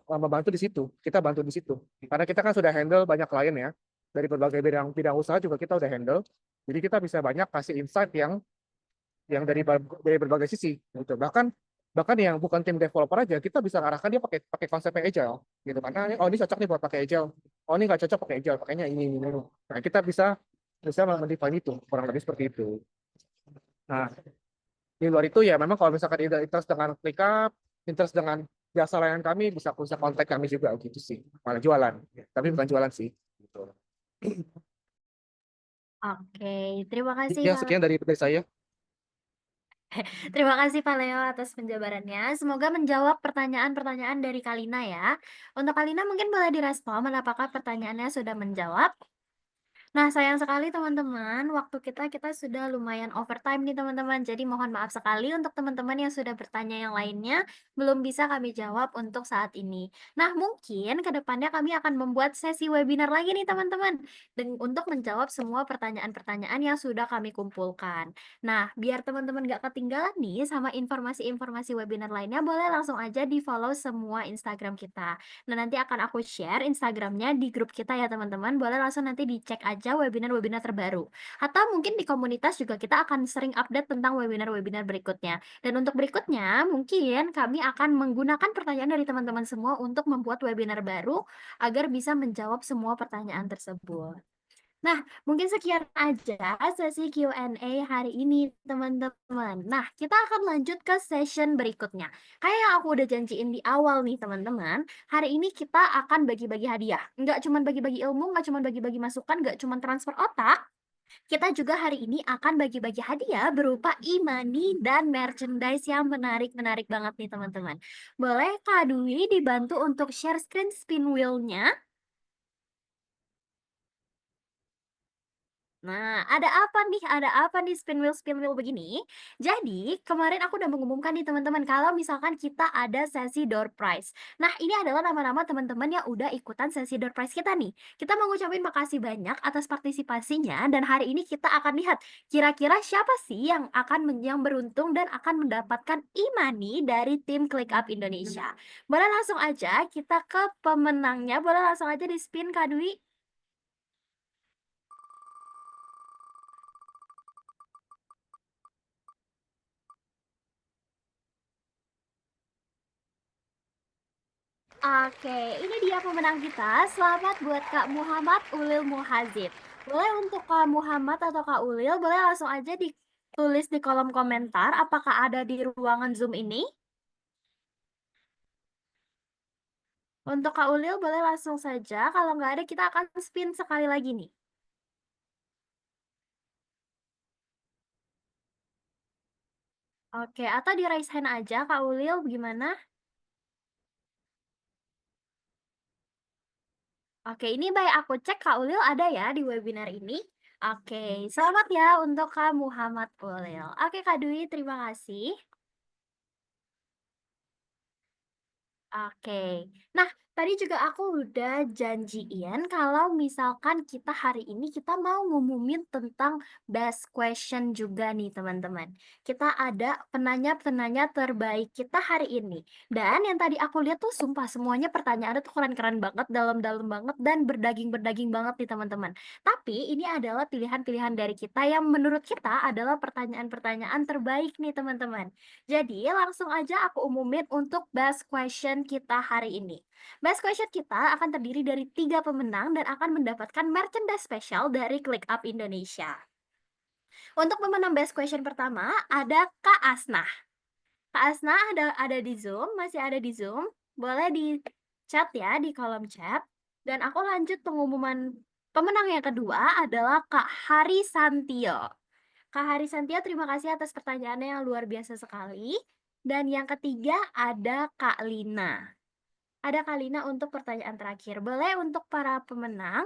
membantu di situ. Kita bantu di situ. Karena kita kan sudah handle banyak klien ya. Dari berbagai bidang usaha juga kita udah handle. Jadi kita bisa banyak kasih insight yang dari berbagai sisi gitu. Bahkan yang bukan tim developer aja kita bisa arahkan dia pakai konsepnya agile gitu. Karena ini cocok nih buat pakai agile. Ini nggak cocok pakai agile, pakainya ini. Nah, kita bisa mendefine itu, kurang lebih seperti itu. Nah, di luar itu ya memang kalau misalkan interest dengan ClickUp, interest dengan jasa layanan kami bisa kontak kami juga gitu sih. Malah jualan, tapi bukan jualan sih. Gitu. Oke, terima kasih Ya, Pak. sekian dari saya. Terima kasih Pak Leo atas penjabarannya. Semoga menjawab pertanyaan-pertanyaan dari Kalina ya. Untuk Kalina mungkin boleh direspon apakah pertanyaannya sudah menjawab. Nah, sayang sekali teman-teman, waktu kita sudah lumayan overtime nih teman-teman. Jadi mohon maaf sekali untuk teman-teman yang sudah bertanya yang lainnya, belum bisa kami jawab untuk saat ini. Nah, mungkin ke depannya kami akan membuat sesi webinar lagi nih teman-teman, untuk menjawab semua pertanyaan-pertanyaan yang sudah kami kumpulkan. Nah, biar teman-teman gak ketinggalan nih sama informasi-informasi webinar lainnya, boleh langsung aja di-follow semua Instagram kita. Nah, nanti akan aku share Instagramnya di grup kita ya teman-teman. Boleh langsung nanti dicek aja webinar-webinar terbaru. Atau mungkin di komunitas juga kita akan sering update tentang webinar-webinar berikutnya. Dan untuk berikutnya, mungkin kami akan menggunakan pertanyaan dari teman-teman semua untuk membuat webinar baru agar bisa menjawab semua pertanyaan tersebut. Nah, mungkin sekian aja sesi Q&A hari ini, teman-teman. Nah, kita akan lanjut ke session berikutnya. Kayak yang aku udah janjiin di awal nih, teman-teman. Hari ini kita akan bagi-bagi hadiah. Nggak cuma bagi-bagi ilmu, nggak cuma bagi-bagi masukan, nggak cuma transfer otak, Kita juga hari ini akan bagi-bagi hadiah berupa e-money dan merchandise yang menarik-menarik banget nih teman-teman. Boleh Kak Dwi dibantu untuk share screen spin wheel-nya? Nah, ada apa nih spin wheel begini? Jadi, kemarin aku udah mengumumkan nih teman-teman kalau misalkan kita ada sesi door prize. Nah, ini adalah nama-nama teman-teman yang udah ikutan sesi door prize kita nih. Kita mau ngucapin makasih banyak atas partisipasinya dan hari ini kita akan lihat kira-kira siapa sih yang yang beruntung dan akan mendapatkan e-money dari tim ClickUp Indonesia. Boleh langsung aja kita ke pemenangnya, boleh langsung aja di spin Kak Dwi. Oke, ini dia pemenang kita. Selamat buat Kak Muhammad Ulil Muhazib. Boleh untuk Kak Muhammad atau Kak Ulil, boleh langsung aja ditulis di kolom komentar apakah ada di ruangan Zoom ini. Untuk Kak Ulil boleh langsung saja, kalau nggak ada kita akan spin sekali lagi nih. Oke, atau di raise hand aja Kak Ulil, gimana? Oke, ini baik aku cek Kak Ulil ada ya di webinar ini. Oke, selamat ya untuk Kak Muhammad Ulil. Oke Kak Dwi, terima kasih. Oke. Nah, tadi juga aku udah janjiin kalau misalkan kita hari ini kita mau ngumumin tentang best question juga nih teman-teman. Kita ada penanya-penanya terbaik kita hari ini. Dan yang tadi aku lihat tuh sumpah semuanya pertanyaannya tuh keren-keren banget, dalam-dalam banget dan berdaging-berdaging banget nih teman-teman. Tapi ini adalah pilihan-pilihan dari kita yang menurut kita adalah pertanyaan-pertanyaan terbaik nih teman-teman. Jadi, langsung aja aku umumin untuk best question kita hari ini. Best question kita akan terdiri dari 3 pemenang dan akan mendapatkan merchandise spesial dari ClickUp Indonesia. Untuk pemenang best question pertama, ada Kak Asnah. Kak Asnah ada di Zoom, masih ada di Zoom. Boleh di chat ya, di kolom chat. Dan aku lanjut pengumuman pemenang yang kedua adalah Kak Hari Santio. Kak Hari Santio, terima kasih atas pertanyaannya yang luar biasa sekali. Dan yang ketiga ada Kak Lina. Ada Kak Lina untuk pertanyaan terakhir. Boleh untuk para pemenang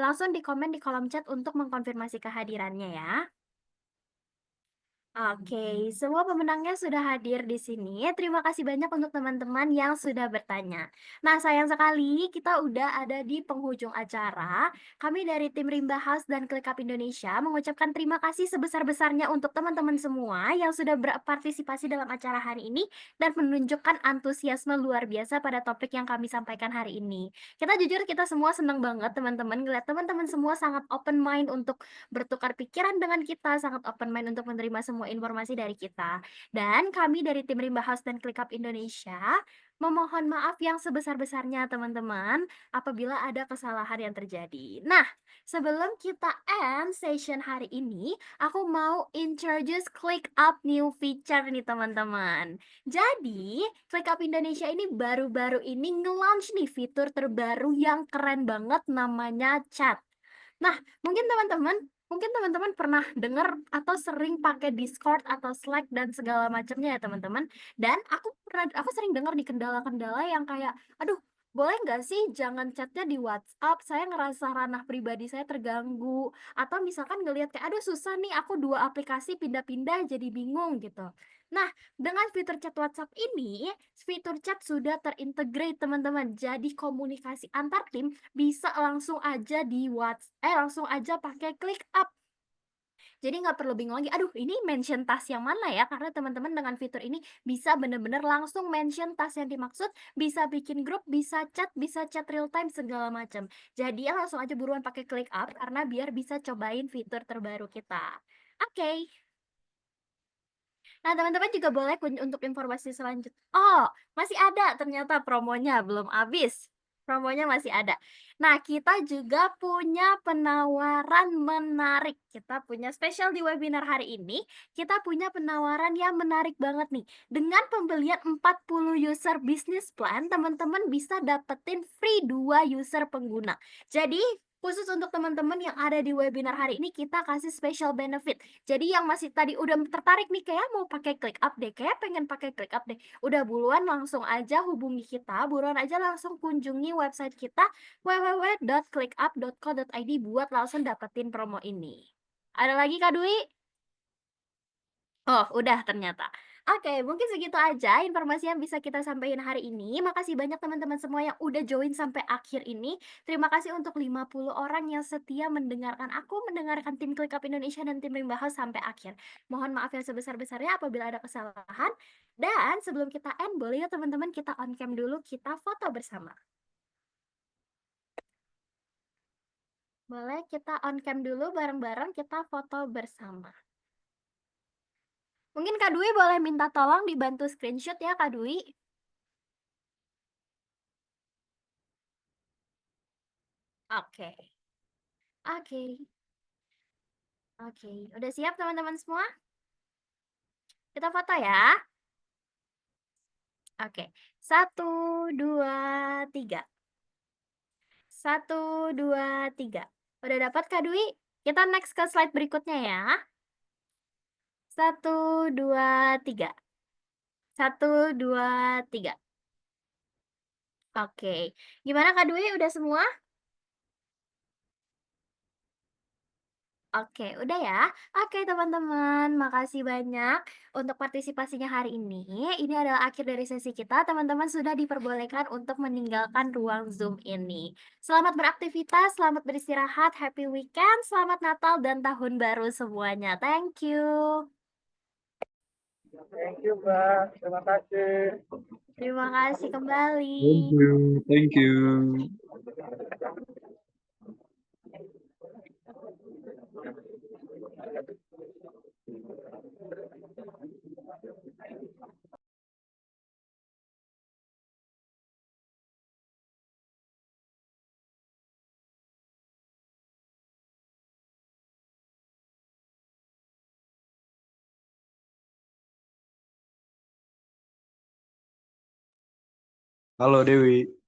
langsung di komen di kolom chat untuk mengkonfirmasi kehadirannya ya. Oke, semua pemenangnya sudah hadir di sini. Terima kasih banyak untuk teman-teman yang sudah bertanya. Nah, sayang sekali kita udah ada di penghujung acara. Kami dari tim Rimba House dan ClickUp Indonesia mengucapkan terima kasih sebesar-besarnya untuk teman-teman semua yang sudah berpartisipasi dalam acara hari ini dan menunjukkan antusiasme luar biasa pada topik yang kami sampaikan hari ini. Kita jujur kita semua senang banget teman-teman ngeliat teman-teman semua sangat open mind untuk bertukar pikiran dengan kita, sangat open mind untuk menerima semua informasi dari kita. Dan kami dari tim Rimba House dan ClickUp Indonesia memohon maaf yang sebesar-besarnya teman-teman apabila ada kesalahan yang terjadi. Nah, sebelum kita end session hari ini, aku mau introduce ClickUp new feature nih teman-teman. Jadi, ClickUp Indonesia ini baru-baru ini nge-launch nih fitur terbaru yang keren banget namanya chat. Nah, mungkin teman-teman pernah dengar atau sering pakai Discord atau Slack dan segala macamnya ya teman-teman. Dan aku sering dengar di kendala-kendala yang kayak, aduh, boleh nggak sih jangan chatnya di WhatsApp? Saya ngerasa ranah pribadi saya terganggu. Atau misalkan ngelihat kayak, aduh susah nih aku 2 aplikasi pindah-pindah jadi bingung gitu. Nah, dengan fitur chat WhatsApp ini, fitur chat sudah terintegrate teman-teman. Jadi komunikasi antar tim bisa langsung aja langsung aja pakai ClickUp. Jadi nggak perlu bingung lagi, aduh ini mention task yang mana ya? Karena teman-teman dengan fitur ini bisa bener-bener langsung mention task yang dimaksud, bisa bikin grup, bisa chat real time segala macam. Jadi langsung aja buruan pakai ClickUp karena biar bisa cobain fitur terbaru kita. Oke. Nah, teman-teman juga boleh untuk informasi selanjutnya. Oh, masih ada ternyata promonya belum habis. Promonya masih ada. Nah, kita juga punya penawaran menarik. Kita punya spesial di webinar hari ini. Kita punya penawaran yang menarik banget nih. Dengan pembelian 40 user business plan, teman-teman bisa dapetin free 2 user pengguna. Jadi, Khusus untuk teman-teman yang ada di webinar hari ini, kita kasih special benefit. Jadi yang masih tadi udah tertarik nih, kayak mau pakai ClickUp deh, kayak pengen pakai ClickUp deh. Udah buruan langsung aja hubungi kita, buruan aja langsung kunjungi website kita www.clickup.co.id buat langsung dapetin promo ini. Ada lagi Kak Dwi? Oh, udah ternyata. Oke, mungkin segitu aja informasi yang bisa kita sampaikan hari ini. Makasih banyak teman-teman semua yang udah join sampai akhir ini. Terima kasih untuk 50 orang yang setia mendengarkan aku, mendengarkan tim ClickUp Indonesia dan tim Rimba House sampai akhir. Mohon maaf yang sebesar-besarnya apabila ada kesalahan. Dan sebelum kita end, boleh ya teman-teman kita on cam dulu, kita foto bersama. Boleh kita on cam dulu bareng-bareng, kita foto bersama. Mungkin Kak Dwi boleh minta tolong dibantu screenshot ya Kak Dwi. Oke. Oke. Oke. Udah siap teman-teman semua? Kita foto ya. Oke. 1, 2, 3. 1, 2, 3. Udah dapat Kak Dwi? Kita next ke slide berikutnya ya. 1, 2, 3. 1, 2, 3. Oke. Gimana Kak Dwi? Udah semua? Oke, udah ya. Oke, teman-teman, makasih banyak untuk partisipasinya hari ini. Ini adalah akhir dari sesi kita. Teman-teman sudah diperbolehkan untuk meninggalkan ruang Zoom ini. Selamat beraktivitas, selamat beristirahat, happy weekend, selamat Natal dan Tahun Baru semuanya. Thank you. Thank you, Mbak. Terima kasih. Terima kasih kembali. Thank you. Thank you. Halo Dewi.